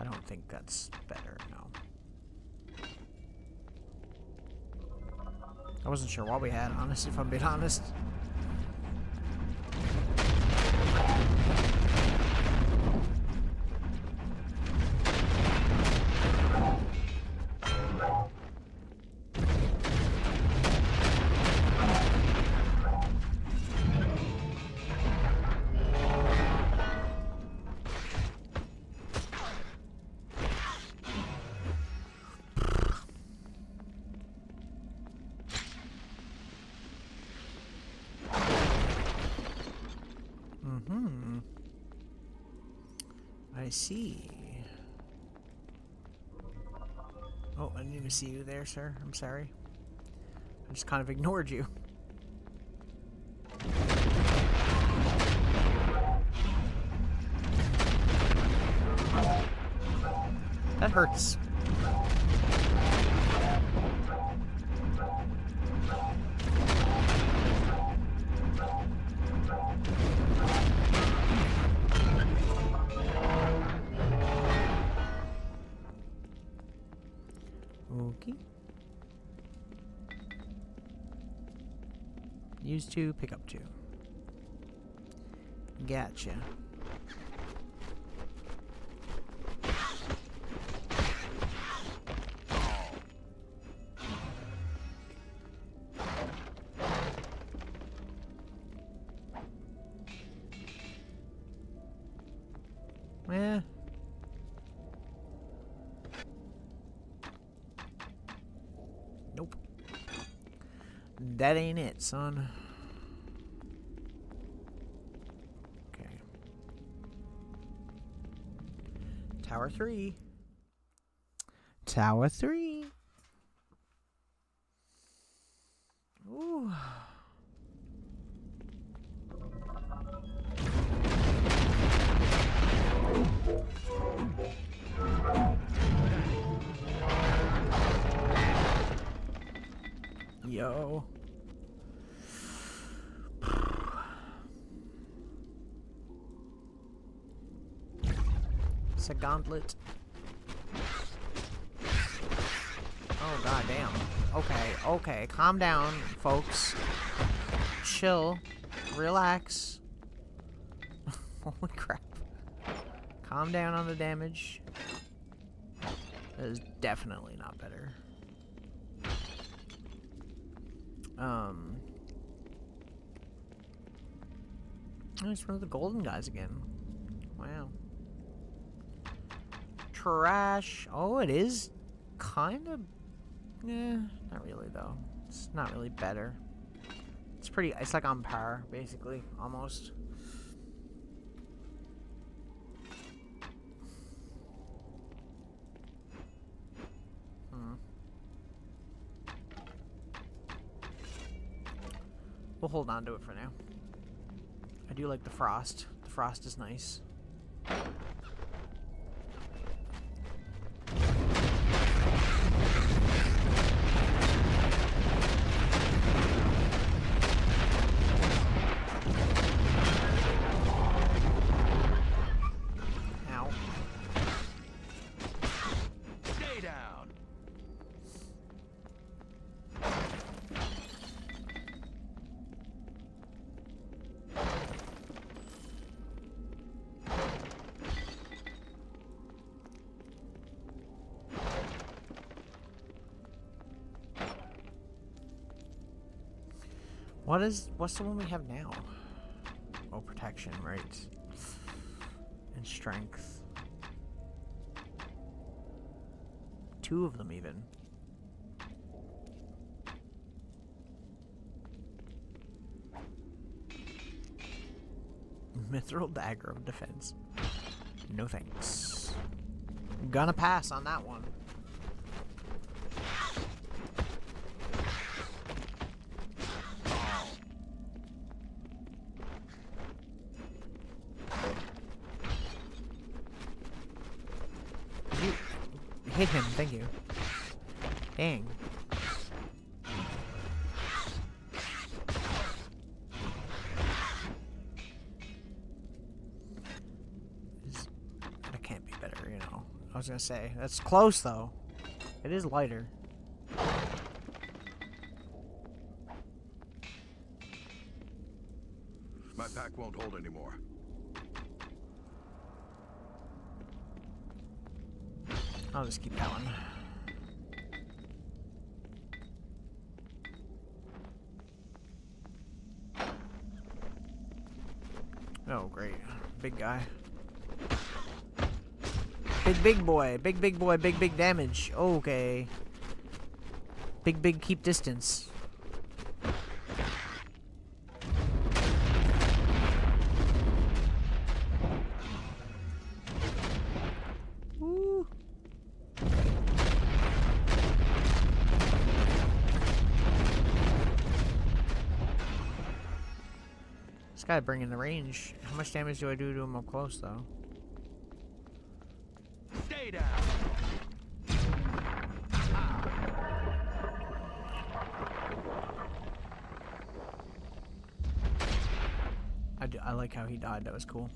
I don't think that's better, no. I wasn't sure what we had, honestly, if I'm being honest. I see. Oh, I didn't even see you there, sir. I'm sorry. I just kind of ignored you. That hurts. Okay. Use 2, pick up 2. Gotcha. Yeah. Nope. That ain't it, son. Okay. Tower 3. Tower 3. Ooh. Yo. It's a gauntlet. Oh, goddamn. Okay, okay. Calm down, folks. Chill. Relax. Holy crap. Calm down on the damage. That is definitely not better. It's one of the golden guys again. Wow. Trash. Oh, it is kind of... Yeah, not really, though. It's not really better. It's pretty... It's like on par, basically. Almost. We'll hold on to it for now. I do like the frost. The frost is nice. Ow. Stay down. What's the one we have now? Oh, protection, right. And strength. 2 of them even. Mithril dagger of defense. No thanks. Gonna pass on that one. Hit him, thank you. Dang. That can't be better, you know. I was gonna say, that's close though. It is lighter. My pack won't hold anymore. I'll just keep going. Oh, great. Big guy. Big boy. Big boy. Big damage. Okay. Big keep distance. Woo. Gotta bring in the range. How much damage do I do to him up close, though? Stay down. I like how he died. That was cool.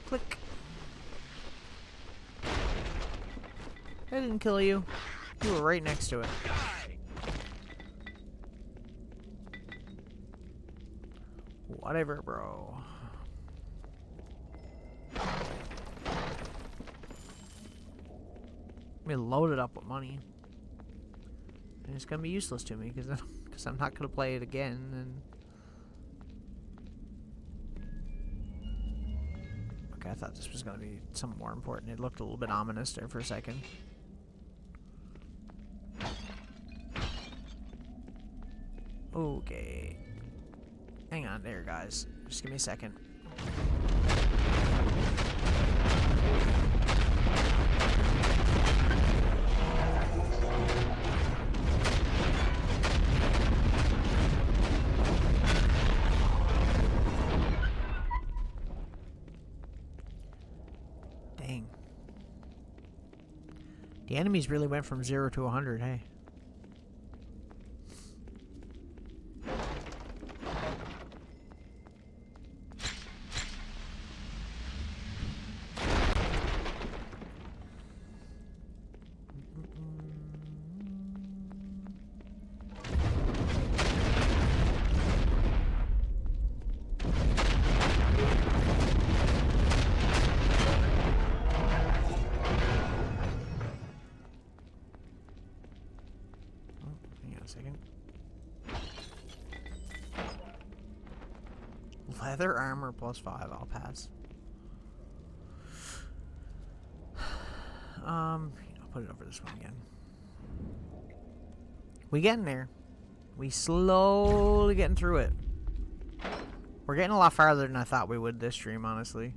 Click. I didn't kill you. You were right next to it. Whatever, bro. We loaded up with money. And it's gonna be useless to me because I'm not gonna play it again. And okay, I thought this was gonna be something more important. It looked a little bit ominous there for a second. Okay. Hang on there, guys. Just give me a second. Dang. The enemies really went from 0 to 100, hey. Leather armor +5, I'll pass. I'll put it over this one again. We getting there. We slowly getting through it. We're getting a lot farther than I thought we would this stream, honestly.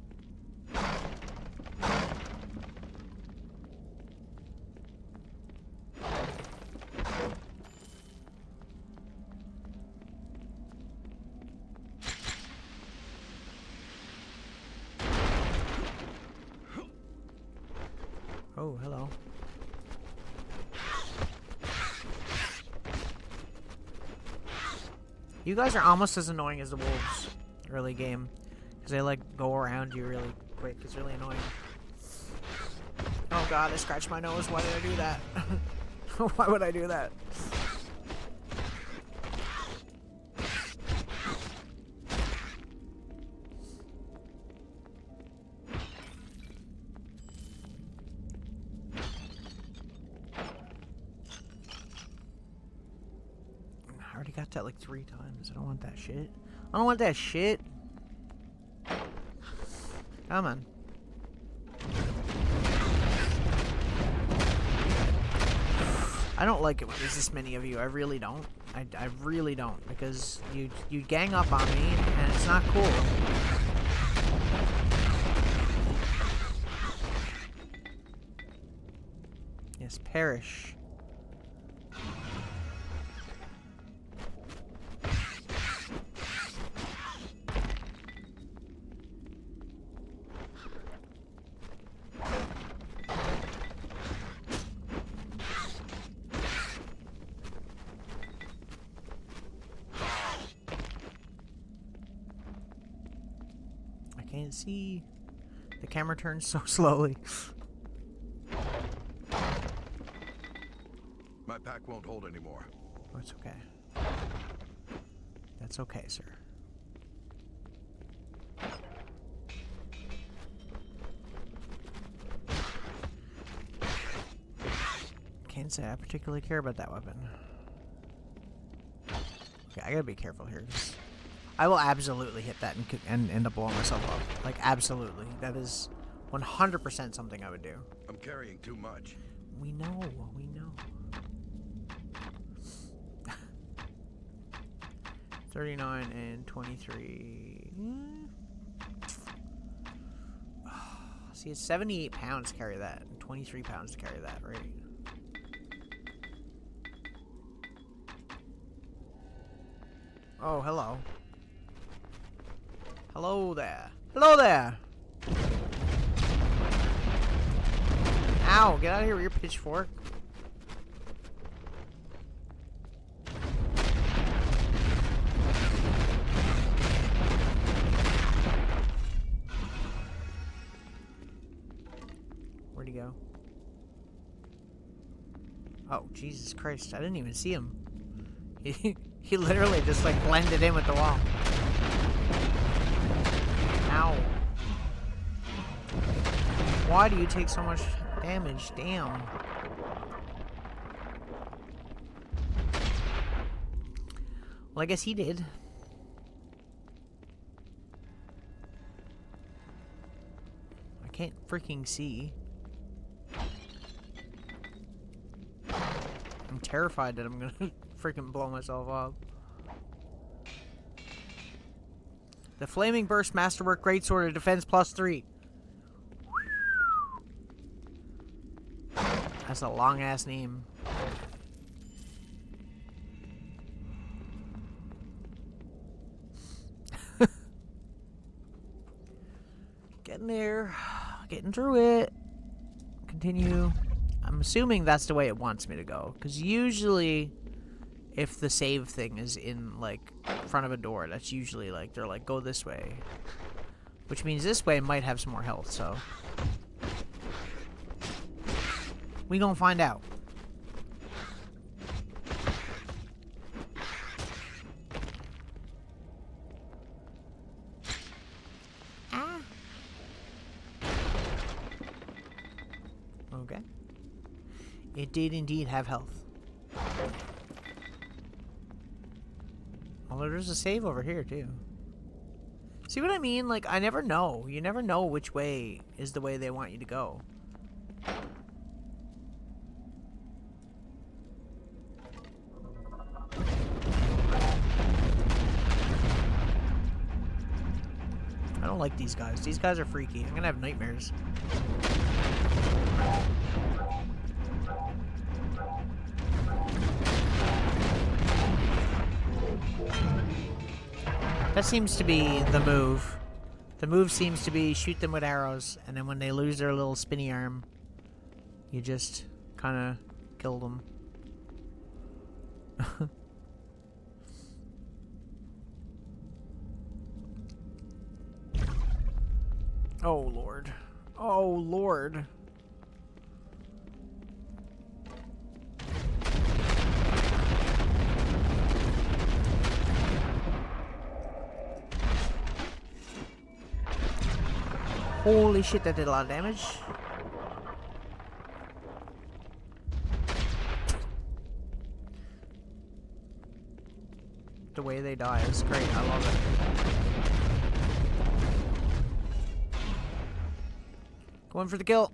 Oh, hello. You guys are almost as annoying as the wolves early game. Because they like go around you really quick. It's really annoying. Oh god, I scratched my nose. Why did I do that? Why would I do that? I already got that like 3 times. I don't want that shit. I don't want that shit. Come on. I don't like it when there's this many of you. I really don't. I really don't. Because you gang up on me and it's not cool. Yes, perish. Can't see. The camera turns so slowly. My pack won't hold anymore. Oh, it's okay. That's okay, sir. Can't say I particularly care about that weapon. Okay, I gotta be careful here. I will absolutely hit that and end up blowing myself up. Like, absolutely. That is 100% something I would do. I'm carrying too much. We know. We know. 39 and 23. See, it's 78 pounds to carry that, and 23 pounds to carry that, right? Oh, hello. Hello there. Hello there! Ow, get out of here with your pitchfork. Where'd he go? Oh, Jesus Christ, I didn't even see him. He literally just like blended in with the wall. Ow. Why do you take so much damage? Damn. Well, I guess he did. I can't freaking see. I'm terrified that I'm gonna freaking blow myself up. The Flaming Burst Masterwork Greatsword of Defense +3. That's a long ass name. Getting there. Getting through it. Continue. I'm assuming that's the way it wants me to go. Because usually, if the save thing is in, like, front of a door, that's usually, like, they're like, go this way. Which means this way might have some more health, so. We gonna find out. Ah. Okay. It did indeed have health. Although there's a save over here, too. See what I mean? Like, I never know. You never know which way is the way they want you to go. I don't like these guys. These guys are freaky. I'm gonna have nightmares. That seems to be the move. The move seems to be shoot them with arrows, and then when they lose their little spinny arm, you just kind of kill them. Oh, Lord. Oh, Lord. Holy shit, that did a lot of damage. The way they die is great. I love it. Going for the kill.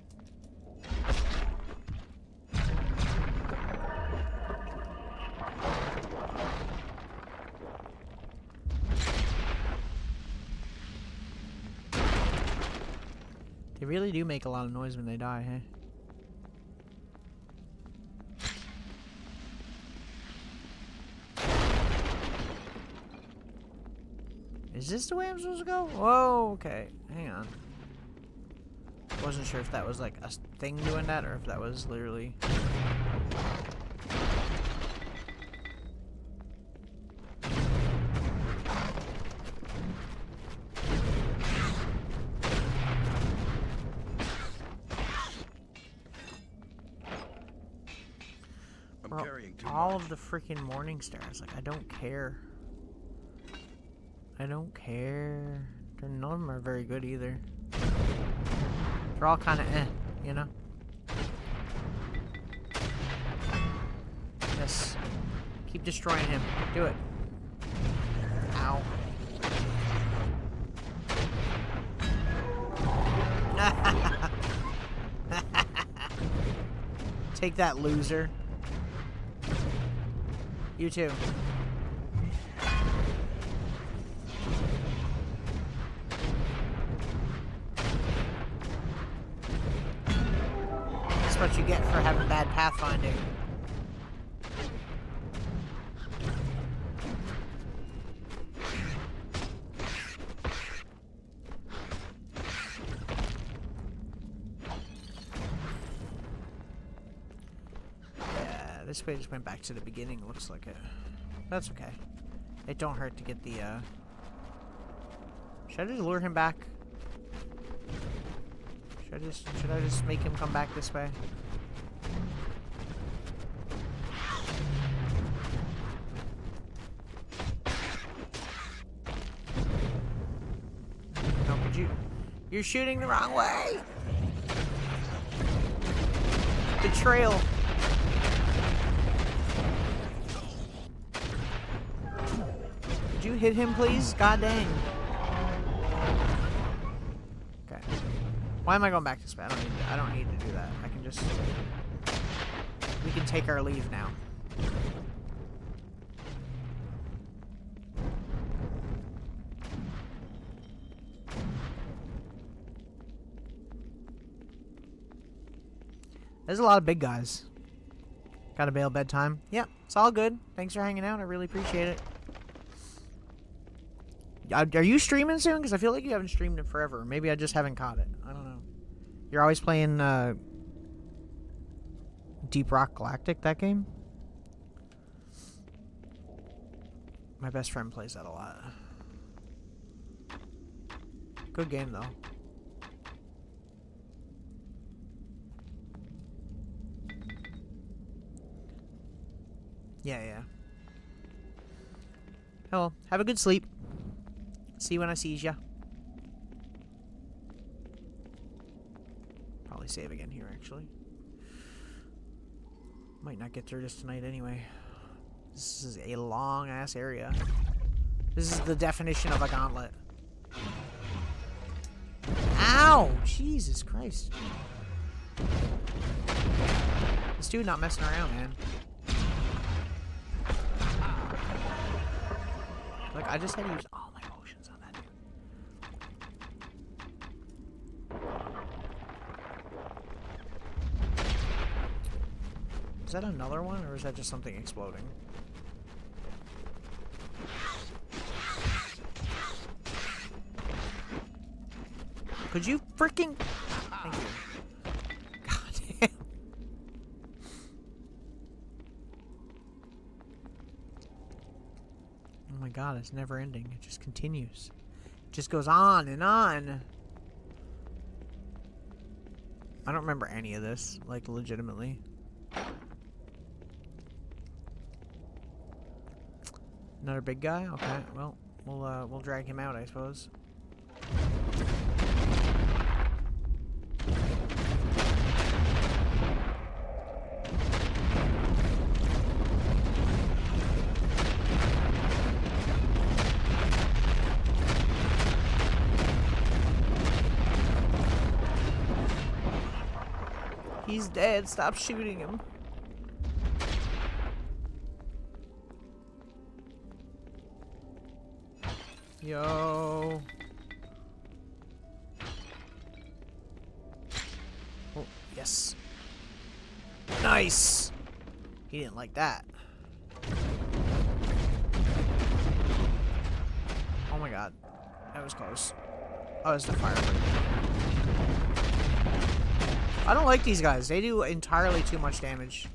They really do make a lot of noise when they die, hey? Is this the way I'm supposed to go? Whoa, okay. Hang on. Wasn't sure if that was like a thing doing that or if that was literally... I'm carrying too all much. of the freaking morning stars. Like, I don't care. I don't care. None of them are very good either. They're all kind of you know? Yes. Keep destroying him. Do it. Ow. Take that, loser. You too. what you get for having bad pathfinding. Yeah, this way just went back to the beginning, looks like it. That's okay. It don't hurt to get the, Should I just lure him back? Should I just make him come back this way? No, could you? You're shooting the wrong way! Betrayal. Could you hit him, please? God dang. Okay. Why am I going back this way? I don't need to do that. I can just... We can take our leave now. There's a lot of big guys. Gotta bail bedtime. Yep, it's all good. Thanks for hanging out. I really appreciate it. Are you streaming soon? Because I feel like you haven't streamed in forever. Maybe I just haven't caught it. I don't know. You're always playing Deep Rock Galactic, that game? My best friend plays that a lot. Good game, though. Yeah. Hello. Have a good sleep. See you when I sees ya. Probably save again here, actually. Might not get through this tonight anyway. This is a long-ass area. This is the definition of a gauntlet. Ow! Jesus Christ. This dude not messing around, man. Like, I just had to use all my potions on that dude. Is that another one, or is that just something exploding? Could you freaking... Thank you. God damn. Oh my god, it's never ending. It just continues. It just goes on and on. I don't remember any of this, like, legitimately. Another big guy? Okay, well, we'll drag him out, I suppose. He's dead. Stop shooting him. Yo. Oh, yes. Nice. He didn't like that. Oh my god. That was close. Oh, it's the fire. I don't like these guys. They do entirely too much damage.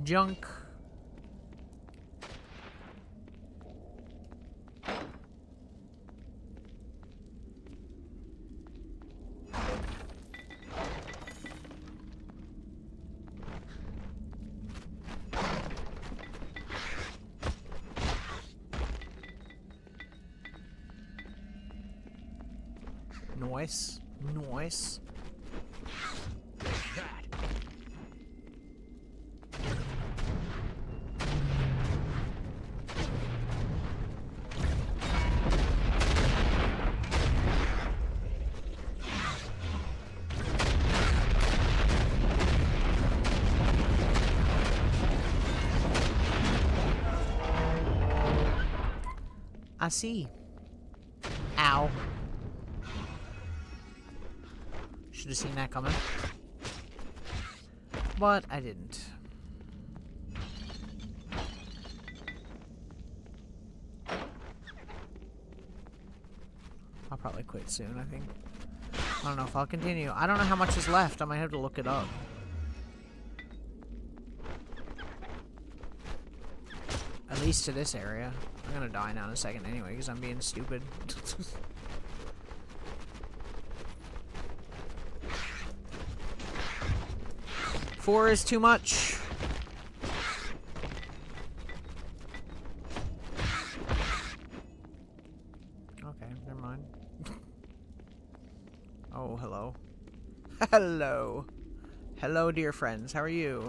Junk. Nice. Nice. I see. Ow. Should have seen that coming. But I didn't. I'll probably quit soon, I think. I don't know if I'll continue. I don't know how much is left. I might have to look it up. At least to this area. I'm gonna die now in a second anyway, because I'm being stupid. 4 is too much. Okay, never mind. Oh, hello. Hello. Hello, dear friends. How are you?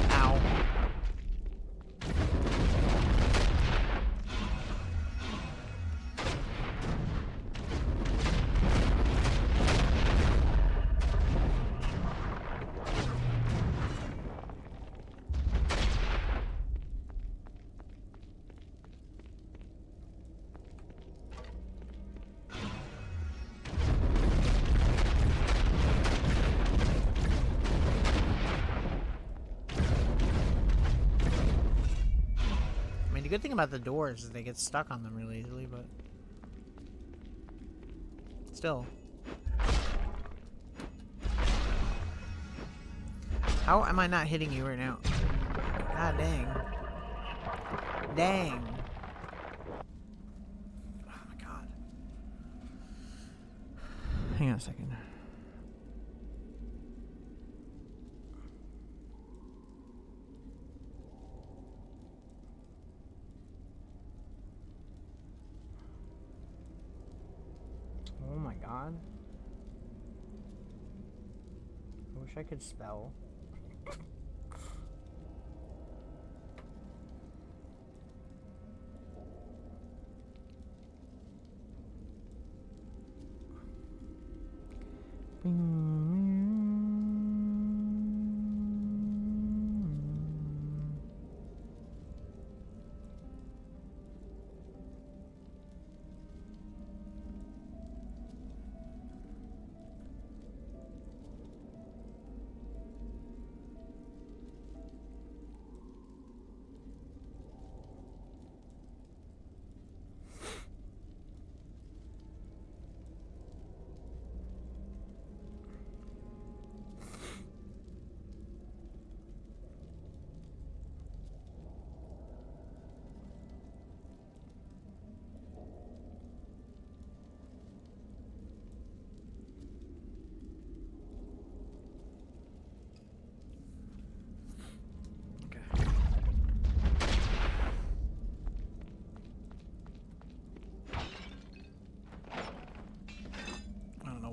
Ow. The good thing about the doors is they get stuck on them really easily, but still. How am I not hitting you right now? God dang. Dang. Oh my god. Hang on a second. Oh my god. I wish I could spell.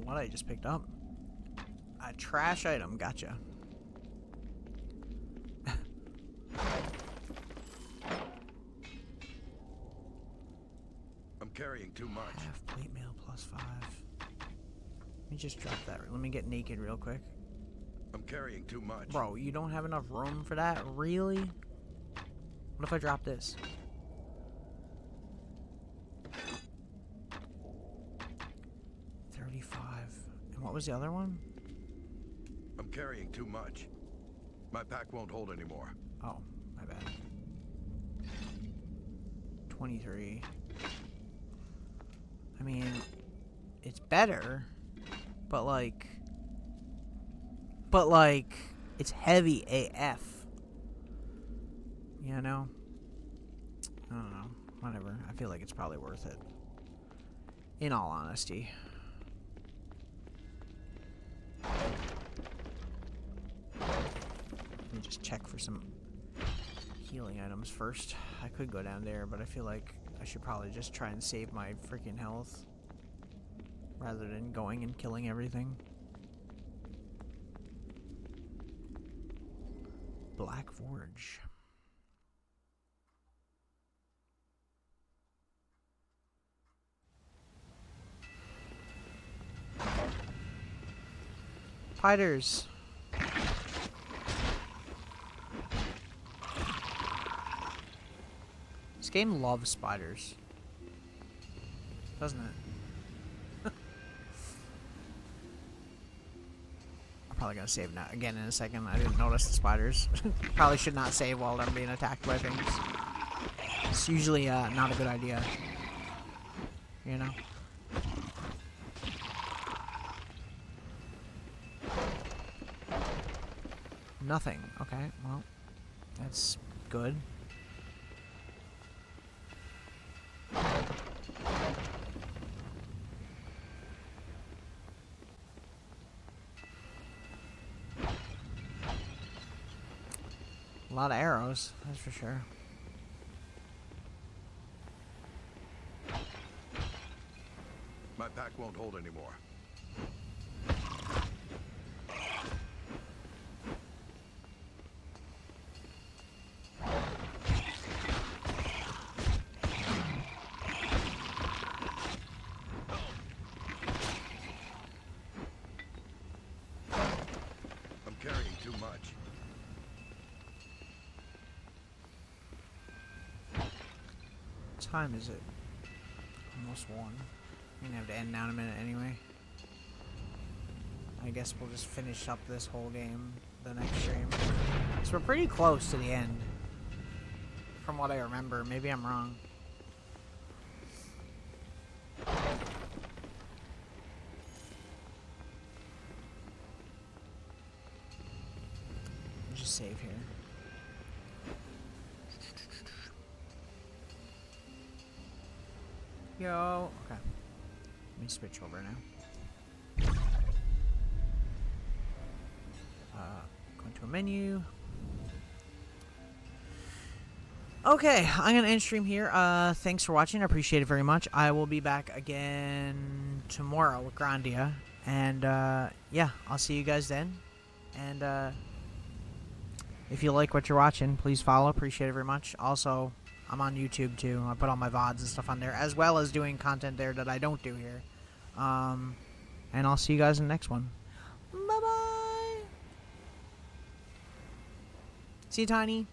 What I just picked up. A trash item, gotcha. I'm carrying too much. Half plate mail plus 5. Let me just drop that. Let me get naked real quick. I'm carrying too much. Bro, you don't have enough room for that? Really? What if I drop this? What was the other one? I'm carrying too much. My pack won't hold anymore. Oh, my bad. 23. I mean, it's better, but like, it's heavy AF. You know? I don't know. Whatever. I feel like it's probably worth it. In all honesty. Let me just check for some healing items first. I could go down there, but I feel like I should probably just try and save my freaking health rather than going and killing everything. Black Forge. Spiders. This game loves spiders. Doesn't it? I'm probably gonna save now again in a second. I didn't notice the spiders. Probably should not save while I'm being attacked by things. It's usually not a good idea. You know? Nothing. Okay, well, that's good. A lot of arrows, that's for sure. My pack won't hold anymore. I'm carrying too much. What time is it? Almost 1. I'm gonna have to end now in a minute anyway. I guess we'll just finish up this whole game the next stream. So we're pretty close to the end. From what I remember. Maybe I'm wrong. Just save here. Yo. Okay. Let me switch over now. Go into a menu. Okay, I'm gonna end stream here. Thanks for watching. I appreciate it very much. I will be back again tomorrow with Grandia, and yeah, I'll see you guys then. And if you like what you're watching, please follow. Appreciate it very much. Also, I'm on YouTube too. I put all my VODs and stuff on there, as well as doing content there that I don't do here. And I'll see you guys in the next one. Bye-bye! See you, Tiny.